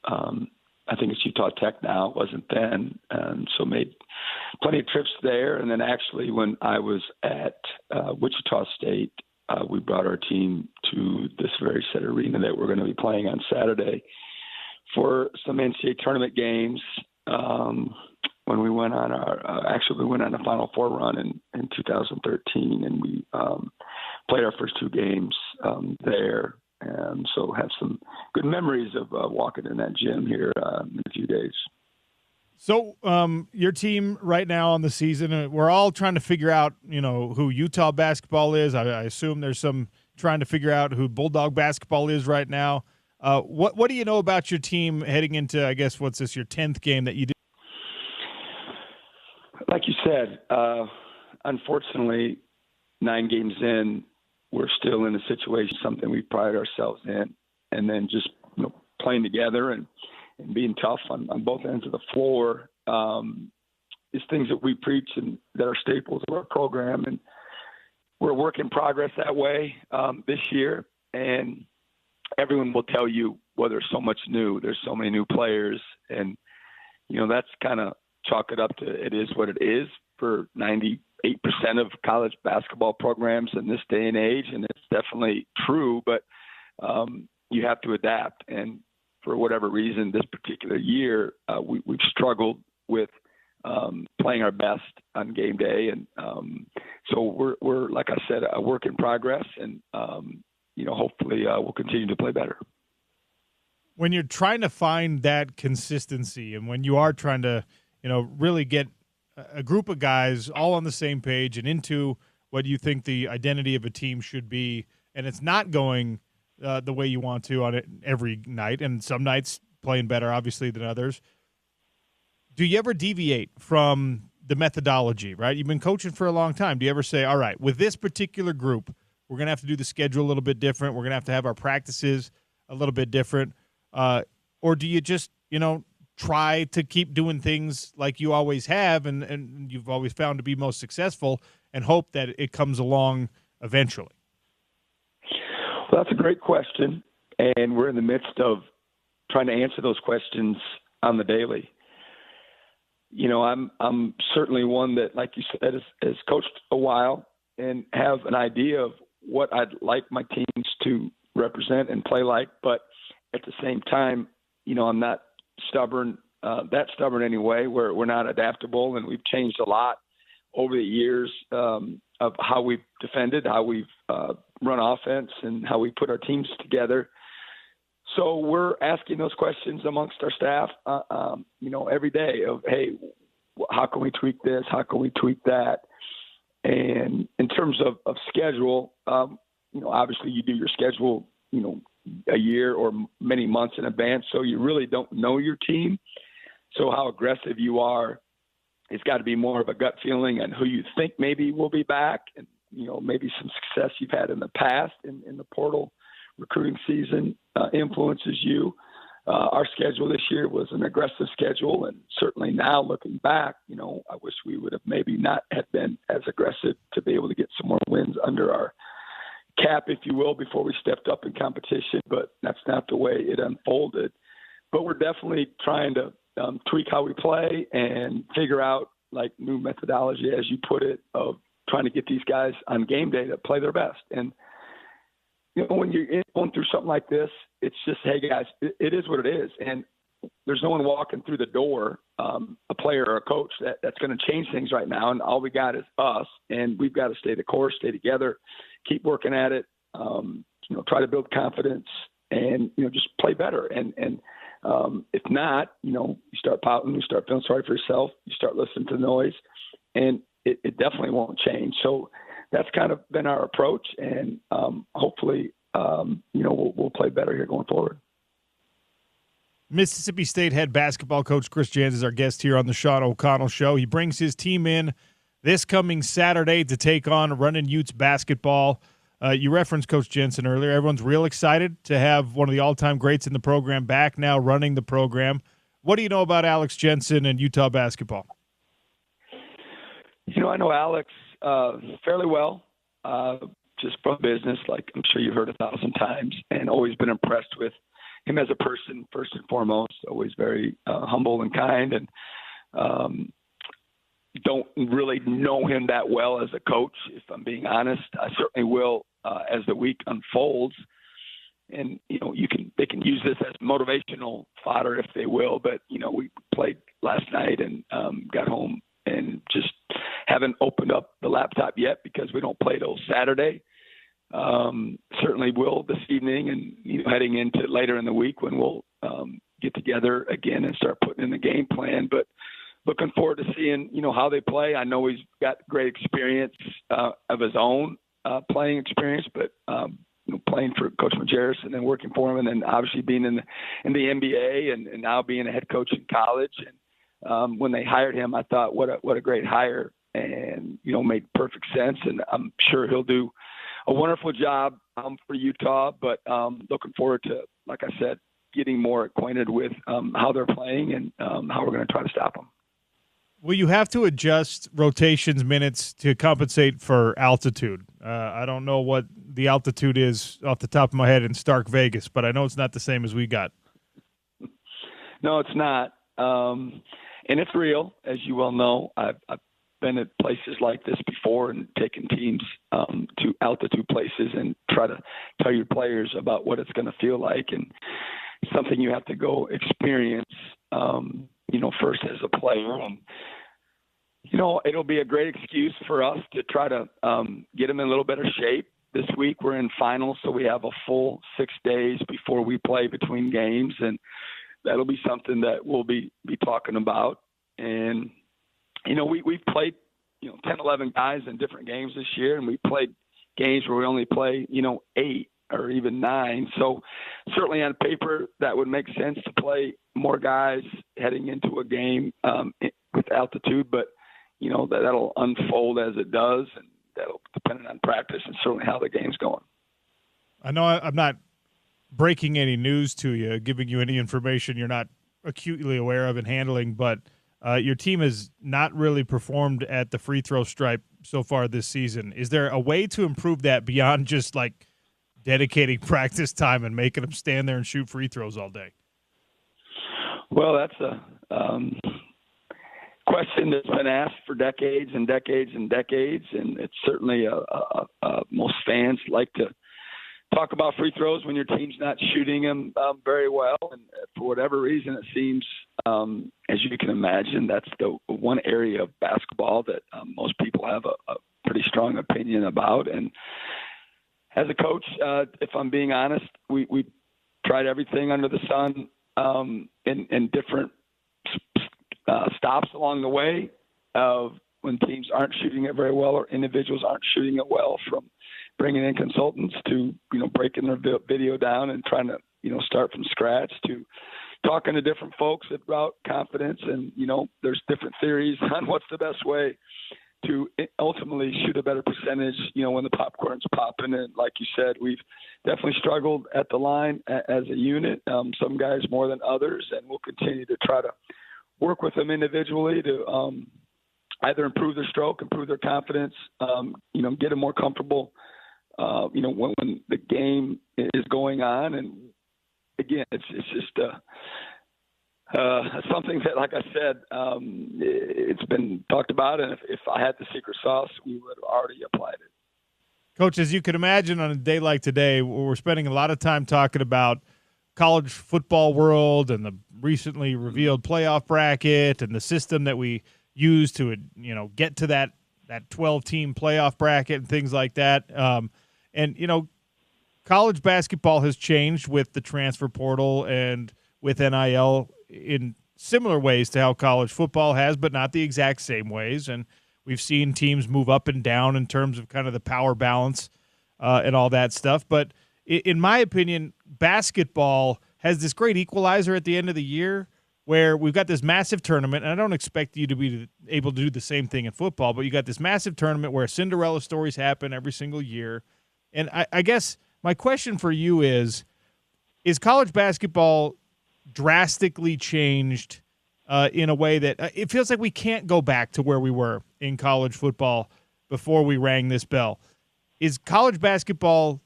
I think it's Utah Tech now. It wasn't then, and so made plenty of trips there. And then actually, when I was at Wichita State, we brought our team to this very set arena that we're going to be playing on Saturday for some NCAA tournament games. When we went on we went on a Final Four run in 2013, and we played our first two games there. And so have some good memories of walking in that gym here in a few days. So your team right now on the season, we're all trying to figure out, who Utah basketball is. I assume there's some trying to figure out who Bulldog basketball is right now. What do you know about your team heading into, I guess, what's this, your 10th game that you did? Like you said, unfortunately, 9 games in, we're still in a situation, something we pride ourselves in, and then just playing together and being tough on both ends of the floor is things that we preach and that are staples of our program. And we're a work in progress that way this year. And everyone will tell you, well, there's so much new. There's so many new players. And, that's kind of chalk it up to it is what it is for 98% of college basketball programs in this day and age. And it's definitely true, but you have to adapt. And for whatever reason, this particular year, we've struggled with playing our best on game day. And so we're, like I said, a work in progress. And, hopefully we'll continue to play better. When you're trying to find that consistency and when you are trying to, really get a group of guys all on the same page and into what you think the identity of a team should be, and it's not going the way you want to on it every night, and some nights playing better, obviously, than others. Do you ever deviate from the methodology, right? You've been coaching for a long time. Do you ever say, all right, with this particular group, we're going to have to do the schedule a little bit different. We're going to have our practices a little bit different. Or do you just, try to keep doing things like you always have and you've always found to be most successful and hope that it comes along eventually? Well, that's a great question, and we're in the midst of trying to answer those questions on the daily. I'm certainly one that, like you said, has coached a while and have an idea of what I'd like my teams to represent and play like, but at the same time, I'm not that stubborn anyway, where we're not adaptable, and we've changed a lot over the years of how we've defended, how we've run offense, and how we put our teams together. So we're asking those questions amongst our staff, every day of, hey, how can we tweak this? How can we tweak that? And in terms of schedule, obviously you do your schedule, a year or many months in advance, so you really don't know your team. So how aggressive you are, it's got to be more of a gut feeling and who you think maybe will be back, and maybe some success you've had in the past in the portal recruiting season influences you. Our schedule this year was an aggressive schedule, and certainly now looking back, I wish we would have maybe not have been as aggressive to be able to get some more wins under our cap, if you will, before we stepped up in competition, but that's not the way it unfolded. But we're definitely trying to tweak how we play and figure out new methodology, as you put it, of trying to get these guys on game day to play their best. And when you're going through something like this, it's just, hey guys, it is what it is. And there's no one walking through the door, a player or a coach that's going to change things right now. And all we got is us, and we've got to stay the course, stay together, keep working at it, try to build confidence and, just play better. And if not, you start pouting, you start feeling sorry for yourself, you start listening to the noise, and it definitely won't change. So that's kind of been our approach. And hopefully, we'll play better here going forward. Mississippi State head basketball coach Chris Jans is our guest here on the Sean O'Connell Show. He brings his team in this coming Saturday to take on Runnin' Utes basketball. You referenced Coach Jensen earlier. Everyone's real excited to have one of the all-time greats in the program back now running the program. What do you know about Alex Jensen and Utah basketball? I know Alex fairly well, just from business, like I'm sure you've heard 1,000 times, and always been impressed with him as a person, first and foremost. Always very humble and kind, and don't really know him that well as a coach, if I'm being honest. I certainly will as the week unfolds. And, they can use this as motivational fodder if they will. But, we played last night and got home and just haven't opened up the laptop yet because we don't play till Saturday. Certainly will this evening and, heading into later in the week when we'll get together again and start putting in the game plan. But looking forward to seeing, how they play. I know he's got great experience of his own playing experience, but playing for Coach Majerus and then working for him, and then obviously being in the NBA and now being a head coach in college. And when they hired him, I thought, what a great hire, and made perfect sense. And I'm sure he'll do a wonderful job for Utah. But looking forward to, like I said, getting more acquainted with how they're playing and how we're going to try to stop them. Will you have to adjust rotations minutes to compensate for altitude? I don't know what the altitude is off the top of my head in Stark Vegas, but I know it's not the same as we got. No, it's not. And it's real, as you well know. I've been at places like this before and taken teams to altitude places and try to tell your players about what it's going to feel like. And it's something you have to go experience, first as a player. And, it'll be a great excuse for us to try to get them in a little better shape. This week we're in finals, so we have a full 6 days before we play between games, and that'll be something that we'll be talking about. And, we've played, 10, 11 guys in different games this year, and we played games where we only play, 8 or even 9. So certainly on paper that would make sense to play more guys heading into a game with altitude, but, that'll unfold as it does, and that'll depend on practice and certainly how the game's going. I know I'm not breaking any news to you, giving you any information you're not acutely aware of and handling, but your team has not really performed at the free throw stripe so far this season. Is there a way to improve that beyond just like dedicating practice time and making them stand there and shoot free throws all day? Well, that's a question that's been asked for decades and decades and decades, and it's certainly most fans like to talk about free throws when your team's not shooting them very well, and for whatever reason it seems, as you can imagine, that's the one area of basketball that most people have a pretty strong opinion about. And as a coach, if I'm being honest, we tried everything under the sun in different stops along the way of when teams aren't shooting it very well or individuals aren't shooting it well, from bringing in consultants to, breaking their video down and trying to, start from scratch, to talking to different folks about confidence. And, there's different theories on what's the best way to ultimately shoot a better percentage, when the popcorn's popping. And like you said, we've definitely struggled at the line as a unit, some guys more than others, and we'll continue to try to work with them individually to either improve their stroke, improve their confidence, get them more comfortable, when the game is going on. And again, it's just something that, like I said, it's been talked about, and if I had the secret sauce, we would have already applied it. Coach, as you can imagine, on a day like today, we're spending a lot of time talking about college football world and the recently revealed playoff bracket and the system that we use to, get to that 12-team playoff bracket and things like that. College basketball has changed with the transfer portal and with NIL in similar ways to how college football has, but not the exact same ways. And we've seen teams move up and down in terms of kind of the power balance and all that stuff. But in my opinion, basketball has this great equalizer at the end of the year where we've got this massive tournament, and I don't expect you to be able to do the same thing in football, but you got this massive tournament where Cinderella stories happen every single year. And I guess my question for you is college basketball drastically changed in a way that it feels like we can't go back to where we were in college football before we rang this bell? Is college basketball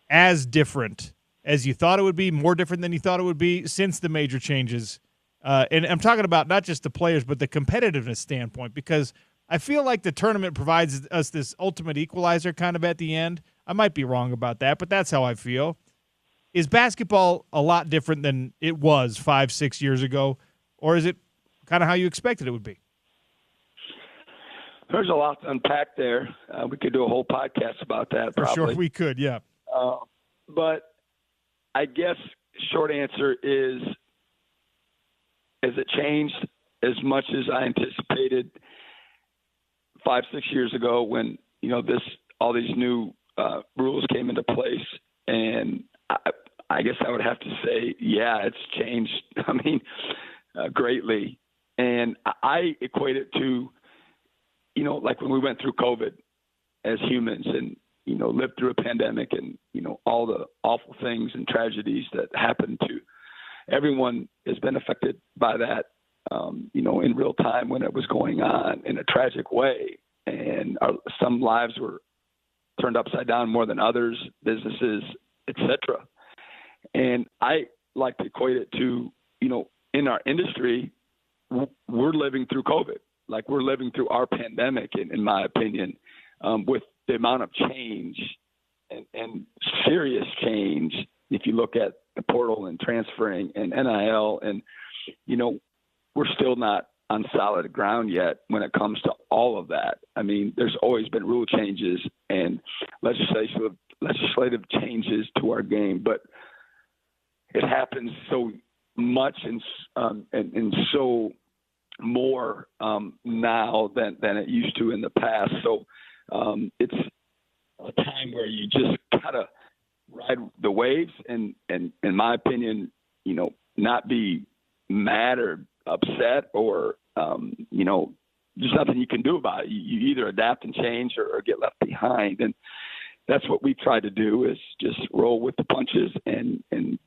as different as you thought it would be, more different than you thought it would be since the major changes? And I'm talking about not just the players, but the competitiveness standpoint, because I feel like the tournament provides us this ultimate equalizer kind of at the end. I might be wrong about that, but that's how I feel. Is basketball a lot different than it was 5-6 years ago, or is it kind of how you expected it would be? There's a lot to unpack there. We could do a whole podcast about that. For probably. sure we could, yeah. But I guess short answer is, has it changed as much as I anticipated 5-6 years ago when, all these new rules came into place? And I guess I would have to say, yeah, it's changed. Greatly. And I equate it to, like when we went through COVID as humans and, lived through a pandemic and, all the awful things and tragedies that happened to everyone has been affected by that, in real time when it was going on in a tragic way. And some lives were turned upside down more than others, businesses, etc. And I like to equate it to, in our industry, we're living through COVID. Like we're living through our pandemic, in my opinion, with the amount of change and serious change. If you look at the portal and transferring and NIL, and, we're still not on solid ground yet when it comes to all of that. There's always been rule changes and legislative changes to our game, but it happens so much and so more now than it used to in the past. So it's a time where you just gotta ride the waves and in my opinion, not be mad or upset or there's nothing you can do about it. You either adapt and change or get left behind. And that's what we try to do, is just roll with the punches and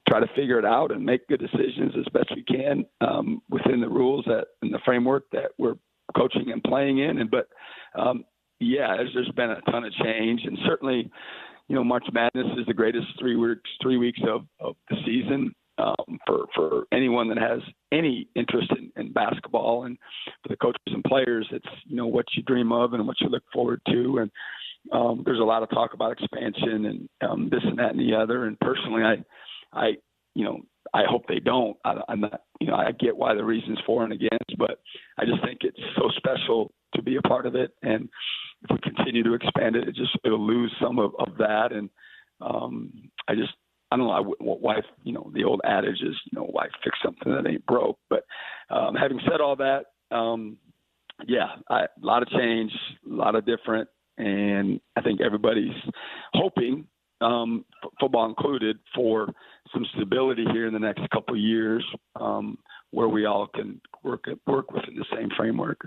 try to figure it out and make good decisions as best we can within the rules and the framework that we're coaching and playing in. But there's been a ton of change, and certainly, March Madness is the greatest 3 weeks of the season for anyone that has any interest in basketball, and for the coaches and players, it's what you dream of and what you look forward to. And there's a lot of talk about expansion and this and that and the other. And personally, I hope they don't. I'm not, I get why the reasons for and against, but I just think it's so special to be a part of it. And if we continue to expand it, it'll lose some of that. And I don't know why, the old adage is, why fix something that ain't broke. But having said all that, a lot of change, a lot of different. And I think everybody's hoping, football included, for some stability here in the next couple of years, where we all can work within the same framework.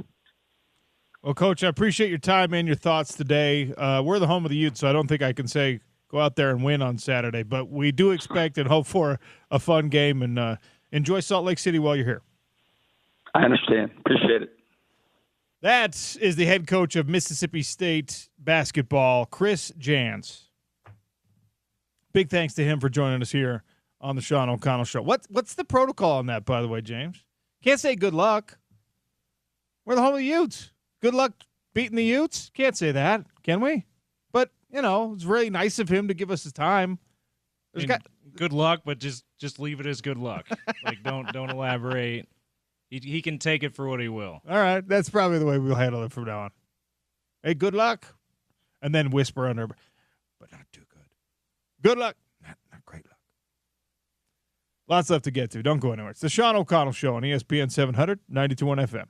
Well, Coach, I appreciate your time and your thoughts today. We're the home of the Utes, so I don't think I can say go out there and win on Saturday, but we do expect and hope for a fun game, and enjoy Salt Lake City while you're here. I understand. Appreciate it. That is the head coach of Mississippi State basketball, Chris Jans. Big thanks to him for joining us here on the Sean O'Connell Show. What's the protocol on that, by the way, James? Can't say good luck. We're the home of the Utes. Good luck beating the Utes? Can't say that, can we? But, it's really nice of him to give us his time. good luck, but just leave it as good luck. Like don't elaborate. He can take it for what he will. All right, that's probably the way we'll handle it from now on. Hey, good luck, and then whisper under, but not too good. Good luck, not great luck. Lots left to get to. Don't go anywhere. It's the Sean O'Connell Show on ESPN 700, 92.1 FM.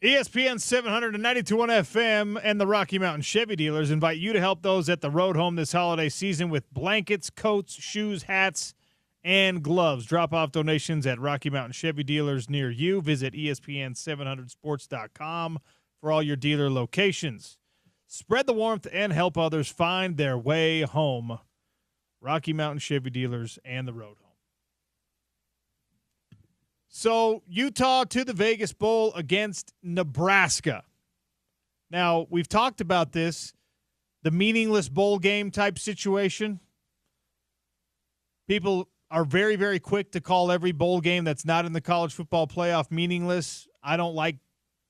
ESPN 792.1 FM and the Rocky Mountain Chevy dealers invite you to help those at the road home this holiday season with blankets, coats, shoes, hats, and gloves. Drop off donations at Rocky Mountain Chevy dealers near you. Visit ESPN700sports.com for all your dealer locations. Spread the warmth and help others find their way home. Rocky Mountain Chevy dealers and the road home. So, Utah to the Vegas Bowl against Nebraska. Now, we've talked about this, the meaningless bowl game type situation. People are very, very quick to call every bowl game that's not in the college football playoff meaningless. I don't like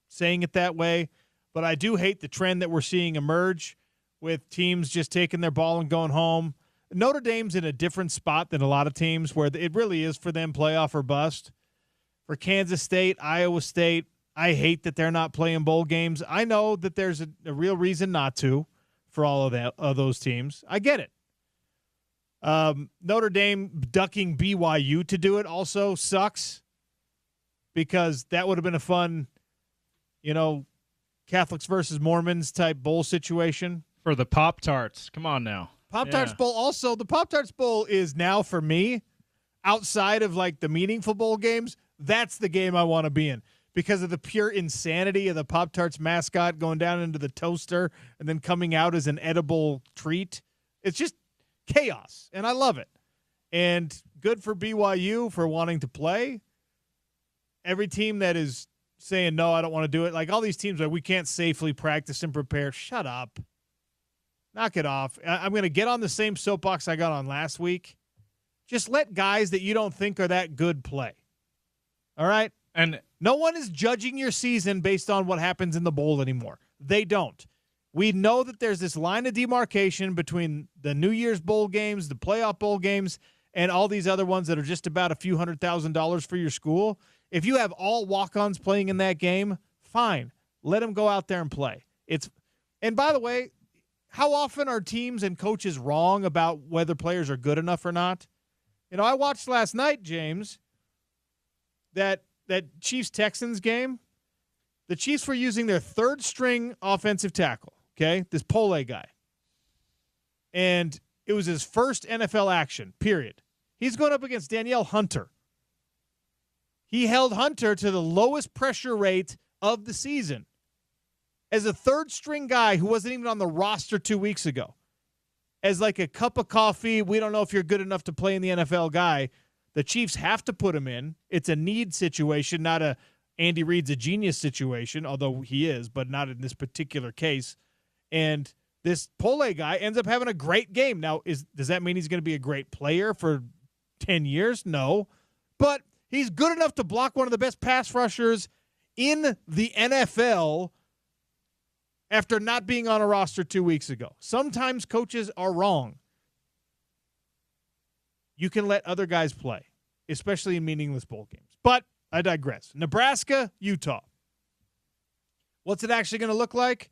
saying it that way, but I do hate the trend that we're seeing emerge with teams just taking their ball and going home. Notre Dame's in a different spot than a lot of teams where it really is for them playoff or bust. For Kansas State, Iowa State, I hate that they're not playing bowl games. I know that there's a real reason not to for all of those teams. I get it. Notre Dame ducking BYU to do it also sucks because that would have been a fun, Catholics versus Mormons type bowl situation. For the Pop-Tarts. Come on now. Pop-Tarts Bowl also, the Pop-Tarts Bowl is now for me, outside of like the meaningful bowl games, that's the game I want to be in because of the pure insanity of the Pop-Tarts mascot going down into the toaster and then coming out as an edible treat. It's just chaos, and I love it. And good for BYU for wanting to play. Every team that is saying, no, I don't want to do it, like all these teams are, we can't safely practice and prepare. Shut up. Knock it off. I'm going to get on the same soapbox I got on last week. Just let guys that you don't think are that good play. All right? And no one is judging your season based on what happens in the bowl anymore. They don't. We know that there's this line of demarcation between the New Year's bowl games, the playoff bowl games, and all these other ones that are just about a few $100,000 for your school. If you have all walk-ons playing in that game, fine. Let them go out there and play. And by the way, how often are teams and coaches wrong about whether players are good enough or not? I watched last night, James, that Chiefs-Texans game. The Chiefs were using their third-string offensive tackle, okay, this Pole guy. And it was his first NFL action, period. He's going up against Danielle Hunter. He held Hunter to the lowest pressure rate of the season as a third-string guy who wasn't even on the roster 2 weeks ago. As like a cup of coffee, we don't know if you're good enough to play in the NFL guy. The Chiefs have to put him in. It's a need situation, not a Andy Reid's a genius situation, although he is, but not in this particular case. And this Pole guy ends up having a great game. Now, does that mean he's going to be a great player for 10 years? No. But he's good enough to block one of the best pass rushers in the NFL after not being on a roster 2 weeks ago. Sometimes coaches are wrong. You can let other guys play, especially in meaningless bowl games. But I digress. Nebraska, Utah. What's it actually going to look like?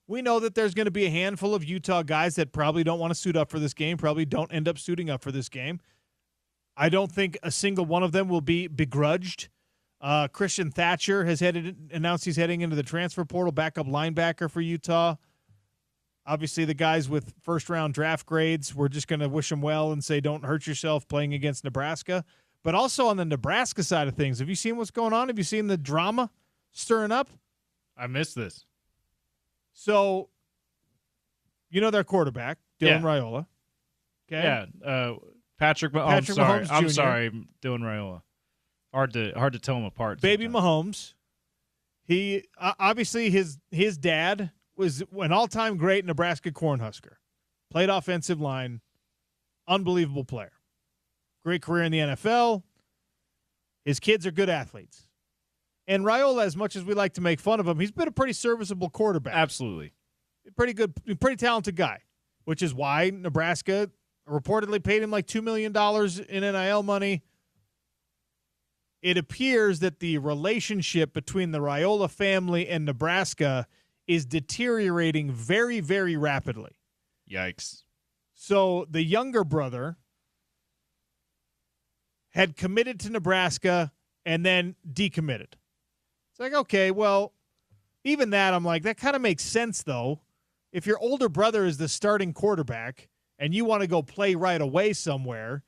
We know that there's going to be a handful of Utah guys that probably don't want to suit up for this game, probably don't end up suiting up for this game. I don't think a single one of them will be begrudged. Christian Thatcher has announced he's heading into the transfer portal, backup linebacker for Utah. Obviously, the guys with first-round draft grades, we're just going to wish them well and say don't hurt yourself playing against Nebraska. But also on the Nebraska side of things, have you seen what's going on? Have you seen the drama stirring up? I missed this. So, their quarterback, Dylan Raiola. Okay. Yeah. Patrick Mahomes. I'm sorry, Dylan Raiola. Hard to tell them apart. Baby sometimes. Mahomes. He obviously his dad was an all-time great Nebraska Cornhusker. Played offensive line. Unbelievable player. Great career in the NFL. His kids are good athletes. And Raiola, as much as we like to make fun of him, he's been a pretty serviceable quarterback. Absolutely. Pretty good, pretty talented guy, which is why Nebraska reportedly paid him like $2 million in NIL money. It appears that the relationship between the Raiola family and Nebraska is deteriorating very, very rapidly. Yikes. So the younger brother had committed to Nebraska and then decommitted. It's like, okay, well, even that, I'm like, that kind of makes sense, though. If your older brother is the starting quarterback and you want to go play right away somewhere,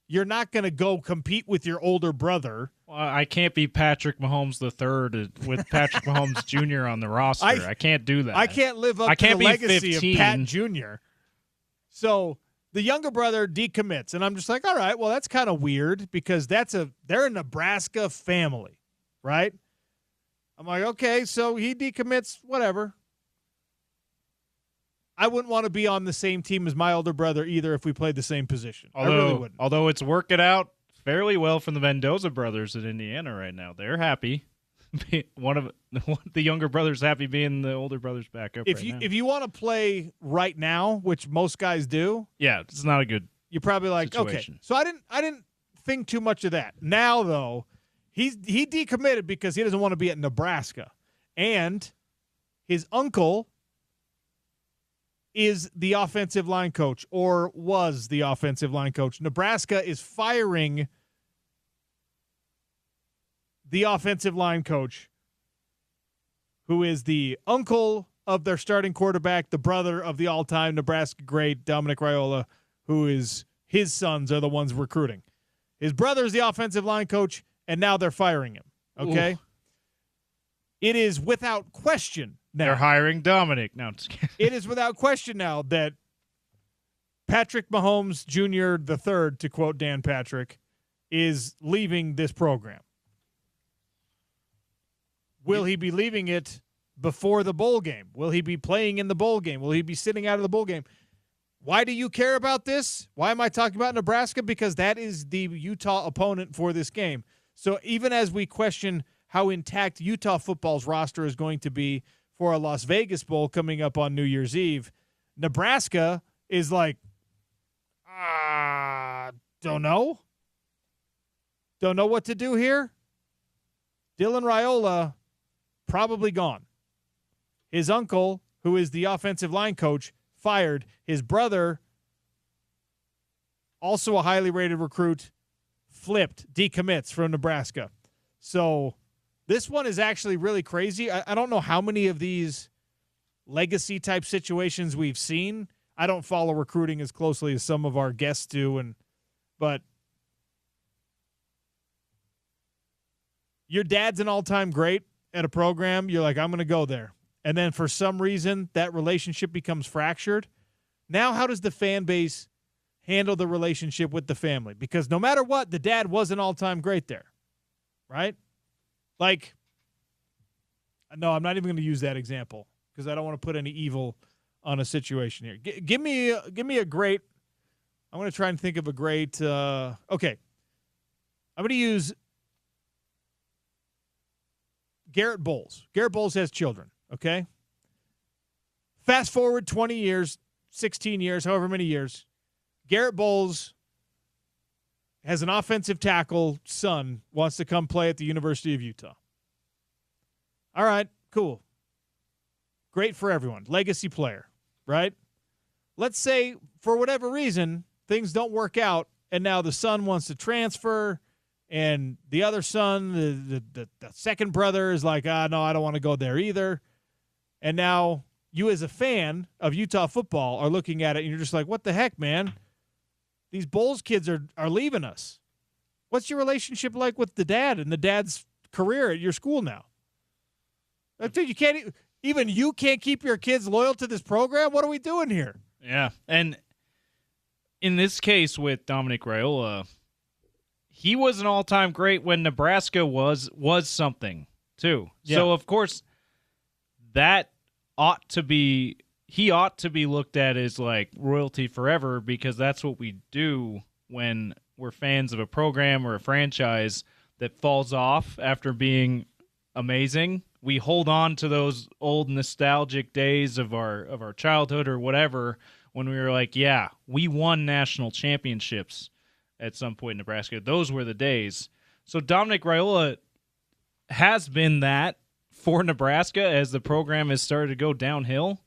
you're not going to go compete with your older brother. Well, I can't be Patrick Mahomes III with Patrick Mahomes Jr. on the roster. I can't do that. I can't live up to the legacy 15. of Pat Jr. So the younger brother decommits, and I'm just like, all right, well, that's kind of weird because they're a Nebraska family, right? I'm like, okay, so he decommits, whatever. I wouldn't want to be on the same team as my older brother either if we played the same position. I really wouldn't. Although it's working out fairly well from the Mendoza brothers in Indiana right now. They're happy. One of the younger brothers happy being the older brother's backup right now. If you want to play right now, which most guys do, yeah, it's not a good you're probably like, situation. Okay. So I didn't think too much of that. Now though, he decommitted because he doesn't want to be at Nebraska. And his uncle is the offensive line coach, or was the offensive line coach. Nebraska is firing the offensive line coach, who is the uncle of their starting quarterback, the brother of the all-time Nebraska great Dominic Raiola, who is his sons are the ones recruiting. His brother is the offensive line coach, and now they're firing him. Okay? Ooh. It is without question now. They're hiring Dominic. No, I'm just kidding. It is without question now that Patrick Mahomes Jr. III, to quote Dan Patrick, is leaving this program. Will he be leaving it before the bowl game? Will he be playing in the bowl game? Will he be sitting out of the bowl game? Why do you care about this? Why am I talking about Nebraska? Because that is the Utah opponent for this game. So even as we question how intact Utah football's roster is going to be for a Las Vegas Bowl coming up on New Year's Eve, Nebraska is like, don't know. Don't know what to do here. Dylan Raiola, probably gone. His uncle, who is the offensive line coach, fired. His brother, also a highly rated recruit, flipped, decommits from Nebraska. So this one is actually really crazy. I don't know how many of these legacy-type situations we've seen. I don't follow recruiting as closely as some of our guests do, but your dad's an all-time great at a program. You're like, I'm going to go there. And then for some reason, that relationship becomes fractured. Now how does the fan base handle the relationship with the family? Because no matter what, the dad was an all-time great there, right? Like, no, I'm not even going to use that example because I don't want to put any evil on a situation here. Give me a great. I'm going to try and think of a great. Okay, I'm going to use Garrett Bowles. Garrett Bowles has children. Okay. Fast forward 20 years, 16 years, however many years. Garrett Bowles has an offensive tackle son, wants to come play at the University of Utah. All right, cool. Great for everyone. Legacy player, right? Let's say, for whatever reason, things don't work out, and now the son wants to transfer, and the other son, the second brother, is like, no, I don't want to go there either. And now you as a fan of Utah football are looking at it, and you're just like, what the heck, man? These Bowles kids are leaving us. What's your relationship like with the dad and the dad's career at your school now? Dude, you can't keep your kids loyal to this program? What are we doing here? Yeah, and in this case with Dominic Raiola, he was an all-time great when Nebraska was something too. Yeah. So of course that he ought to be looked at as like royalty forever, because that's what we do when we're fans of a program or a franchise that falls off after being amazing. We hold on to those old nostalgic days of our childhood or whatever, when we were like, yeah, we won national championships at some point in Nebraska. Those were the days. So Dominic Raiola has been that for Nebraska as the program has started to go downhill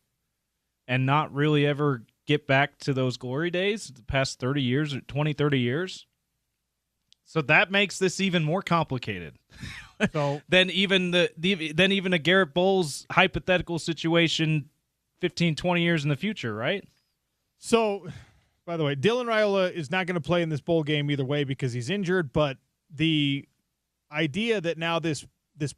and not really ever get back to those glory days the past 30 years or 20, 30 years. So that makes this even more complicated So than even than even a Garrett Bowles hypothetical situation 15, 20 years in the future, right? So, by the way, Dylan Raiola is not going to play in this bowl game either way because he's injured, but the idea that now this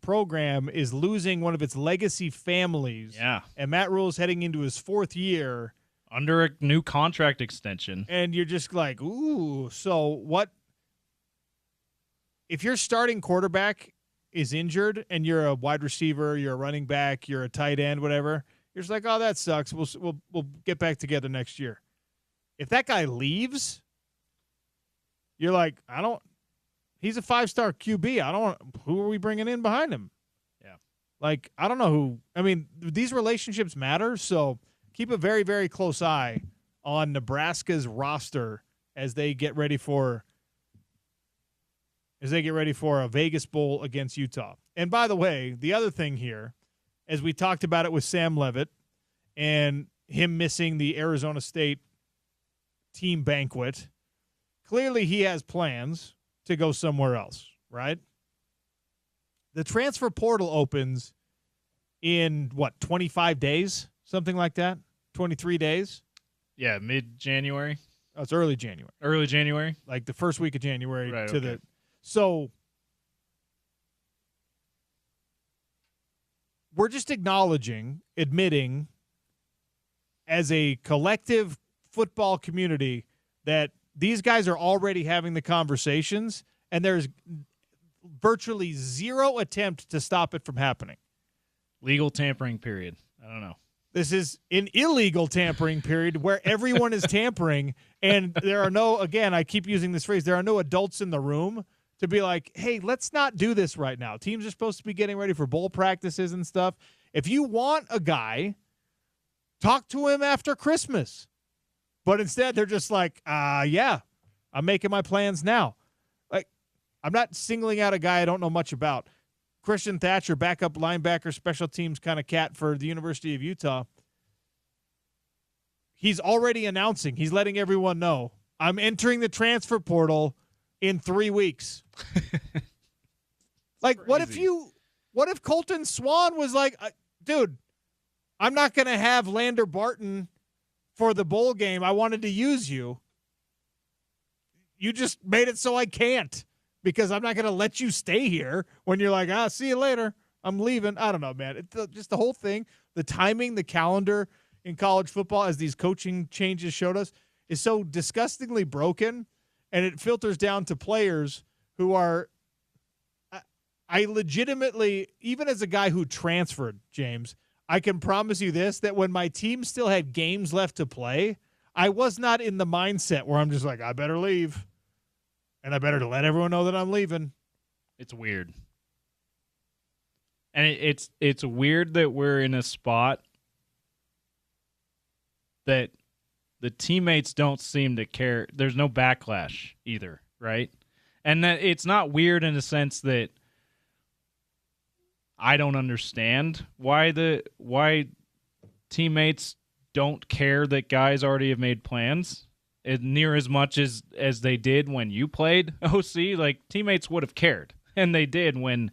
program is losing one of its legacy families, and Matt Rule is heading into his 4th year under a new contract extension, and you're just like, ooh, so what if your starting quarterback is injured and you're a wide receiver, you're a running back, you're a tight end, whatever, you're just like, oh, that sucks, we'll get back together next year. If that guy leaves, you're like, he's a 5-star QB. Who are we bringing in behind him? Yeah. Like, I don't know who. I mean, these relationships matter, so keep a very, very close eye on Nebraska's roster as they get ready for a Vegas Bowl against Utah. And by the way, the other thing here, as we talked about it with Sam Levitt and him missing the Arizona State team banquet, clearly he has plans to go somewhere else, right? The transfer portal opens in, 25 days? Something like that? 23 days? Yeah, mid-January. Oh, it's early January. Early January? Like the first week of January right, to okay. the – so we're just admitting as a collective football community that these guys are already having the conversations, and there's virtually zero attempt to stop it from happening. Legal tampering period. I don't know. This is an illegal tampering period where everyone is tampering, and there are no, again, I keep using this phrase, there are no adults in the room to be like, hey, let's not do this right now. Teams are supposed to be getting ready for bowl practices and stuff. If you want a guy, talk to him after Christmas. But instead, they're just like, yeah, I'm making my plans now. Like, I'm not singling out a guy I don't know much about. Christian Thatcher, backup linebacker, special teams kind of cat for the University of Utah. He's already announcing, he's letting everyone know, I'm entering the transfer portal in 3 weeks. Like, what if Colton Swan was like, dude, I'm not going to have Lander Barton for the bowl game. I wanted to use you. You just made it so I can't because I'm not going to let you stay here when you're like, see you later. I'm leaving. I don't know, man. It's just the whole thing, the timing, the calendar in college football as these coaching changes showed us is so disgustingly broken, and it filters down to players who are I legitimately, even as a guy who transferred, James, I can promise you this, that when my team still had games left to play, I was not in the mindset where I'm just like, I better leave. And I better let everyone know that I'm leaving. It's weird. And it's weird that we're in a spot that the teammates don't seem to care. There's no backlash either, right? And that it's not weird in the sense that I don't understand why teammates don't care that guys already have made plans near as much as they did when you played OC. Like, teammates would have cared, and they did when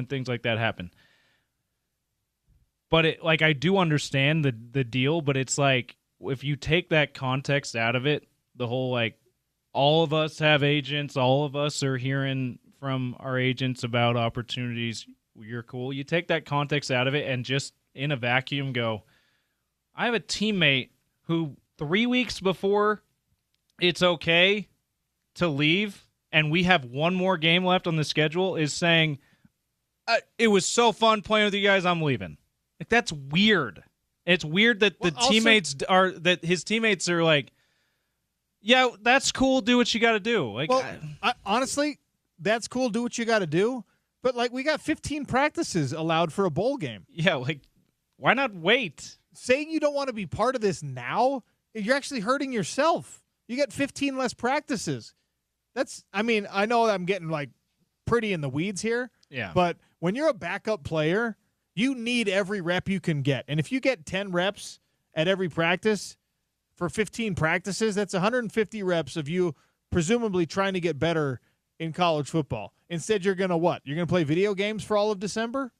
things like that happen. But I do understand the deal, but it's like if you take that context out of it, the whole like all of us have agents, all of us are hearing from our agents about opportunities. You're cool. You take that context out of it and just in a vacuum go, I have a teammate who 3 weeks before it's okay to leave and we have one more game left on the schedule is saying, it was so fun playing with you guys, I'm leaving. Like, that's weird. It's weird that his teammates are like, yeah, that's cool. Do what you got to do. Like, honestly, that's cool. Do what you got to do. But, like, we got 15 practices allowed for a bowl game. Yeah, like, why not wait? Saying you don't want to be part of this now, you're actually hurting yourself. You get 15 less practices. I know I'm getting, like, pretty in the weeds here. Yeah. But when you're a backup player, you need every rep you can get. And if you get 10 reps at every practice for 15 practices, that's 150 reps of you presumably trying to get better in college football. Instead, you're going to what? You're going to play video games for all of December?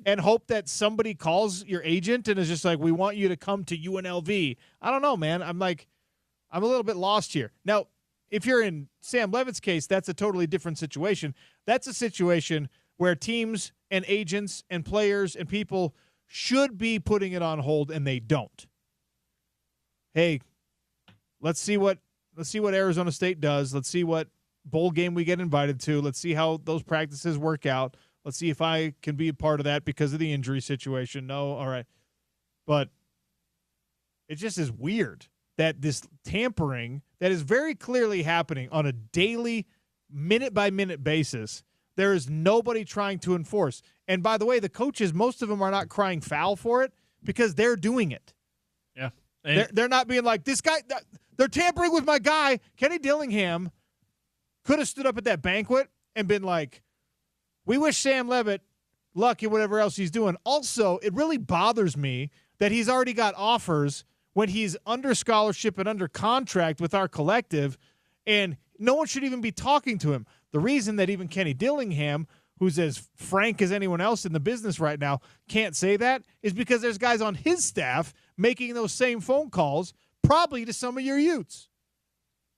And hope that somebody calls your agent and is just like, we want you to come to UNLV. I don't know, man. I'm a little bit lost here. Now, if you're in Sam Levitt's case, that's a totally different situation. That's a situation where teams and agents and players and people should be putting it on hold, and they don't. Hey, let's see what Arizona State does. Let's see what bowl game we get invited to. Let's see how those practices work out. Let's see if I can be a part of that because of the injury situation. No, all right. But it just is weird that this tampering that is very clearly happening on a daily, minute-by-minute basis, there is nobody trying to enforce. And by the way, the coaches, most of them are not crying foul for it because they're doing it. Yeah. They're not being like, this guy, they're tampering with my guy. Kenny Dillingham could have stood up at that banquet and been like, we wish Sam Levitt luck and whatever else he's doing. Also, it really bothers me that he's already got offers when he's under scholarship and under contract with our collective, and no one should even be talking to him. The reason that even Kenny Dillingham, who's as frank as anyone else in the business right now, can't say that is because there's guys on his staff making those same phone calls, probably to some of your Utes.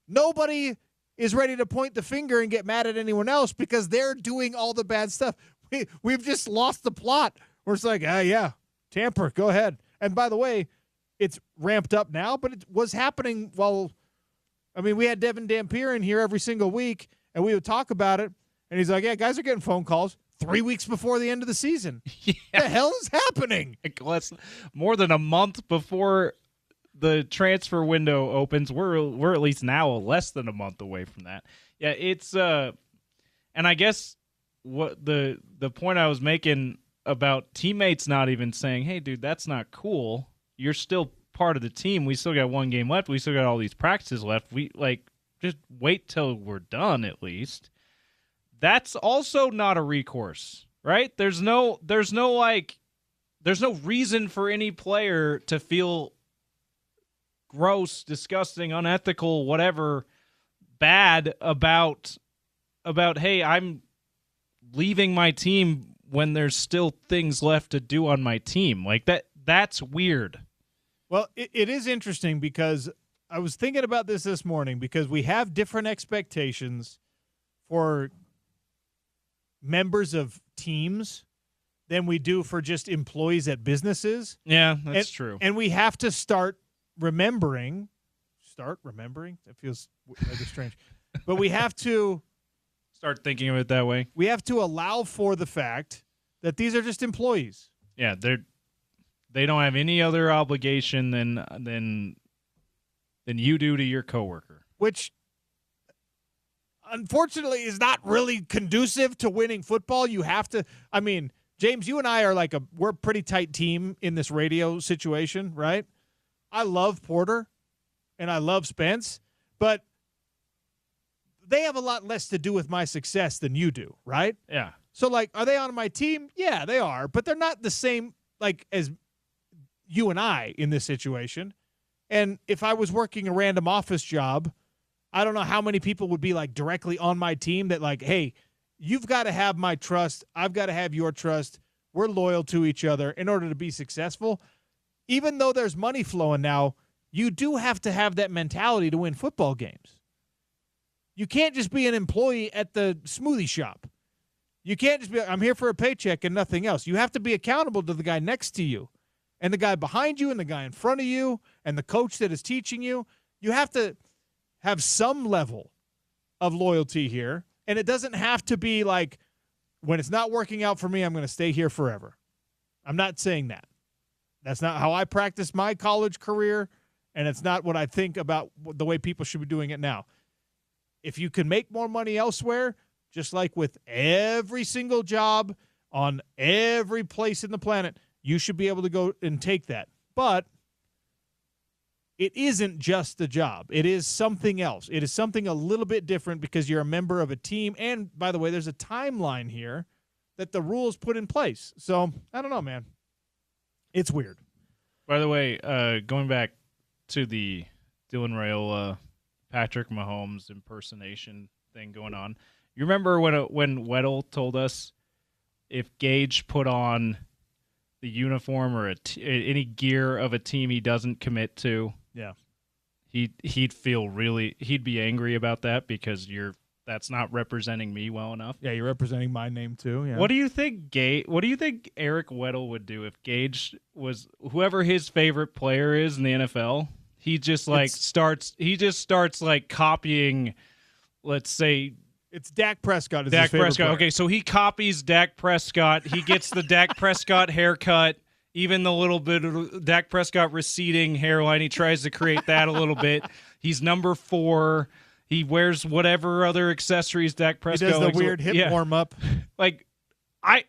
Nobody is ready to point the finger and get mad at anyone else because they're doing all the bad stuff. We've just lost the plot. We're just like, yeah, tamper, go ahead. And by the way, it's ramped up now, but it was happening we had Devin Dampier in here every single week, and we would talk about it, and he's like, yeah, guys are getting phone calls 3 weeks before the end of the season. Yeah. The hell is happening? Less, more than a month before the transfer window opens. We're at least now less than a month away from that. Yeah, it's and I guess what the point I was making about teammates not even saying, "Hey, dude, that's not cool. You're still part of the team. We still got one game left. We still got all these practices left. We just wait till we're done at least." That's also not a recourse, right? There's no reason for any player to feel gross, disgusting, unethical, whatever, bad about hey, I'm leaving my team when there's still things left to do on my team. Like that's weird. Well, it is interesting because I was thinking about this morning because we have different expectations for members of teams than we do for just employees at businesses. Yeah, that's true. And we have to start remembering. That feels rather strange. But we have to start thinking of it that way. We have to allow for the fact that these are just employees. Yeah, they don't have any other obligation than you do to your coworker. Which unfortunately is not really conducive to winning football. You have to, James, you and I are we're a pretty tight team in this radio situation, right? I love Porter and I love Spence, but they have a lot less to do with my success than you do, right? Yeah. So, are they on my team? Yeah, they are, but they're not the same, as you and I in this situation. And if I was working a random office job, I don't know how many people would be directly on my team that hey, you've got to have my trust. I've got to have your trust. We're loyal to each other in order to be successful. Even though there's money flowing now, you do have to have that mentality to win football games. You can't just be an employee at the smoothie shop. You can't just be, I'm here for a paycheck and nothing else. You have to be accountable to the guy next to you and the guy behind you and the guy in front of you and the coach that is teaching you. You have to have some level of loyalty here, and it doesn't have to be when it's not working out for me, I'm going to stay here forever. I'm not saying that. That's not how I practiced my college career, and it's not what I think about the way people should be doing it now. If you can make more money elsewhere, just like with every single job on every place in the planet, you should be able to go and take that. But it isn't just the job. It is something else. It is something a little bit different because you're a member of a team. And, by the way, there's a timeline here that the rules put in place. So, I don't know, man. It's weird. By the way, going back to the Dylan Raiola, Patrick Mahomes impersonation thing going on. You remember when Weddle told us if Gage put on the uniform or any gear of a team he doesn't commit to, Yeah. He'd be angry about that because that's not representing me well enough. Yeah, you're representing my name too. Yeah. What do you think What do you think Eric Weddle would do if Gage was whoever his favorite player is in the NFL? He just starts like copying, let's say, It's Dak Prescott. Dak Prescott. Okay, so he copies Dak Prescott. He gets the Dak Prescott haircut, even the little bit of Dak Prescott receding hairline. He tries to create that a little bit. He's number 4. He wears whatever other accessories Dak Prescott. He does the weird hip warm up. Like, I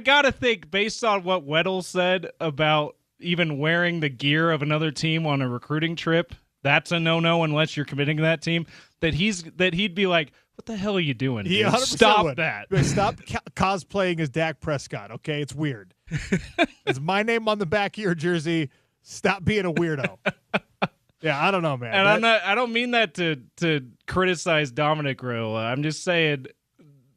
gotta think, based on what Weddle said about even wearing the gear of another team on a recruiting trip, that's a no-no unless you're committing to that team. That he'd be like, "What the hell are you doing? He Dude? 100% Stop would. that! Stop cosplaying as Dak Prescott." Okay, it's weird. It's my name on the back of your jersey. Stop being a weirdo. Yeah, I don't know, man. And I don't mean that to criticize Dominic Rowe. I'm just saying,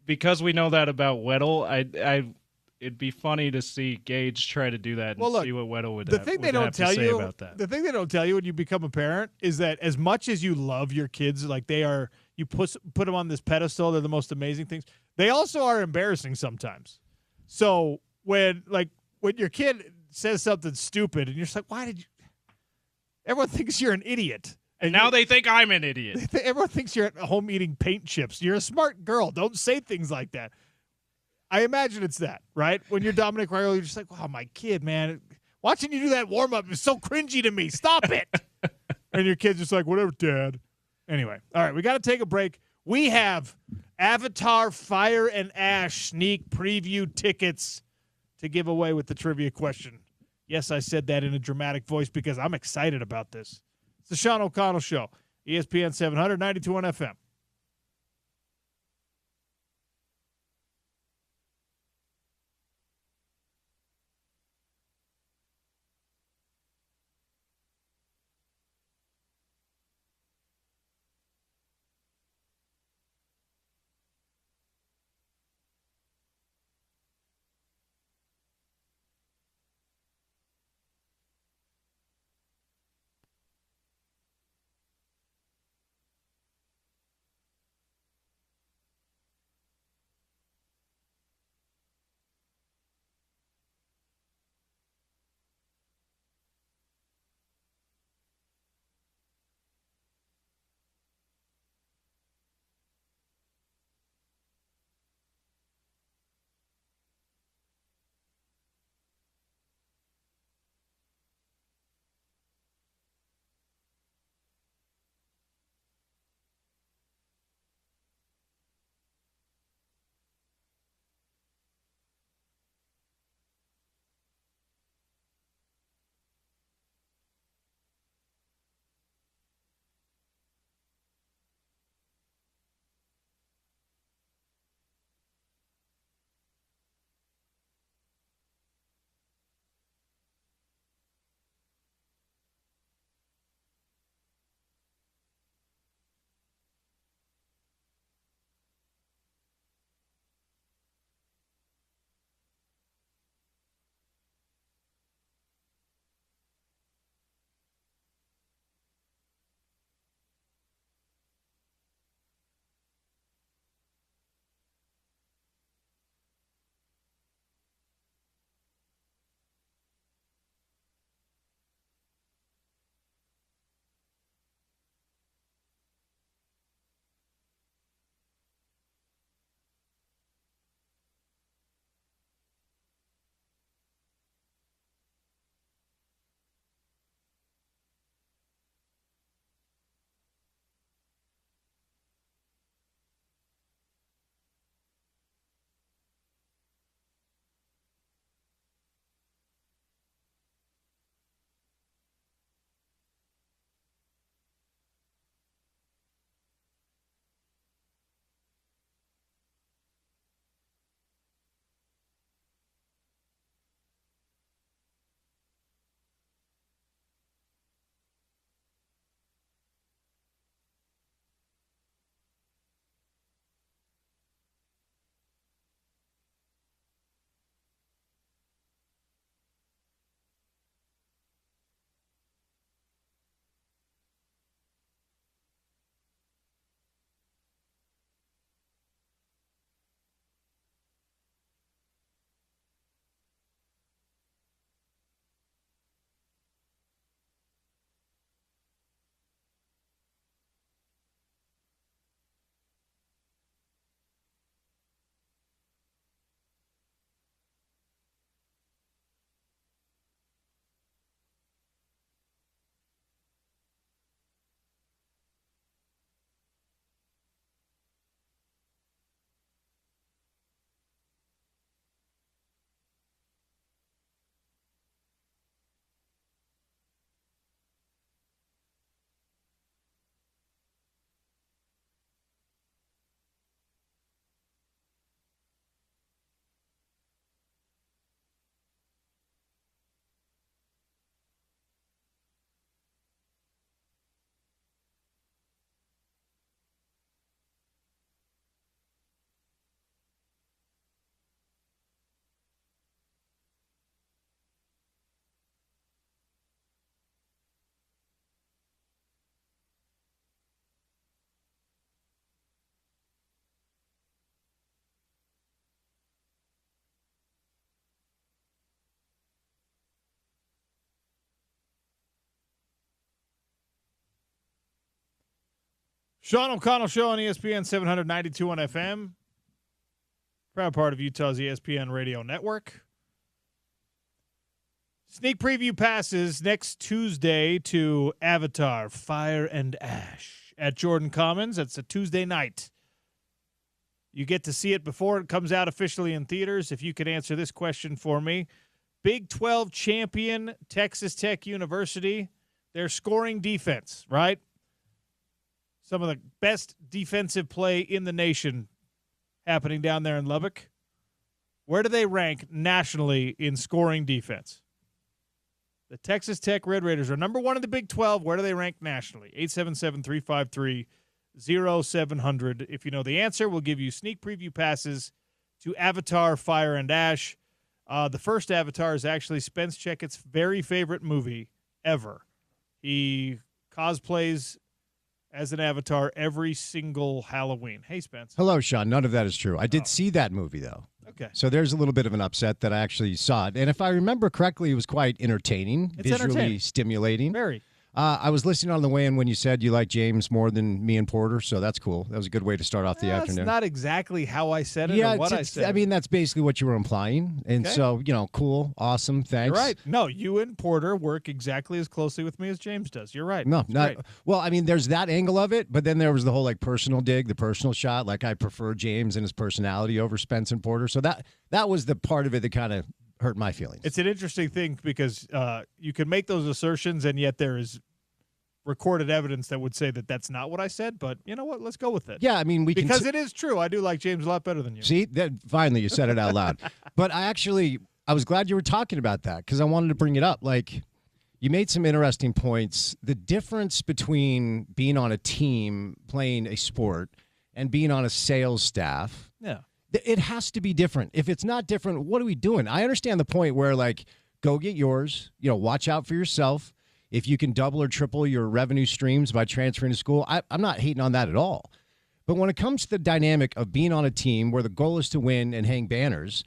because we know that about Weddle, it'd be funny to see Gage try to do that and see what Weddle would have to say about that. The thing they don't tell you when you become a parent is that as much as you love your kids, like you put them on this pedestal, they're the most amazing things. They also are embarrassing sometimes. So when your kid says something stupid and you're just like, why did you? Everyone thinks you're an idiot. And now they think I'm an idiot. Everyone thinks you're at home eating paint chips. You're a smart girl. Don't say things like that. I imagine it's that, right? When you're Dominic Royal, you're just like, wow, my kid, man. Watching you do that warm-up is so cringy to me. Stop it. And your kid's just like, whatever, Dad. Anyway, all right, we got to take a break. We have Avatar Fire and Ash sneak preview tickets to give away with the trivia question. Yes, I said that in a dramatic voice because I'm excited about this. It's the Sean O'Connell Show, ESPN 700, 92.1 FM. Sean O'Connell Show on ESPN 792 on FM. Proud part of Utah's ESPN radio network. Sneak preview passes next Tuesday to Avatar, Fire and Ash at Jordan Commons. That's a Tuesday night. You get to see it before it comes out officially in theaters. If you could answer this question for me. Big 12 champion Texas Tech University, their scoring defense, right? Some of the best defensive play in the nation happening down there in Lubbock. Where do they rank nationally in scoring defense? The Texas Tech Red Raiders are number one in the Big 12. Where do they rank nationally? 877-353-0700. If you know the answer, we'll give you sneak preview passes to Avatar, Fire and Ash. The first Avatar is actually Spence Checketts' very favorite movie ever. He cosplays as an avatar every single Halloween. Hey, Spence. Hello, Sean. None of that is true. I did see that movie, though. Okay. So there's a little bit of an upset that I actually saw it. And if I remember correctly, it was quite entertaining, It's visually entertaining. stimulating. Very. I was listening on the way in when you said you like James more than me and Porter, so that's cool. That was a good way to start off the afternoon. That's not exactly how I said it or what I said. I mean, that's basically what you were implying. And Okay. so, cool, awesome, thanks. You're right. No, you and Porter work exactly as closely with me as James does. You're right. No, It's not great. well. I mean, there's that angle of it, but then there was the whole personal dig, the personal shot. Like I prefer James and his personality over Spence and Porter. So that was the part of it that kind of hurt my feelings. It's an interesting thing because you can make those assertions, and yet there is recorded evidence that would say that that's not what I said. But you know what? Let's go with it. Yeah, I mean, because it is true. I do like James a lot better than you. See, that finally you said it out loud. But I was glad you were talking about that because I wanted to bring it up. Like, you made some interesting points. The difference between being on a team playing a sport and being on a sales staff. Yeah. It has to be different. If it's not different, what are we doing? I understand the point where, go get yours. Watch out for yourself. If you can double or triple your revenue streams by transferring to school, I'm not hating on that at all. But when it comes to the dynamic of being on a team where the goal is to win and hang banners,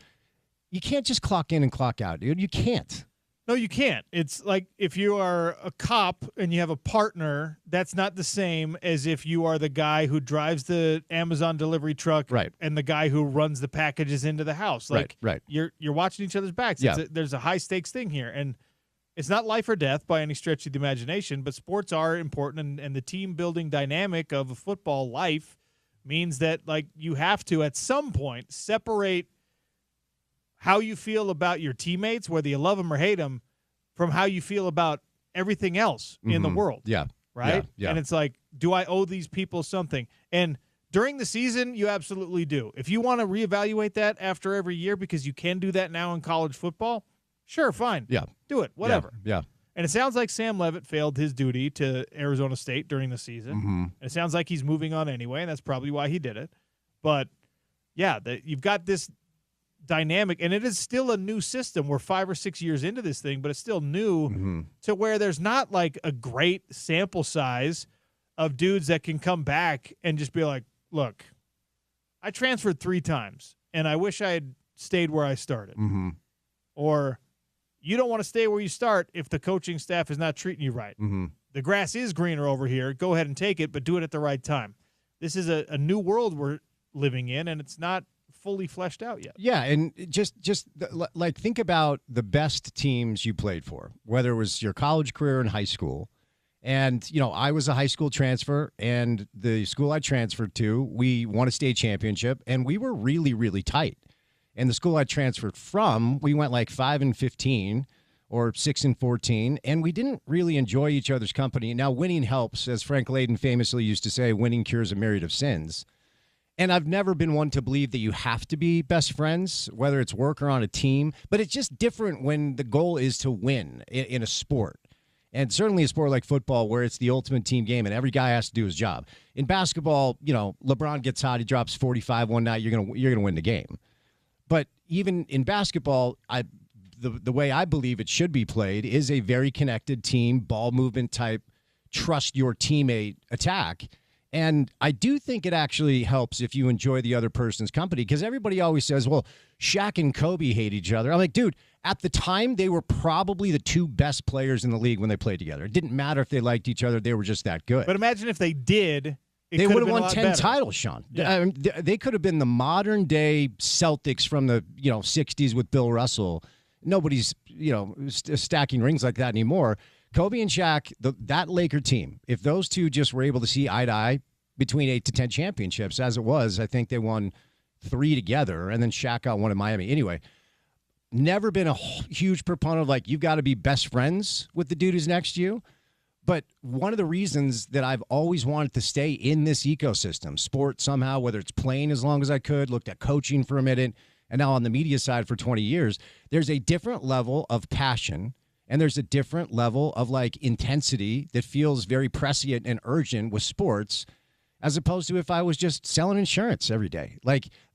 you can't just clock in and clock out, dude. You can't. No, you can't. It's like if you are a cop and you have a partner, that's not the same as if you are the guy who drives the Amazon delivery truck and the guy who runs the packages into the house. Right. You're watching each other's backs. Yeah. There's a high-stakes thing here. And it's not life or death by any stretch of the imagination, but sports are important, and the team-building dynamic of a football life means that you have to, at some point, separate how you feel about your teammates, whether you love them or hate them, from how you feel about everything else in the world. Yeah. Right? Yeah. And it's do I owe these people something? And during the season, you absolutely do. If you want to reevaluate that after every year, because you can do that now in college football, sure, fine. Yeah. Do it. Whatever. Yeah. And it sounds like Sam Leavitt failed his duty to Arizona State during the season. Mm-hmm. And it sounds like he's moving on anyway, and that's probably why he did it. But, yeah, you've got this dynamic, and it is still a new system. We're 5 or 6 years into this thing, but it's still new to where there's not a great sample size of dudes that can come back and just be like, look, I transferred 3 times, and I wish I had stayed where I started. Mm-hmm. Or you don't want to stay where you start if the coaching staff is not treating you right. Mm-hmm. The grass is greener over here. Go ahead and take it, but do it at the right time. This is a new world we're living in, and it's not fully fleshed out yet. Yeah, and just think about the best teams you played for, whether it was your college career in high school. And, I was a high school transfer, and the school I transferred to, we won a state championship, and we were really, really tight. And the school I transferred from, we went 5-15 or 6-14, and we didn't really enjoy each other's company. Now, winning helps, as Frank Layden famously used to say, winning cures a myriad of sins. And I've never been one to believe that you have to be best friends, whether it's work or on a team. But it's just different when the goal is to win in a sport. And certainly a sport like football where it's the ultimate team game and every guy has to do his job. In basketball, LeBron gets hot, he drops 45 one night, you're gonna win the game. But even in basketball, the way I believe it should be played is a very connected team, ball movement type, trust your teammate attack. And I do think it actually helps if you enjoy the other person's company, because everybody always says, well, Shaq and Kobe hate each other. I'm like, dude, at the time, they were probably the 2 best players in the league when they played together. It didn't matter if they liked each other. They were just that good. But imagine if they did, They would have won 10 better. titles, Sean. Yeah. I mean, they could have been the modern day Celtics from the 60s with Bill Russell. Nobody's stacking rings like that anymore. Kobe and Shaq, that Laker team, if those two just were able to see eye to eye between 8 to 10 championships, as it was, I think they won 3 together, and then Shaq got one in Miami. Anyway, never been a huge proponent of you've got to be best friends with the dude who's next to you. But one of the reasons that I've always wanted to stay in this ecosystem, sport somehow, whether it's playing as long as I could, looked at coaching for a minute, and now on the media side for 20 years, there's a different level of passion and there's a different level of intensity that feels very prescient and urgent with sports as opposed to if I was just selling insurance every day.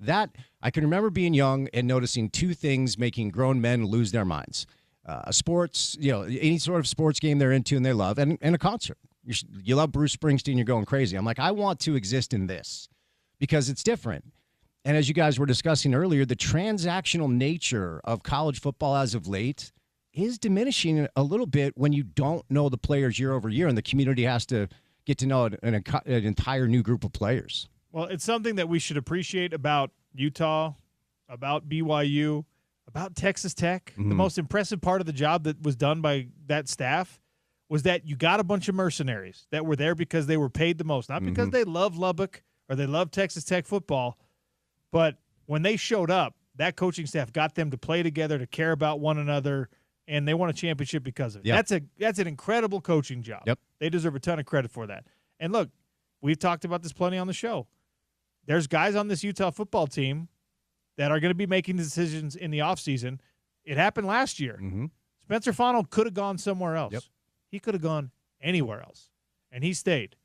That, I can remember being young and noticing two things making grown men lose their minds. Sports, any sort of sports game they're into and they love, and a concert. You love Bruce Springsteen, you're going crazy. I'm I want to exist in this because it's different. And as you guys were discussing earlier, the transactional nature of college football as of late is diminishing a little bit when you don't know the players year over year and the community has to get to know an entire new group of players. Well, it's something that we should appreciate about Utah, about BYU, about Texas Tech. Mm-hmm. The most impressive part of the job that was done by that staff was that you got a bunch of mercenaries that were there because they were paid the most, not because they love Lubbock or they love Texas Tech football, but when they showed up, that coaching staff got them to play together, to care about one another, and they won a championship because of it. Yep. That's an incredible coaching job. Yep. They deserve a ton of credit for that. And look, we've talked about this plenty on the show. There's guys on this Utah football team that are going to be making decisions in the offseason. It happened last year. Mm-hmm. Spencer Fano could have gone somewhere else. Yep. He could have gone anywhere else, and he stayed.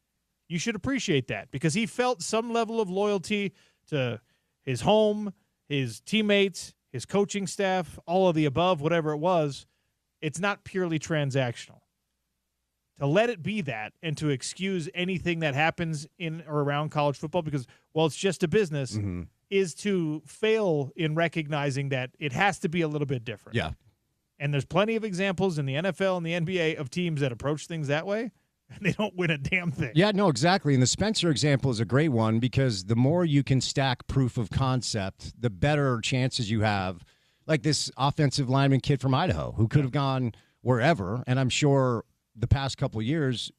You should appreciate that because he felt some level of loyalty to his home, his teammates, his coaching staff, all of the above, whatever it was. It's not purely transactional. To let it be that and to excuse anything that happens in or around college football because, well, it's just a business, is to fail in recognizing that it has to be a little bit different. Yeah. And there's plenty of examples in the NFL and the NBA of teams that approach things that way, and they don't win a damn thing. Yeah, no, exactly. And the Spencer example is a great one because the more you can stack proof of concept, the better chances you have. Like this offensive lineman kid from Idaho who could have gone wherever, and I'm sure the past couple of years,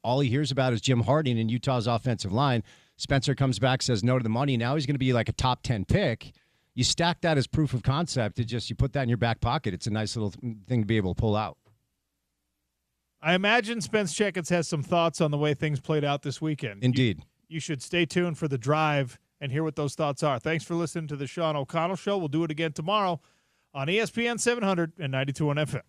all he hears about is Jim Harding in Utah's offensive line. Spencer comes back, says no to the money. Now he's going to be like a top 10 pick. You stack that as proof of concept. You put that in your back pocket. It's a nice little thing to be able to pull out. I imagine Spence Checketts has some thoughts on the way things played out this weekend. Indeed. You should stay tuned for the drive and hear what those thoughts are. Thanks for listening to the Sean O'Connell Show. We'll do it again tomorrow on ESPN 700 and 92.1 FM.